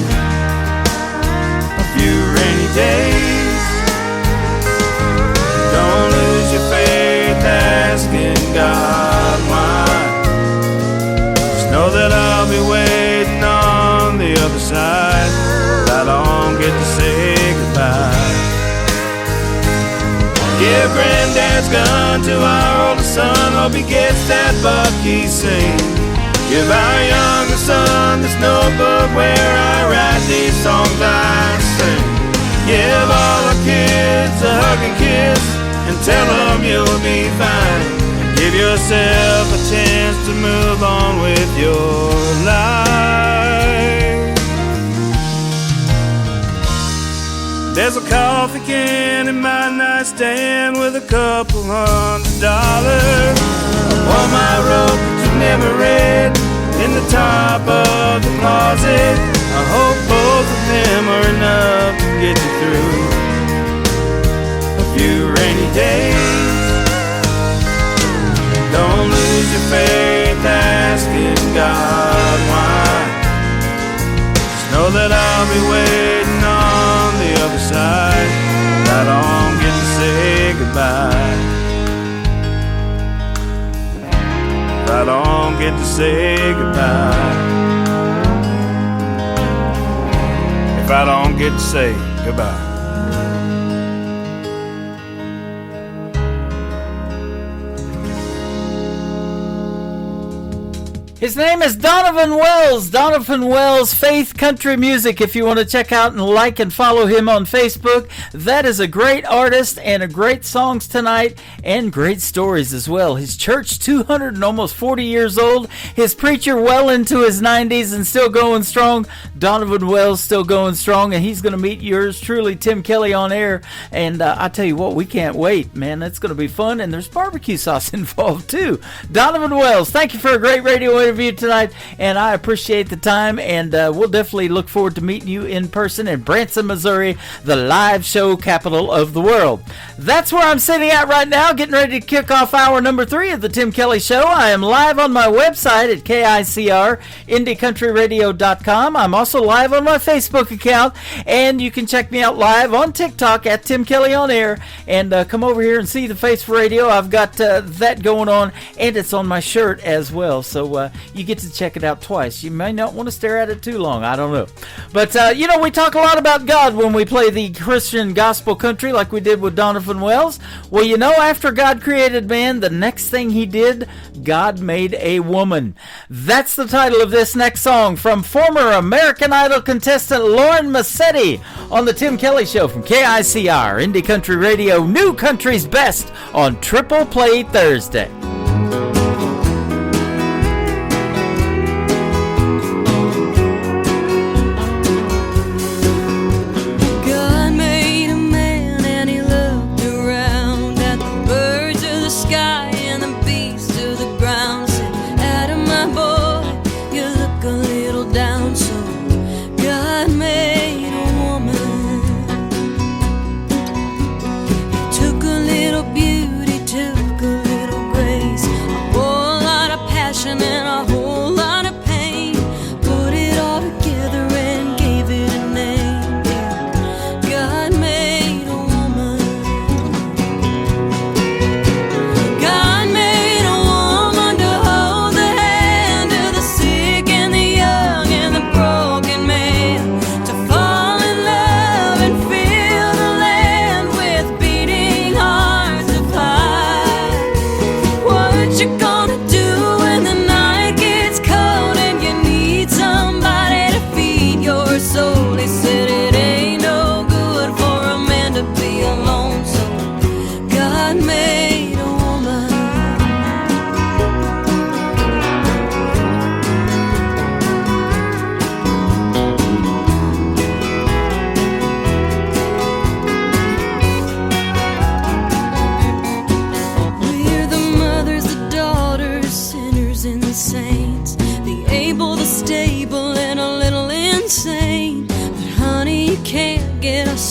S15: a few rainy days. Don't lose your faith asking God why. Just know that I'll be waiting on the other side. I don't get to say goodbye. Give Granddad's gun to our oldest son. Hope he gets that buck he's seen. Give our youngest son this notebook where I write these songs I sing. Give all our kids a hug and kiss and tell them you'll be fine. And give yourself a chance to move on with your life. There's a coffee can in my nightstand with a couple $100. A poem I wrote that you never read in the top of the closet. I hope both of them are enough to get you through a few rainy days. Don't lose your faith asking God why. Just know that I'll be waiting on the other side. I don't get to say goodbye. I don't get to say goodbye. If I don't get to say goodbye.
S4: His name is Donovan Wells. Donovan Wells, Faith Country Music. If you want to check out and like and follow him on Facebook, that is a great artist and a great songs tonight and great stories as well. His church, 200 and almost 40 years old. His preacher, well into his 90s and still going strong. Donovan Wells still going strong, and he's going to meet yours truly, Tim Kelly, on air. And I tell you what, we can't wait, man. That's going to be fun, and there's barbecue sauce involved too. Donovan Wells, thank you for a great radio interview tonight, and I appreciate the time, and we'll definitely look forward to meeting you in person in Branson, Missouri, the live show capital of the world. That's where I'm sitting at right now, getting ready to kick off hour number 3 of the Tim Kelly Show. I am live on my website at KICR, IndieCountryRadio.com. I'm also live on my Facebook account, and you can check me out live on TikTok at Tim Kelly on Air, and come over here and see the face for radio. I've got that going on, and it's on my shirt as well, so you get to check it out twice. You may not want to stare at it too long. I don't know. But, we talk a lot about God when we play the Christian gospel country like we did with Donovan Wells. Well, after God created man, the next thing he did, God made a woman. That's the title of this next song from former American Idol contestant Lauren Massetti on the Tim Kelly Show from KICR, Indie Country Radio, New Country's Best on Triple Play Thursday.
S6: Took a little beauty, took a little grace.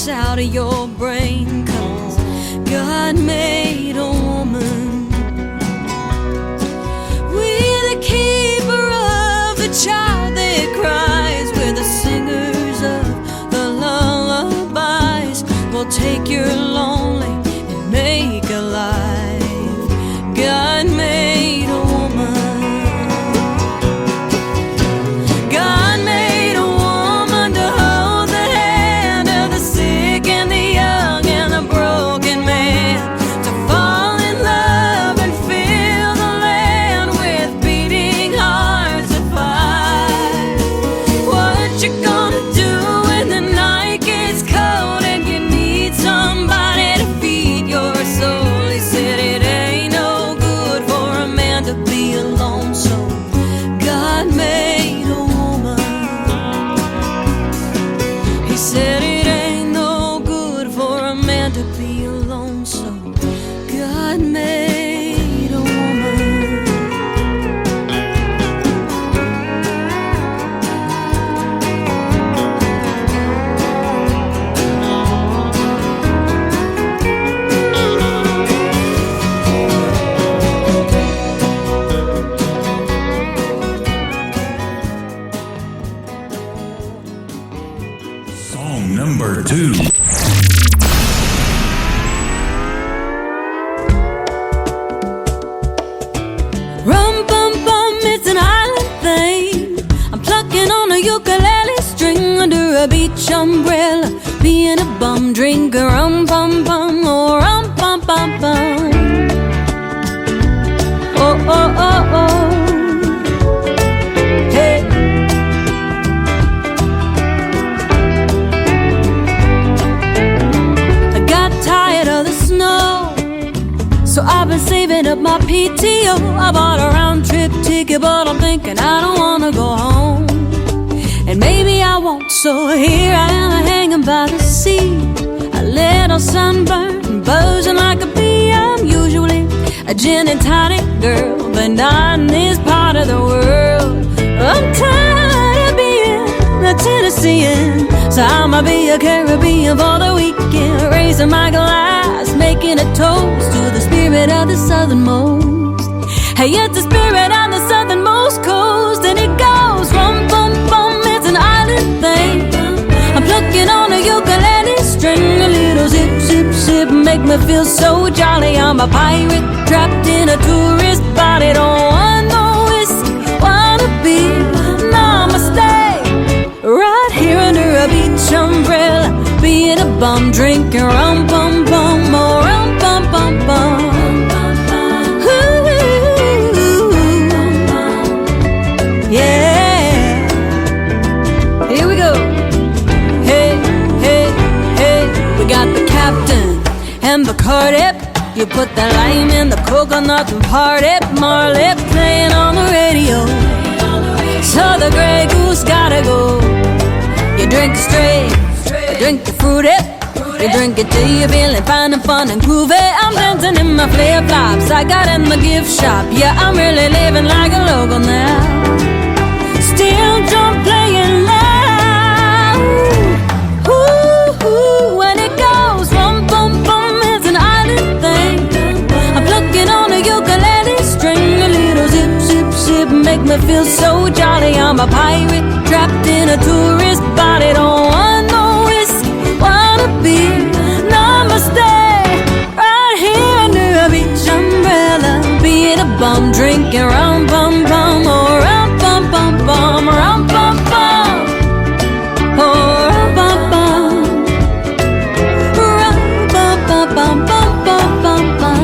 S13: wash out of your brain, 'cause God made a woman. We're the keeper of the child that cries. We're the singers of the lullabies. We'll take your lonely and make alive. God made a woman. God made a woman to hold the hand of the sick and the young and the broken man, to fall in love and fill the land with beating hearts of fire. What you gonna do when the night gets cold and you need somebody to feed your soul? He said it ain't no good for a man to be alone, so God made a woman. He said it ain't no good for a man to be alone, so God made a woman.
S12: Song number 2.
S13: Rum bum bum, it's an island thing. I'm plucking on a ukulele string under a beach umbrella, being a bum drinker. Rum bum bum, oh rum bum bum bum. Oh oh oh oh. Hey. I got tired of the snow, so I've been saving up my PTO. I bought a round trip ticket, but I'm thinking I don't wanna go home. And maybe I won't, so here I am hanging by the sea, a little sunburned, buzzing like a bee. I'm usually a gin and tonic girl, but not in this part of the world. I'm tired of being a Tennessean, so I'ma be a Caribbean for the weekend, raising my glass, making a toast to the spirit of the southernmost. Hey, it's the spirit on the southernmost coast, and it goes rum bum bum, it's an island thing. I'm plucking on a ukulele string, a little zip zip zip, make me feel so jolly. I'm a pirate trapped in a tourist body, don't want no whiskey, wanna be namaste. Right here under a beach umbrella, being a bum drinking rum bum bum, oh rum bum bum bum. Yeah, here we go. Hey, hey, hey, we got the captain and the Cardiff. You put the lime in the coconut and party, Marley playing on the radio. So the Grey Goose gotta go. You drink it straight, you drink it fruity, you drink it till you're feeling fine and fun and groovy. I'm dancing in my flip-flops I got in the gift shop. Yeah, I'm really living like a local now. Still drum playing loud. Ooh, ooh, when it goes rum bum bum, it's an island thing. I'm plucking on a ukulele string, a little zip zip zip, make me feel so jolly. I'm a pirate trapped in a tourist body, don't want no whiskey, wanna be namaste. Right here under a beach umbrella, being a bum drinking rum bum bum, oh rum bum bum bum, rum bum bum, oh rum bum bum, rum bum bum bum bum bum bum bum.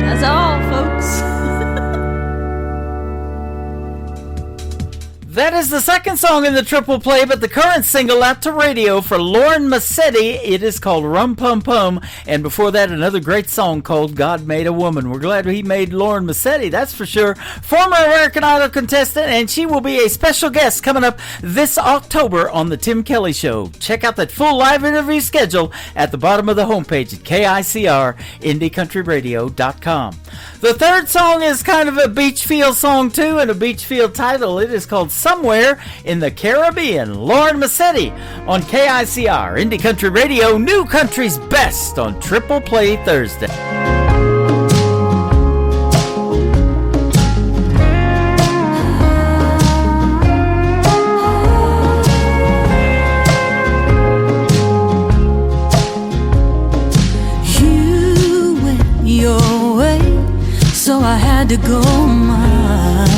S13: That's all, folks.
S4: That is the second song in the triple play, but the current single out to radio for Lauren Massetti. It is called Rum Pum Pum, and before that, another great song called God Made a Woman. We're glad he made Lauren Massetti, that's for sure. Former American Idol contestant, and she will be a special guest coming up this October on The Tim Kelly Show. Check out that full live interview schedule at the bottom of the homepage at KICR-IndieCountryRadio.com. The third song is kind of a beach feel song too, and a beach feel title. It is called Somewhere somewhere in the Caribbean. Lauren Massetti on KICR, Indie Country Radio, New Country's Best on Triple Play Thursday.
S16: Your way, so I had to go mine.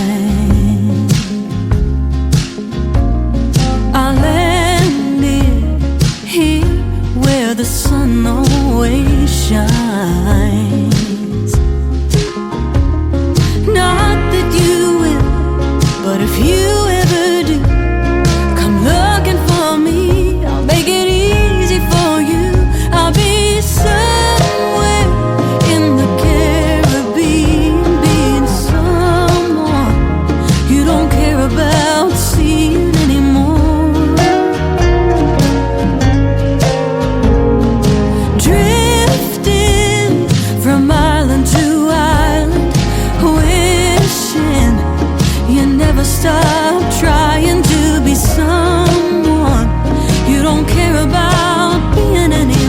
S16: I landed here where the sun always shines. Not that you will, but if you ever do, come looking for me. I'll make it easy for you. I'll be somewhere in the Caribbean, being someone you don't care about seeing anymore. Drifting from island to island, wishing you never stop trying to be someone you don't care about being anymore.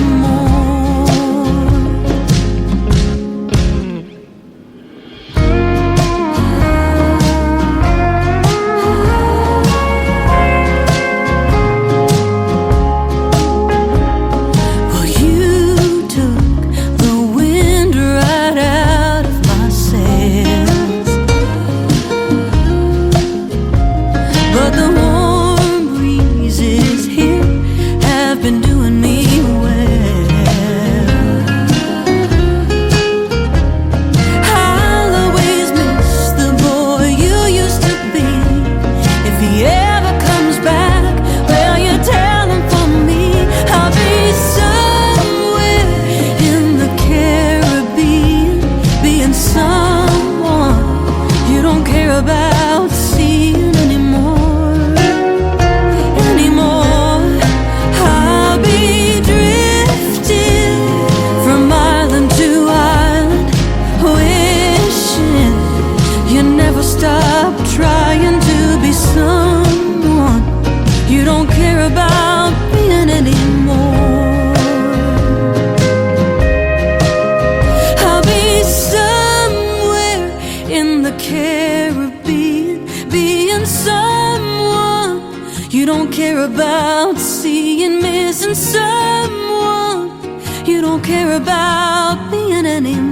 S16: Well, you took the wind right out of my sails, but the warm breezes here have been doing me well. I'll always miss the boy you used to be. If he ever comes back, well, you tell him for me. I'll be somewhere in the Caribbean, being someone you don't care about seeing anymore. I'll be drifting from island to island, wishing you never stop trying to be someone you don't care about being anymore. I'll be somewhere in the Caribbean, being someone you don't care about seeing, missing someone you don't care about being anymore.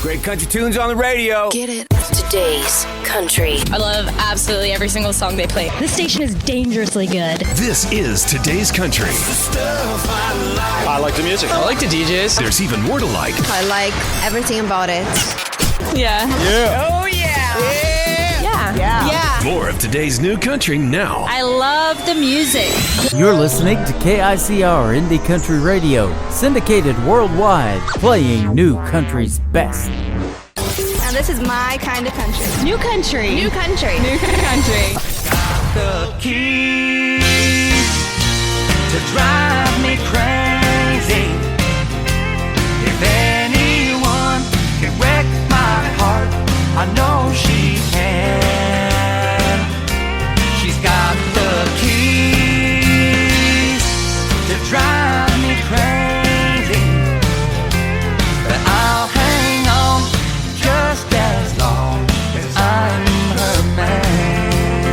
S3: Great country tunes on the radio.
S11: Get it? Today's country.
S17: I love absolutely every single song they play.
S18: This station is dangerously good.
S12: This is Today's Country.
S19: I like the music.
S10: I like the DJs.
S12: There's even more to like.
S20: I like everything about it.
S17: Yeah.
S19: Yeah.
S17: Oh, yeah. Yeah.
S12: More of today's new country now.
S11: I love the music.
S4: You're listening to KICR Indie Country Radio, syndicated worldwide, playing New Country's best.
S20: Now this is my kind of country.
S11: New country.
S20: New country.
S17: New country.
S9: The keys to drive me crazy. If anyone can wreck my heart, I know she can. She's got the keys to drive me crazy, but I'll hang on just as long as I'm her man.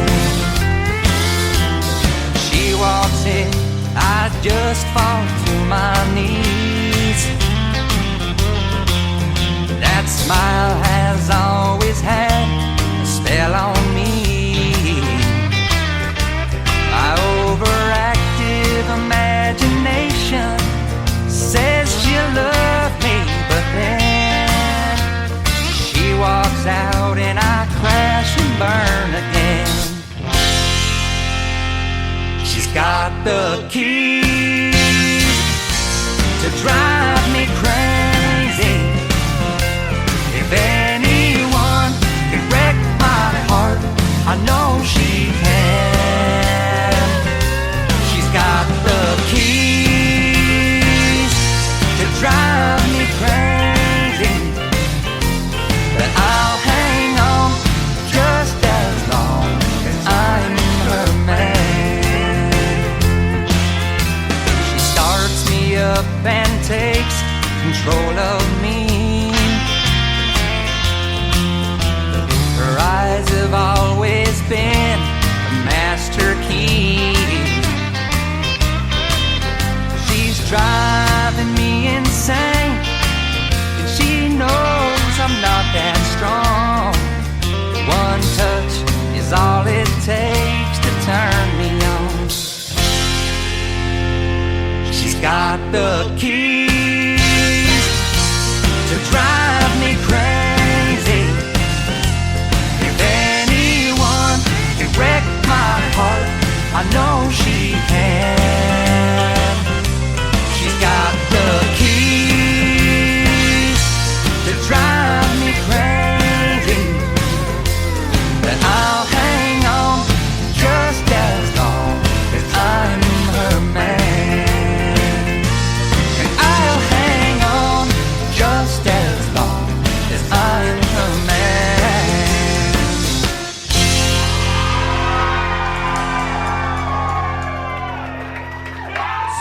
S9: She walks in, I just fall to my knees. That smile has always had a spell on me. My overactive imagination burn again. She's got the keys to drive me crazy. If anyone can wreck my heart, I know she can. She's got the keys to drive me crazy, but I'll hang on just as long as I'm her man. She starts me up and takes control of me. Her eyes have always been a master key. She's driving me insane, and she knows I'm not that strong. One touch is all it takes to turn me on. She's got the keys to drive me crazy. If anyone can wreck my heart, I know she can. She's got the keys to drive me crazy, but I'll hang on just as long as I'm her man. And I'll hang on just as long as I'm her man.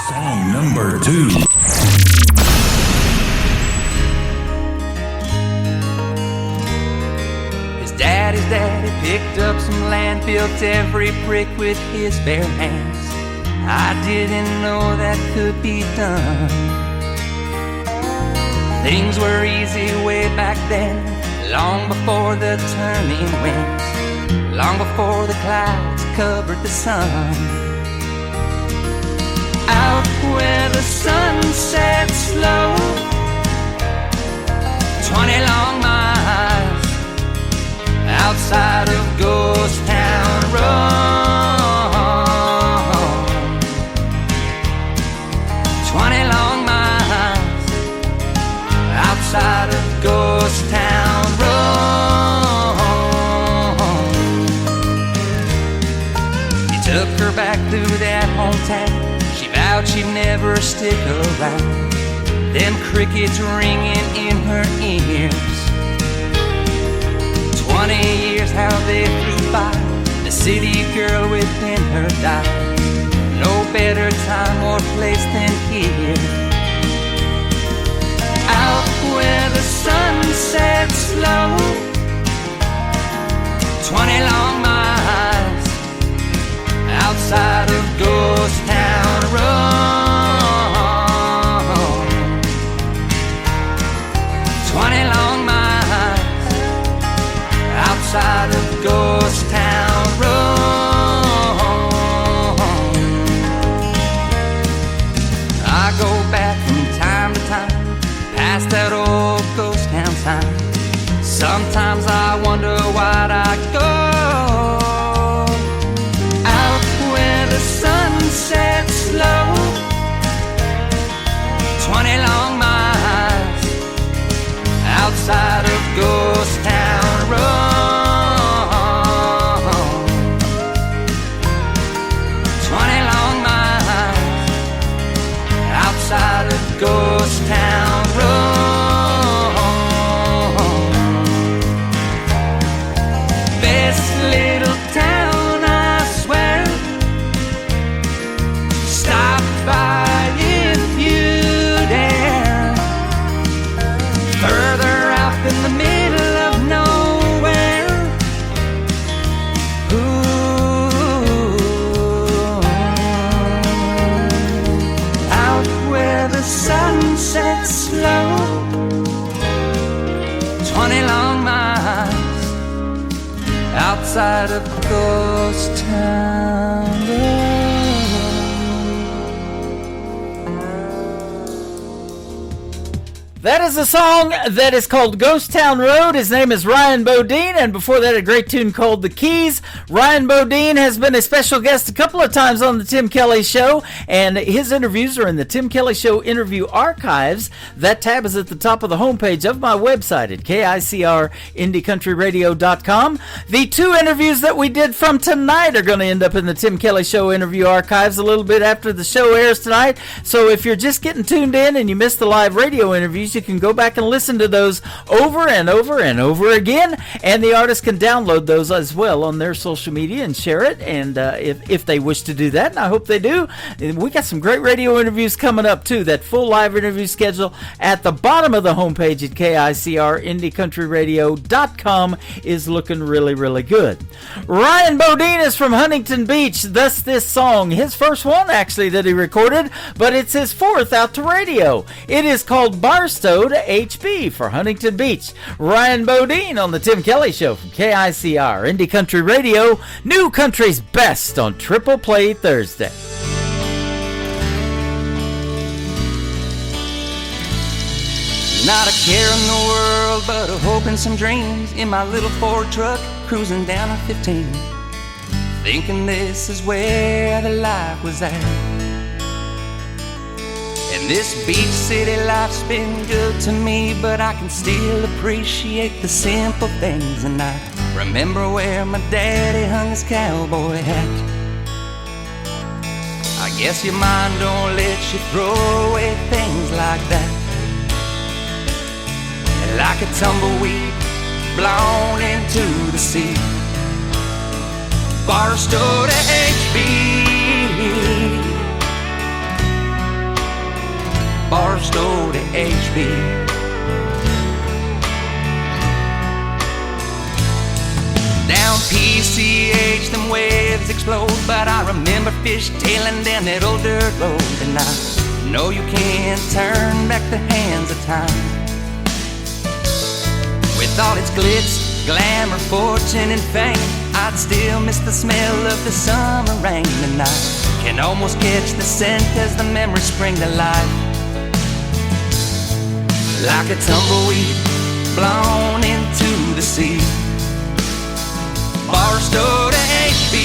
S12: Song number 2.
S9: His daddy's daddy picked up some land, built every brick with his bare hands. I didn't know that could be done. Things were easy way back then, long before the turning winds, long before the clouds covered the sun. Out where the sun sets slow, 20 long miles outside of Ghost Town Road. 20 long miles outside of Ghost Town Road. He took her back through that hometown. She vowed she'd never stick around. Them crickets ringing in her ears. 20 years how they flew by. The city girl within her died. No better time or place than here. Out where the sun sets slow, 20 long miles outside of Ghost Town Road. 20 long miles outside of Ghost Town Road. I go back from time to time, past that old ghost town sign. Sometimes I wonder why'd I go out where the sun sets slow. 20 long miles outside of Ghost Town Road. 20 long miles outside of Ghost Town Road. Best little town, I swear. Stop by if you dare. Further out in the middle of nowhere. Ooh. Out where the sun sets slow. 20 long miles outside of Ghost Town Road.
S4: That is a song that is called Ghost Town Road. His name is Ryan Bodine, and before that, a great tune called The Keys. Ryan Bodine has been a special guest a couple of times on the Tim Kelly Show, and his interviews are in the Tim Kelly Show interview archives. That tab is at the top of the homepage of my website at KICRIndieCountryRadio.com. The two interviews that we did from tonight are going to end up in the Tim Kelly Show interview archives a little bit after the show airs tonight. So if you're just getting tuned in and you missed the live radio interviews, you can go back and listen to those over and over and over again, and the artists can download those as well on their social media and share it, and if they wish to do that, and I hope they do. We got some great radio interviews coming up too. That full live interview schedule at the bottom of the homepage at KICRIndieCountryRadio.com is looking really, really good. Ryan Bodine is from Huntington Beach, thus this song, his first one actually that he recorded, but it's his fourth out to radio. It is called Barstow to HB for Huntington Beach. Ryan Bodine on the Tim Kelly Show from KICR Indie Country Radio, New Country's best on Triple Play Thursday.
S9: Not a care in the world, but a hope and some dreams in my little Ford truck, cruising down on 15, thinking this is where the life was at. And this beach city life's been good to me, but I can still appreciate the simple things. And I remember where my daddy hung his cowboy hat. I guess your mind don't let you throw away things like that. Like a tumbleweed blown into the sea. Barstow to HB, Barstow to HB. Down PCH, them waves explode, but I remember fishtailing down that old dirt road. And I know you can't turn back the hands of time. With all its glitz, glamour, fortune, and fame, I'd still miss the smell of the summer rain. And I can almost catch the scent as the memories spring to life. Like a tumbleweed blown into the sea. Barstow to HB,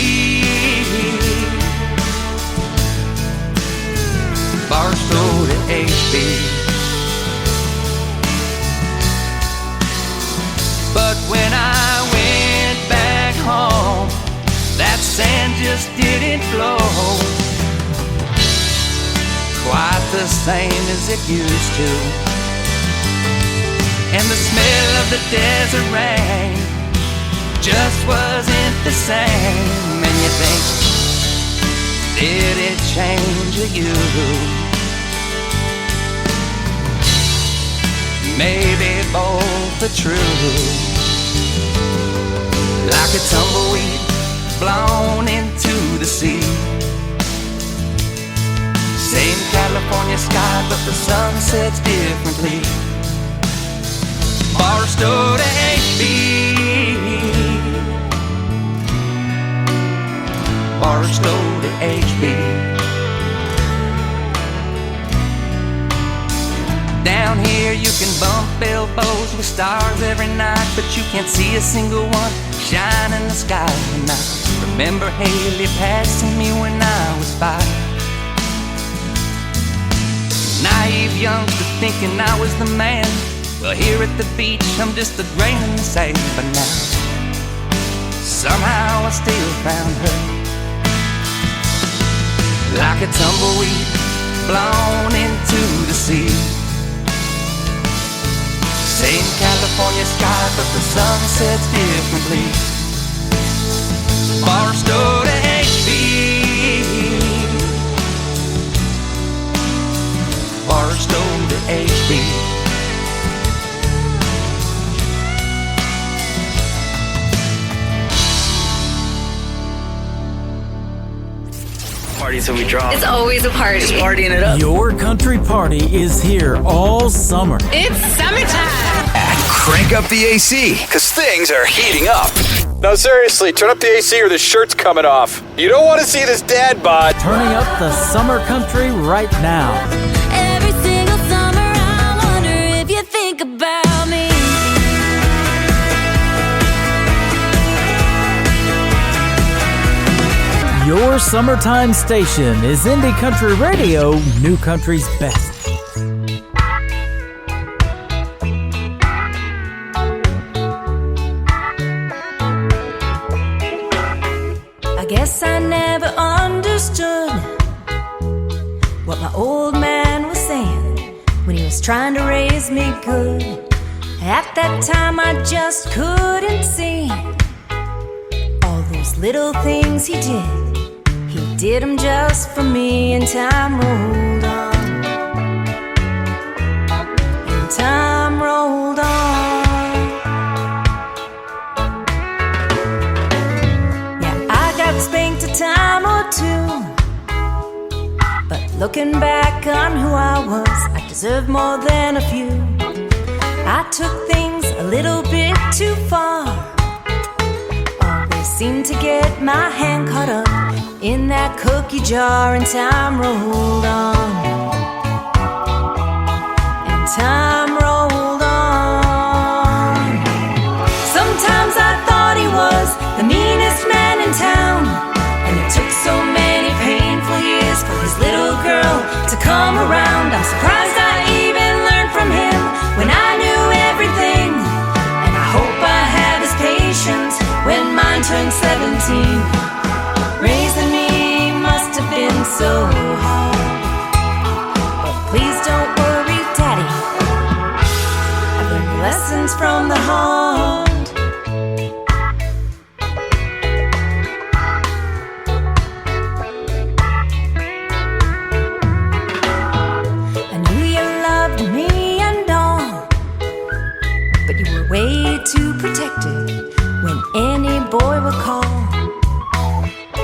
S9: Barstow to HB. But when I went back home, that sand just didn't flow quite the same as it used to. And the smell of the desert rain just wasn't the same. And you think, did it change you? Maybe both are true. Like a tumbleweed blown into the sea. Same California sky, but the sun sets differently. Barstow to HB, Barstow to HB. Down here you can bump elbows with stars every night, but you can't see a single one shine in the sky. And I remember Haley passing me when I was 5. Naive youngster thinking I was the man. Well, here at the beach I'm just a grain in the sand. But now somehow I still found her. Like a tumbleweed blown into the sea. Same California sky, but the sun sets differently. Barstow to HB, Barstow to HB.
S21: Party till we drop.
S11: It's always a party.
S21: Just partying it up.
S4: Your country party is here all summer.
S17: It's summertime.
S12: Crank up the AC, because things are heating up.
S19: No, seriously, turn up the AC or the shirt's coming off. You don't want to see this dad bod.
S4: Turning up the summer country right now.
S16: Every single summer I wonder if you
S4: Your summertime station is Indie Country Radio, New Country's best.
S16: I guess I never understood what my old man was saying when he was trying to raise me good. At that time I just couldn't see all those little things he did. He did them just for me, and time rolled on. And time rolled on. Yeah, I got spanked a time or two, but looking back on who I was, I deserved more than a few. I took things a little bit too far. Always seemed to get my hand caught up in that cookie jar, and time rolled on. And time rolled on. Sometimes I thought he was the meanest man in town, and it took so many painful years for his little girl to come around. I'm surprised I even learned from him when I knew everything, and I hope I have his patience when mine turns 17. Raising me must have been so hard, but please don't worry, Daddy, I've learned lessons from the heart. I knew you loved me and all, but you were way too protected when any boy would call.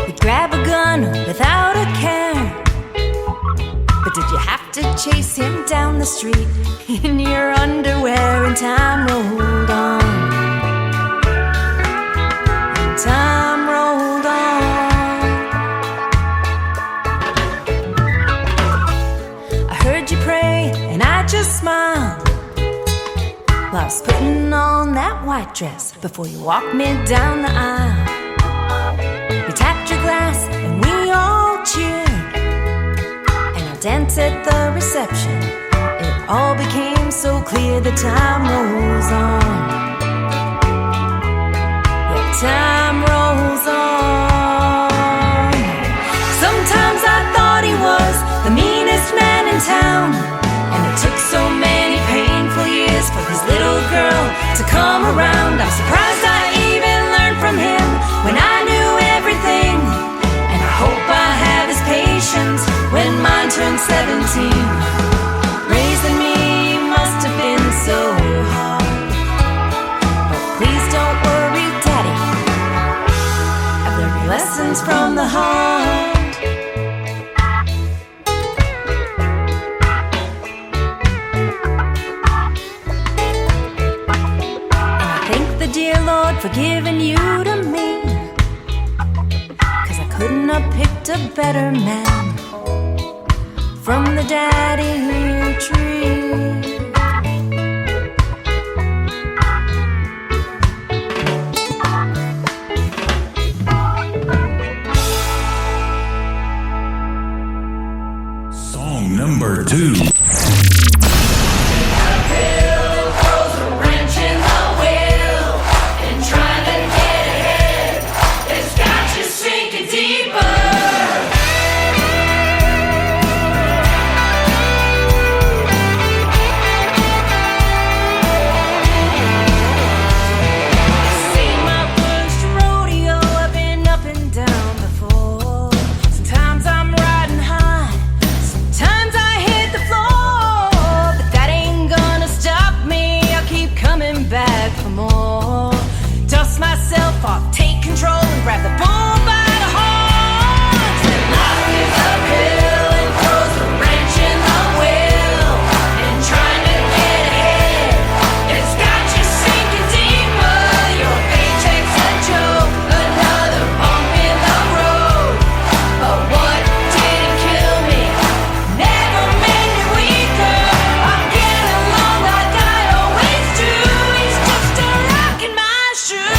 S16: You'd grab a gun without a care, but did you have to chase him down the street in your underwear? And time rolled on. And time rolled on. I heard you pray and I just smiled while I was putting on that white dress before you walked me down the aisle. You tapped your glass and we all cheered, and I danced at the reception. It all became so clear that time rolls on. Yeah, time rolls on. Sometimes I thought he was the meanest man in town, and it took so many painful years for his little girl to come around. I'm surprised I even learned from him when I knew everything, and I hope I have his patience when mine turns 17. Raising me must have been so hard, but please don't worry, Daddy, I've learned lessons from the heart. And I thank the dear Lord for giving you to me, 'cause I couldn't have picked a better man from the daddy tree.
S12: Song number 2.
S16: Sometimes I'm riding high, sometimes I hit the floor, but that ain't gonna stop me. I'll keep coming back for more. Dust myself off, take control, and grab the bull by the horns. And life is uphill and throws a wrench in the wheel, and trying to get ahead, it's got you sinking deeper. Your paycheck's a joke, another bump in the road. But what didn't kill me never made me weaker. I'm getting along like I always do. It's just a rock in my shoe.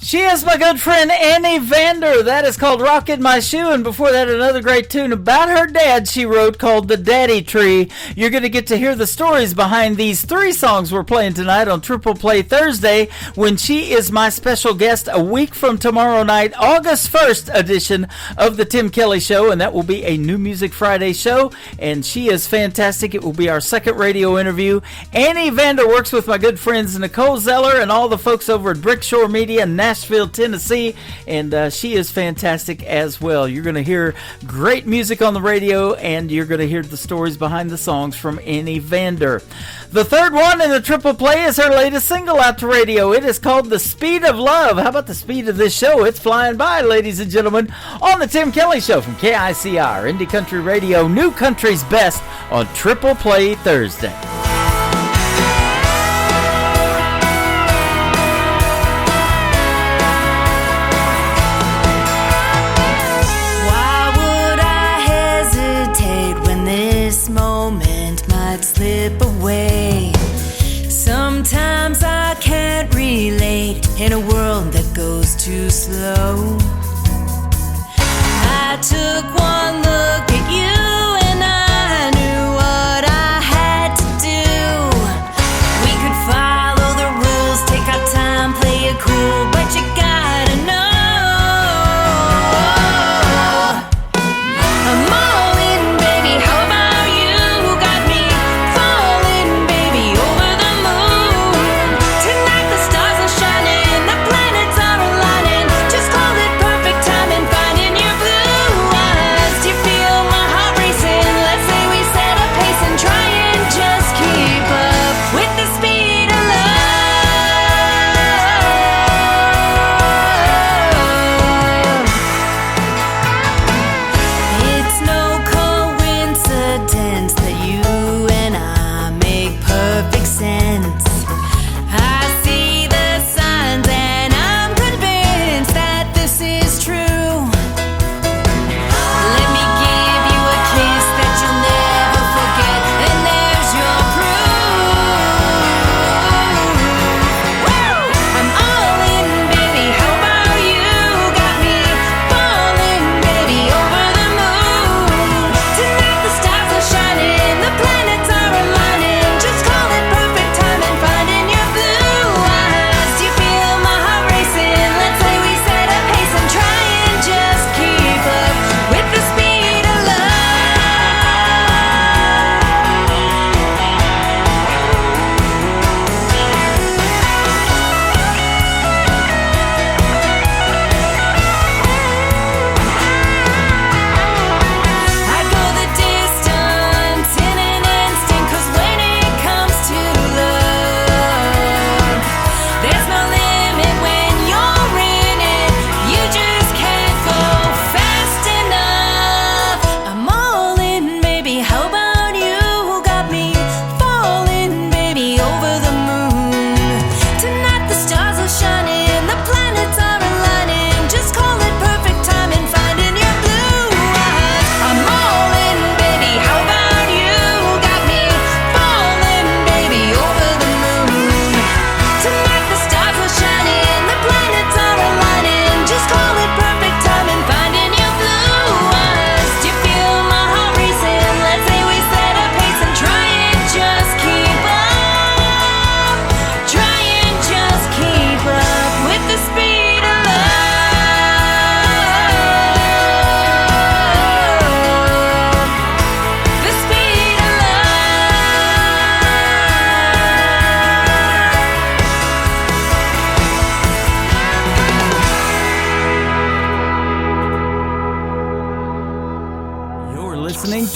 S4: She is my good friend Annie Vander. That is called Rockin' My Shoe. And before that, another great tune about her dad she wrote called The Daddy Tree. You're going to get to hear the stories behind these 3 songs we're playing tonight on Triple Play Thursday when she is my special guest a week from tomorrow night, August 1st edition of The Tim Kelly Show. And that will be a New Music Friday show. And she is fantastic. It will be our second radio interview. Annie Vander works with my good friends Nicole Zeller and all the folks over at Brickshore Media in Nashville, Tennessee, and she is fantastic as well. You're going to hear great music on the radio, and you're going to hear the stories behind the songs from Annie Vander. The third one in the Triple Play is her latest single out to radio. It is called The Speed of Love. How about the speed of this show? It's flying by, ladies and gentlemen, on the Tim Kelly Show from KICR, Indie Country Radio, New Country's Best on Triple Play Thursday.
S16: Moment might slip away. Sometimes I can't relate in a world that goes too slow. I took one look at you and I knew what I had to do. We could follow the rules, take our time, play it cool, but you gotta know I'm all in, baby. How about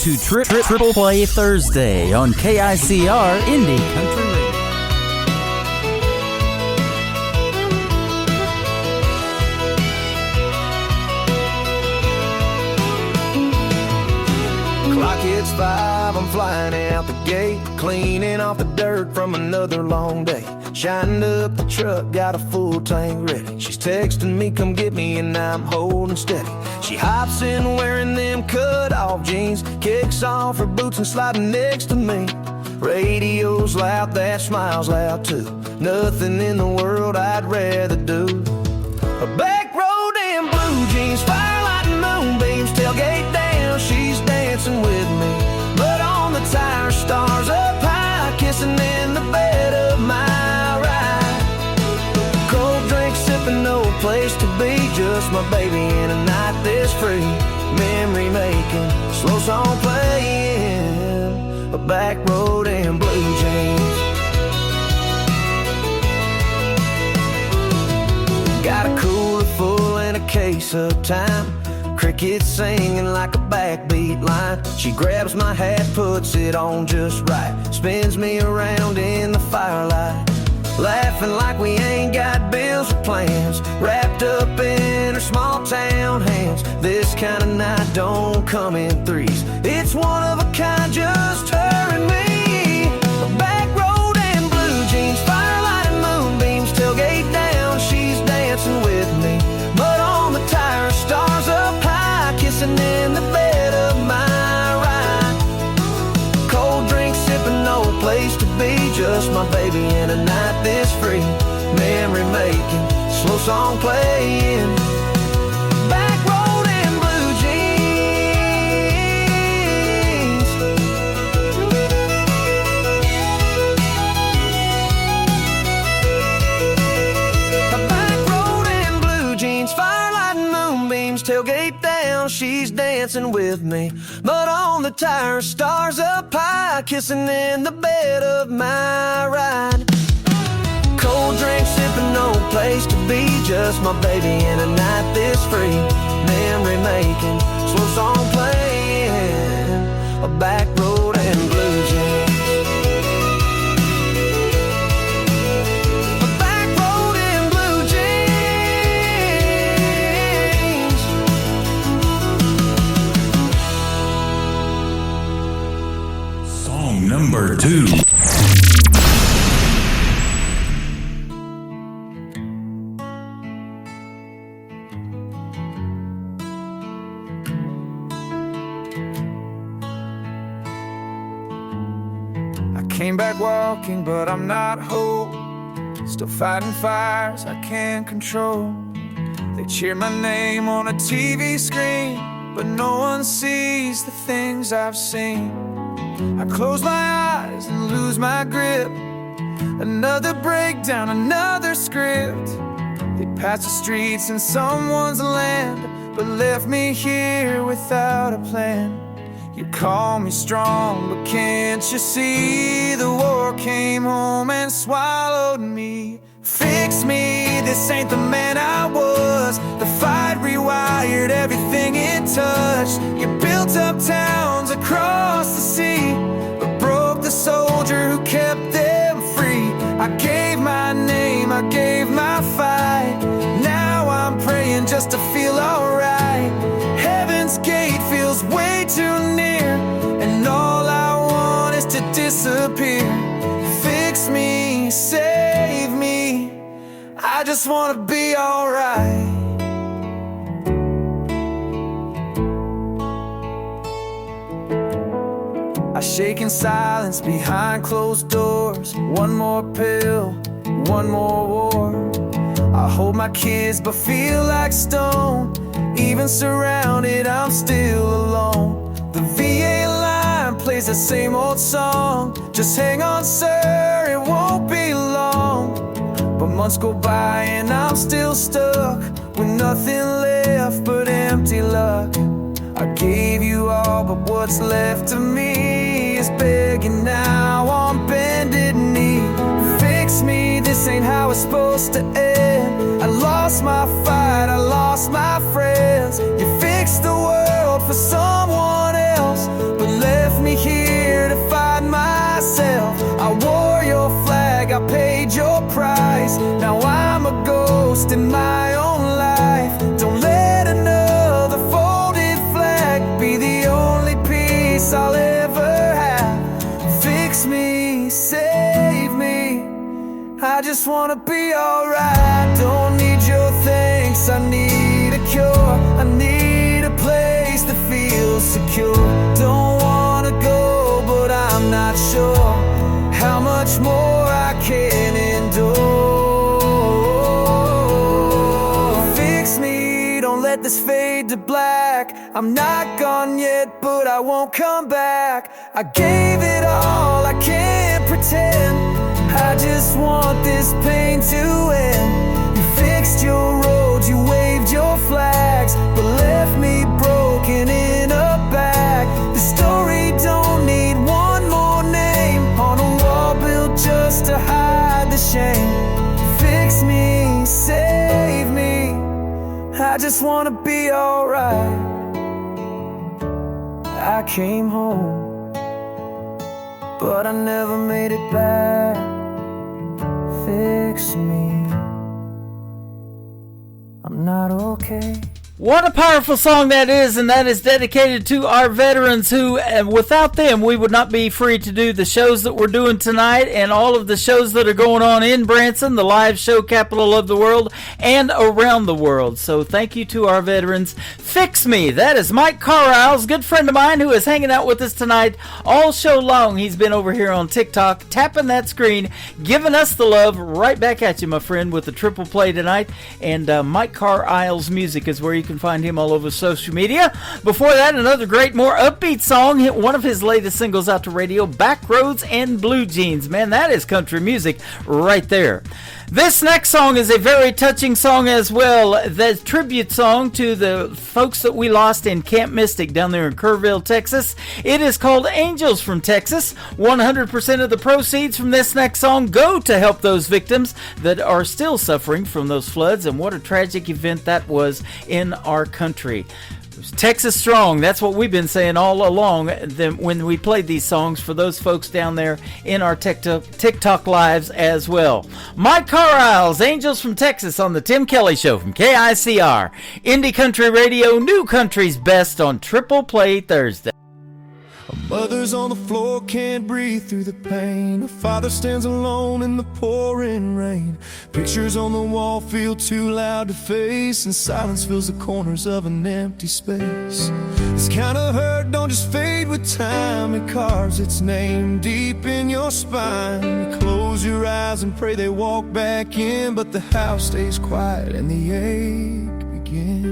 S4: to Triple Play Thursday on KICR Indie Country Radio.
S9: Clock hits 5, I'm flying out the gate, cleaning off the dirt from another long day. Shined up the truck, got a full tank ready. She's texting me, come get me, and I'm holding steady. She hops in wearing them cut-off jeans, kicks off her boots and sliding next to me. Radio's loud, that smile's loud too. Nothing in the world I'd rather do A back road and blue jeans, firelight and moonbeams, tailgate down, she's dancing with me. But on the tire, stars up high, kissing in the bed of my ride. Cold drink sipping, no place to be, just my baby in a night this free. Memory making, slow song playing, a back road and blue jeans. Got a cooler full and a case of time. Crickets singing like a backbeat line. She grabs my hat, puts it on just right, spins me around in the firelight. Laughing like we ain't got bills or plans, wrapped up in her small town hands. This kind of night don't come in threes, it's one of a kind, just her and me. A back road and blue jeans, firelight and moonbeams, tailgate down, she's dancing with me. But on the tire, stars up high, kissing in the bed of my ride. Cold drink sipping, no place to be, just my baby in a night this free. Memory making, slow song playing, back road and blue jeans. A back road and blue jeans, firelight and moonbeams, tailgate down, she's dancing with me. But on the tire, stars up high, kissing in the bed of my ride. Cold drink sipping, no place to be, just my baby in a night this free. Memory making, slow song playing, a back road and blue jeans. A back road and blue jeans.
S12: Song number 2.
S10: Came back walking, but I'm not whole. Still fighting fires I can't control. They cheer my name on a TV screen, but no one sees the things I've seen. I close my eyes and lose my grip. Another breakdown, another script. They passed the streets in someone's land, but left me here without a plan. You call me strong, but can't you see the war came home and swallowed me? Fix me, this ain't the man I was. The fight rewired everything it touched. You built up towns across the sea, but broke the soldier who kept them free. I gave my name, I gave my fight. Now I'm praying just to feel alright. Heaven's gate feels way too near, and all I want is to disappear. Fix me, save me, I just wanna be alright. I shake in silence behind closed doors. One more pill, one more war. I hold my kids but feel like stone. Even surrounded, I'm still alone. The VA line plays the same old song. Just hang on, sir, it won't be long. But months go by and I'm still stuck, with nothing left but empty luck. I gave you all, but what's left of me is begging now on bended knee. Fix me, this ain't how it's supposed to end. I lost my fight, I lost my friends. You fixed the world for someone else, but left me here to fight myself. I wore your flag, I paid your price. Now I'm a ghost in my own life. Don't let another folded flag be the only peace I'll ever have. Fix me, save me, I just wanna be alright. Don't need your thanks, I need a cure. I need a place that feels secure. Don't wanna go, but I'm not sure how much more I can endure.
S9: let this fade to black. I'm not gone yet, but I won't come back. I gave it all, I can't pretend. I just want this pain to end. You fixed your roads, you waved your flags, but left me broken in a bag. The story don't need one more name on a wall built just to hide the shame. Fix me, save me, I just wanna be alright. I came home, but I never made it back. Fix me, I'm not okay.
S4: What a powerful song that is, and that is dedicated to our veterans who, without them, we would not be free to do the shows that we're doing tonight and all of the shows that are going on in Branson, the live show capital of the world, and around the world. So thank you to our veterans. Fix Me, that is Mike Carlisle's good friend of mine who is hanging out with us tonight all show long. He's been over here on TikTok, tapping that screen, giving us the love right back at you, my friend, with the triple play tonight. And Mike Carlisle's music is where you can find him all over social media. Before that, another great, more upbeat song, hit one of his latest singles out to radio, Backroads and Blue Jeans. Man, that is country music right there. This next song is a very touching song as well. The tribute song to the folks that we lost in Camp Mystic down there in Kerrville, Texas. It is called Angels from Texas. 100% of the proceeds from this next song go to help those victims that are still suffering from those floods. And what a tragic event that was in our country. Texas strong. That's what we've been saying all along when we played these songs for those folks down there in our TikTok lives as well. Mike Carlisle's Angels from Texas on the Tim Kelly Show from KICR. Indie Country Radio, New Country's Best on Triple Play Thursday.
S9: A mother's on the floor, can't breathe through the pain. A father stands alone in the pouring rain. Pictures on the wall feel too loud to face, and silence fills the corners of an empty space. This kind of hurt don't just fade with time. It carves its name deep in your spine. You close your eyes and pray they walk back in, but the house stays quiet and the ache begins.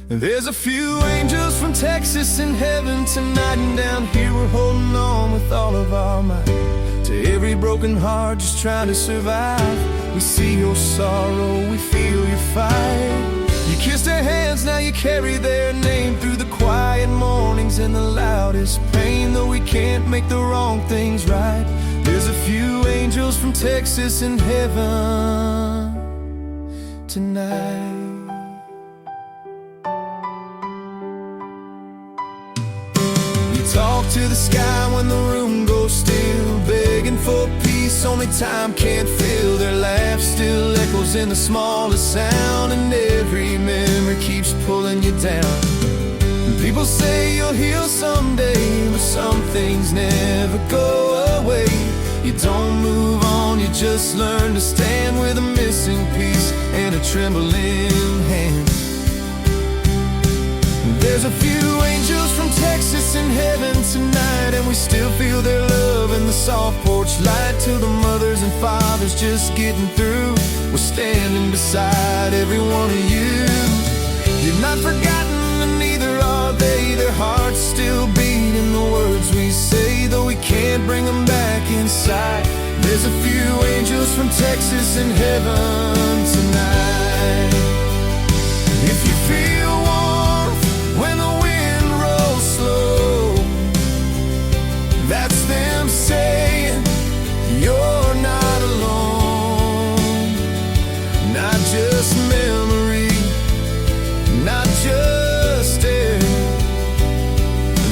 S9: There's a few angels from Texas in heaven tonight, and down here we're holding on with all of our might. To every broken heart just trying to survive, we see your sorrow, we feel your fight. You kissed their hands, now you carry their name through the quiet mornings and the loudest pain. Though we can't make the wrong things right, there's a few angels from Texas in heaven tonight. Talk to the sky when the room goes still, begging for peace only time can't fill. Their laugh still echoes in the smallest sound, and every memory keeps pulling you down. People say you'll heal someday, but some things never go away. You don't move on, you just learn to stand with a missing piece and a trembling hand. There's a few angels from Texas in heaven tonight, and we still feel their love in the soft porch light. To the mothers and fathers just getting through, we're standing beside every one of you. You're not forgotten and neither are they. Their hearts still beat in the words we say, though we can't bring them back inside. There's a few angels from Texas in heaven tonight. If you feel warmth when the wind rolls slow, that's them saying you're not alone. Not just memory, not just air,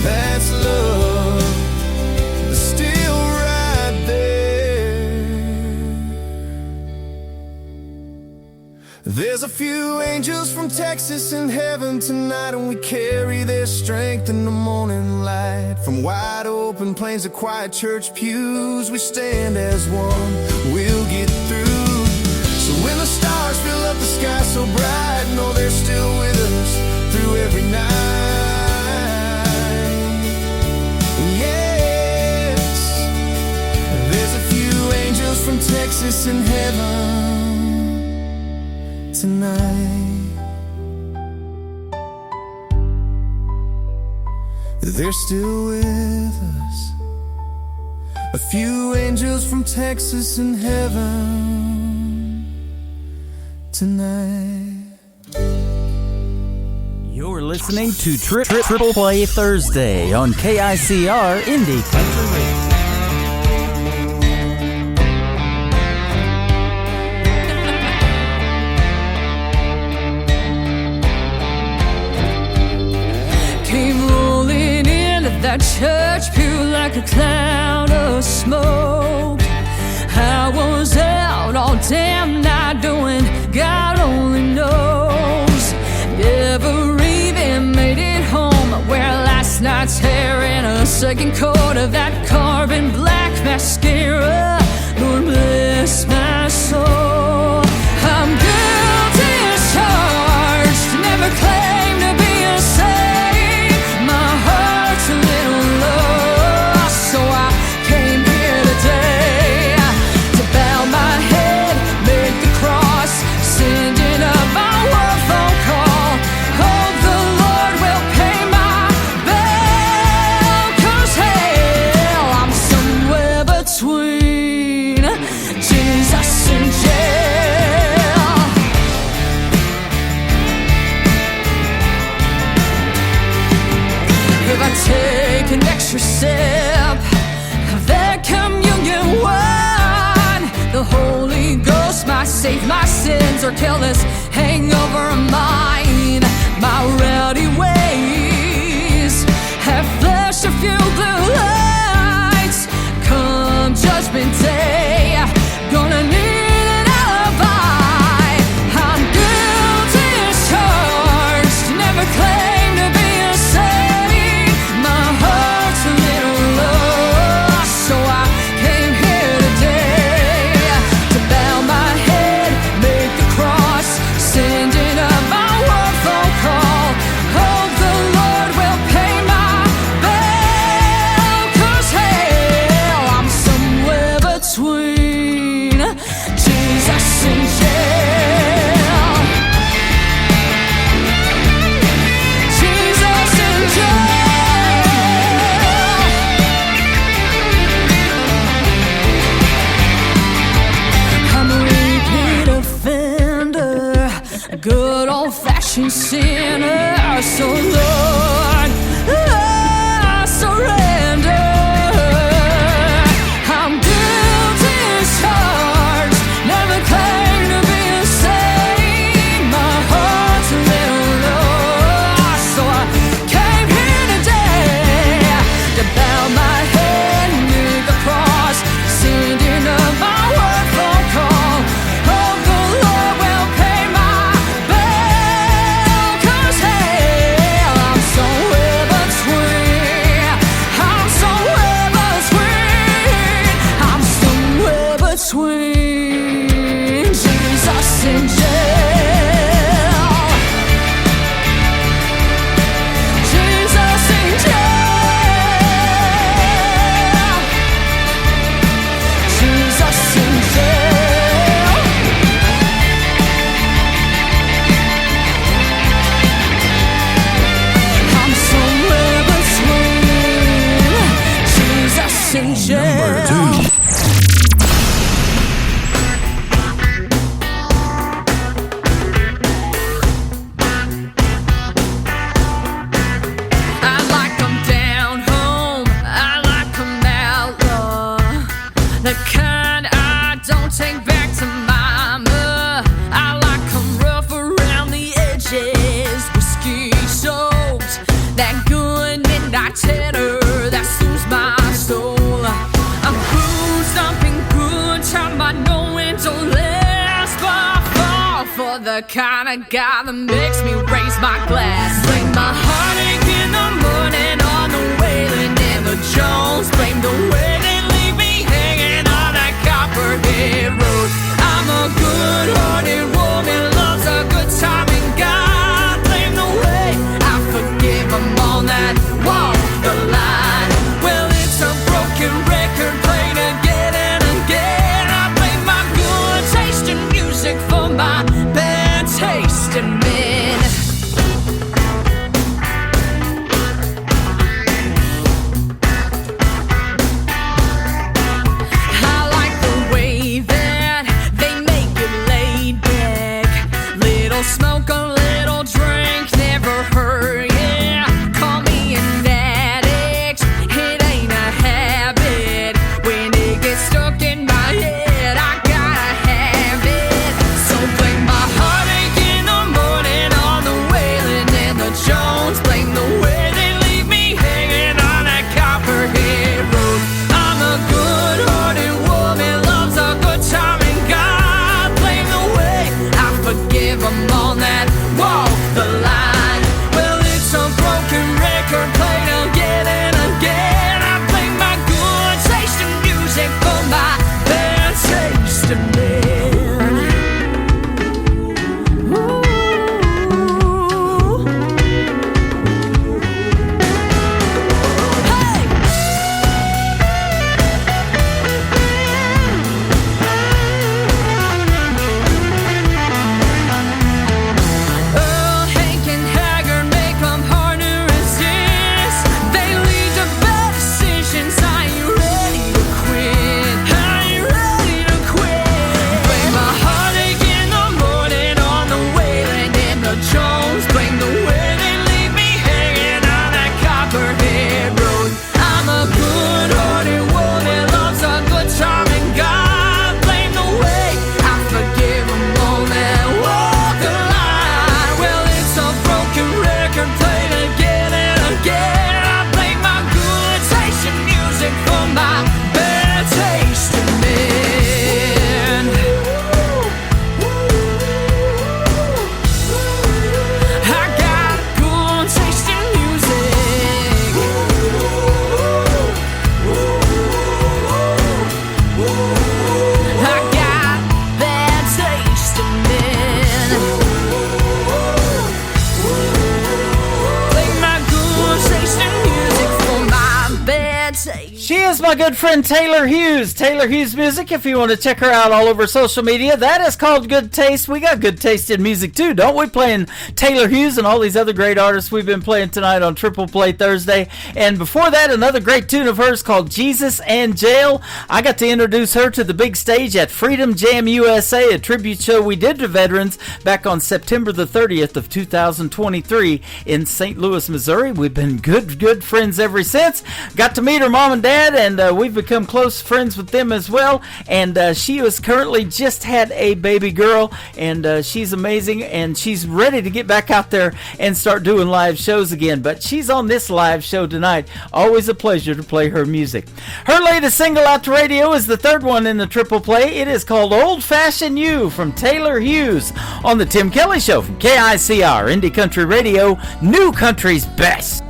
S9: that's love, still right there. There's a few angels from Texas in heaven tonight, and we carry their strength in the morning light. From wide open plains to quiet church pews, we stand as one, we'll get through. So when the stars fill up the sky so bright, know they're still with us through every night. Yes, there's a few angels from Texas in heaven tonight.
S1: they're still with us. A few angels from Texas in heaven tonight.
S4: You're listening to Triple Play Thursday on KICR Indie Country Radio.
S16: Came rolling into that church pew like a cloud of smoke. I was out all damn night doing God only knows. Never even made it home. Wear last night's hair in a second coat of that carbon black mascara. Lord bless my soul. I'm guilty as charged. Never claimed to be a saint. My heart's a little lost, so I came here today to bow my head, make the cross, sending up my one phone call. Hope the Lord will pay my bill, 'cause hell, I'm somewhere between Jesus and jail. If I take an extra sip of that communion wine, the Holy Ghost might save my sins or kill this hangover of mine. My rowdy ways have flashed a few blue lights. Come Judgment Day, gonna need an alibi. I'm guilty as charged, never claimed to be a saint. My heart's a little lost, so I came here today to bow my head, make the cross, sending up my one phone call. Hope the Lord will pay my bill, 'cause hell, I'm somewhere between Jesus and jail. Jesus and jail. I'm a repeat offender, a good old-fashioned sinner. So Lord, I surrender. I'm guilty as charged, never claimed to be a saint. My heart's a little lost, so I came here today to bow my head, make the cross, sending up my one phone call. Hope the Lord will pay my bill, 'cause hell, I'm somewhere between. I'm somewhere between. I'm somewhere between Jesus and jail. Jesus and jail. Jesus and jail. I'm somewhere between Jesus and jail.
S12: Number 2.
S16: I like 'em down home, I like 'em outlaw, the kind I don't take back to mama. I like 'em rough around the edges, whiskey soaked, that good midnight tenor that soothes my soul. I'm booze dumping good time, I know it don't last, but I fall for the kind of guy that makes me raise my glass. Blame my heartache in the morning on the Waylon and the Jones. Blame the way they leave me hanging on that Copperhead Road. I'm a good-hearted woman, loves a good time, and God blame the way I forgive them all that walk the line. Well, it's a broken record played again and again. I blame my good taste in music for my bad taste in men. for my bad taste in men. I got good taste in music. I got bad taste in men. Play my good taste in music for my bad taste.
S4: She is my good friend Taylor Hughes. Taylor Hughes Music, if you want to check her out all over social media, that is called Good Taste. We got good taste in music too, don't we? Playing Taylor Hughes and all these other great artists we've been playing tonight on Triple Play Thursday. And before that, another great tune of hers called Jesus and Jail. I got to introduce her to the big stage at Freedom Jam USA, a tribute show we did to veterans back on September the 30th of 2023 in St. Louis, Missouri. We've been good friends ever since. Got to meet her mom and dad, and we've become close friends with them as well. And she has currently just had a baby girl, and she's amazing, and she's ready to get back out there and start doing live shows again. But she's on this live show tonight. Always a pleasure to play her music. Her latest single out to radio is the third one in the Triple Play. It is called Old Fashioned You from Taylor Hughes on the Tim Kelly Show from KICR, Indie Country Radio, New Country's Best.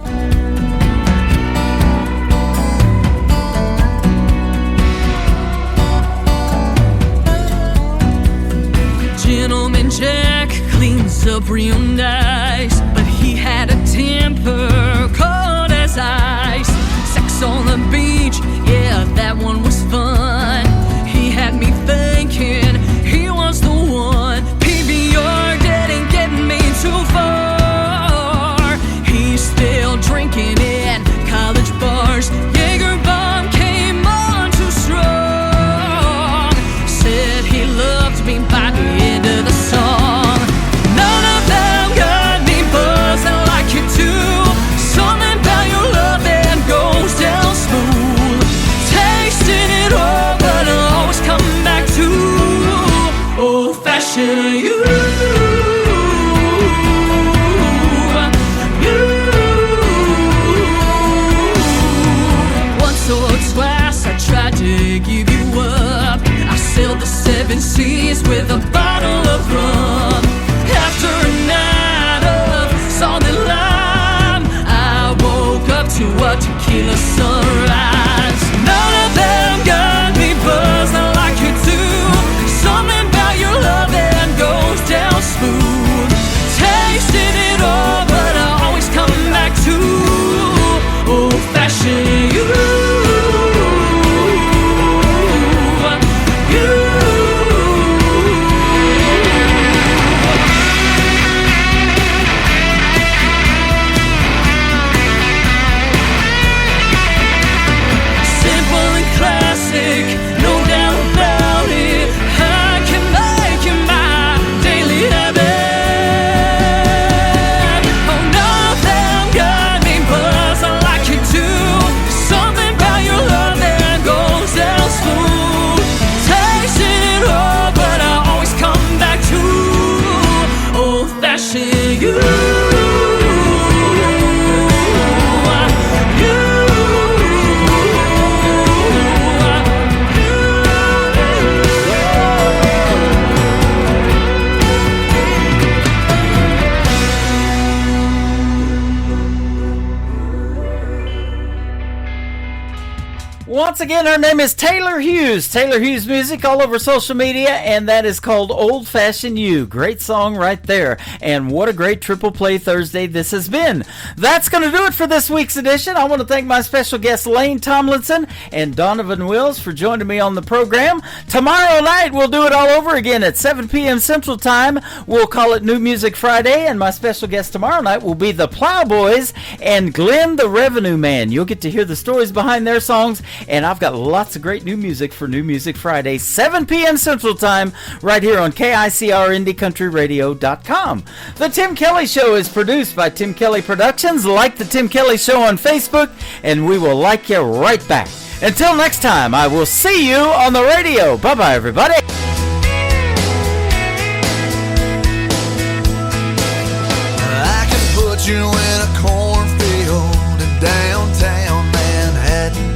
S16: Gentleman Jack cleans up real nice, but he had a temper cold as ice. Sex on the beach, yeah, that one was fun. He had me thinking he was the one. PBR didn't get me too far. He's still drinking in college bars. Jaeger bomb came on too strong. Said he loved me by the end of the song. None of them got me buzzing like you do. Something about your love that goes down smooth. Tasting it all, but I'll always come back to old-fashioned you. Once or twice I tried to give you up. I sailed the 7 seas with a bottle of rum. After a night of solid lime, I woke up to a tequila sunrise. None of them got me buzzing like you do. Something about your love that goes down smooth. Tasting it all, but I always come back to old-fashioned you.
S4: Once again, her name is Taylor Hughes. Taylor Hughes Music all over social media, and that is called Old Fashioned You. Great song right there. And what a great Triple Play Thursday this has been. That's going to do it for this week's edition. I want to thank my special guests Lane Tomlinson and Donovan Wills for joining me on the program. Tomorrow night, we'll do it all over again at 7 p.m. Central Time. We'll call it New Music Friday, and my special guest tomorrow night will be the Plowboys and Glenn the Revenue Man. You'll get to hear the stories behind their songs, and I've got lots of great new music for New Music Friday, 7 p.m. Central Time, right here on KICR-IndieCountryRadio.com. The Tim Kelly Show is produced by Tim Kelly Productions. Like the Tim Kelly Show on Facebook, and we will like you right back. Until next time, I will see you on the radio. Bye-bye, everybody.
S1: I can put you in a cornfield in downtown Manhattan.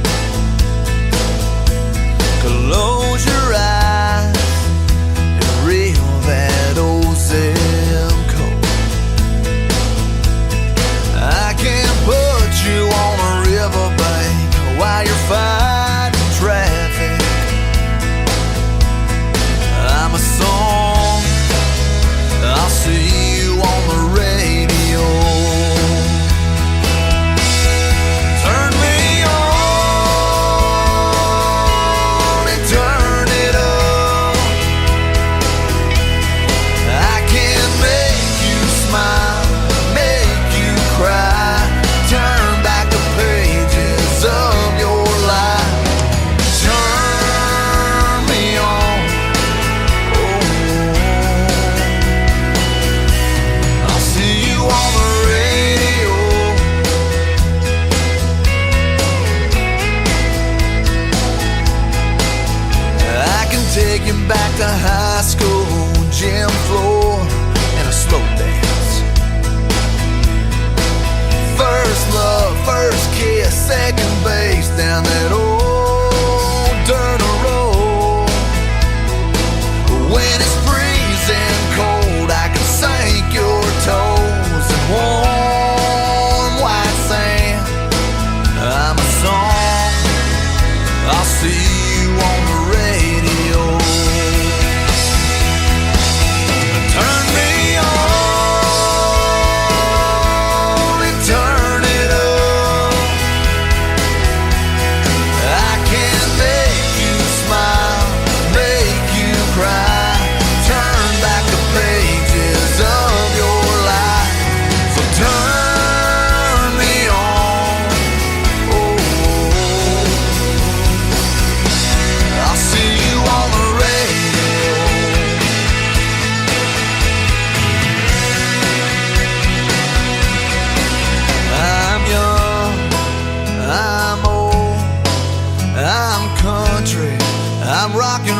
S1: take you back to high school, gym floor, and a slow dance. First love, first kiss, second base down that old dirt road. When it's freezing cold, I can sink your toes in warm white sand. I'm a song, I'll see you on the radio. Turn me on and turn it up. I can make you smile, make you cry, turn back the pages of your life. So turn me on. I'll see you on the radio. I'm young, I'm old, I'm country, I'm rock and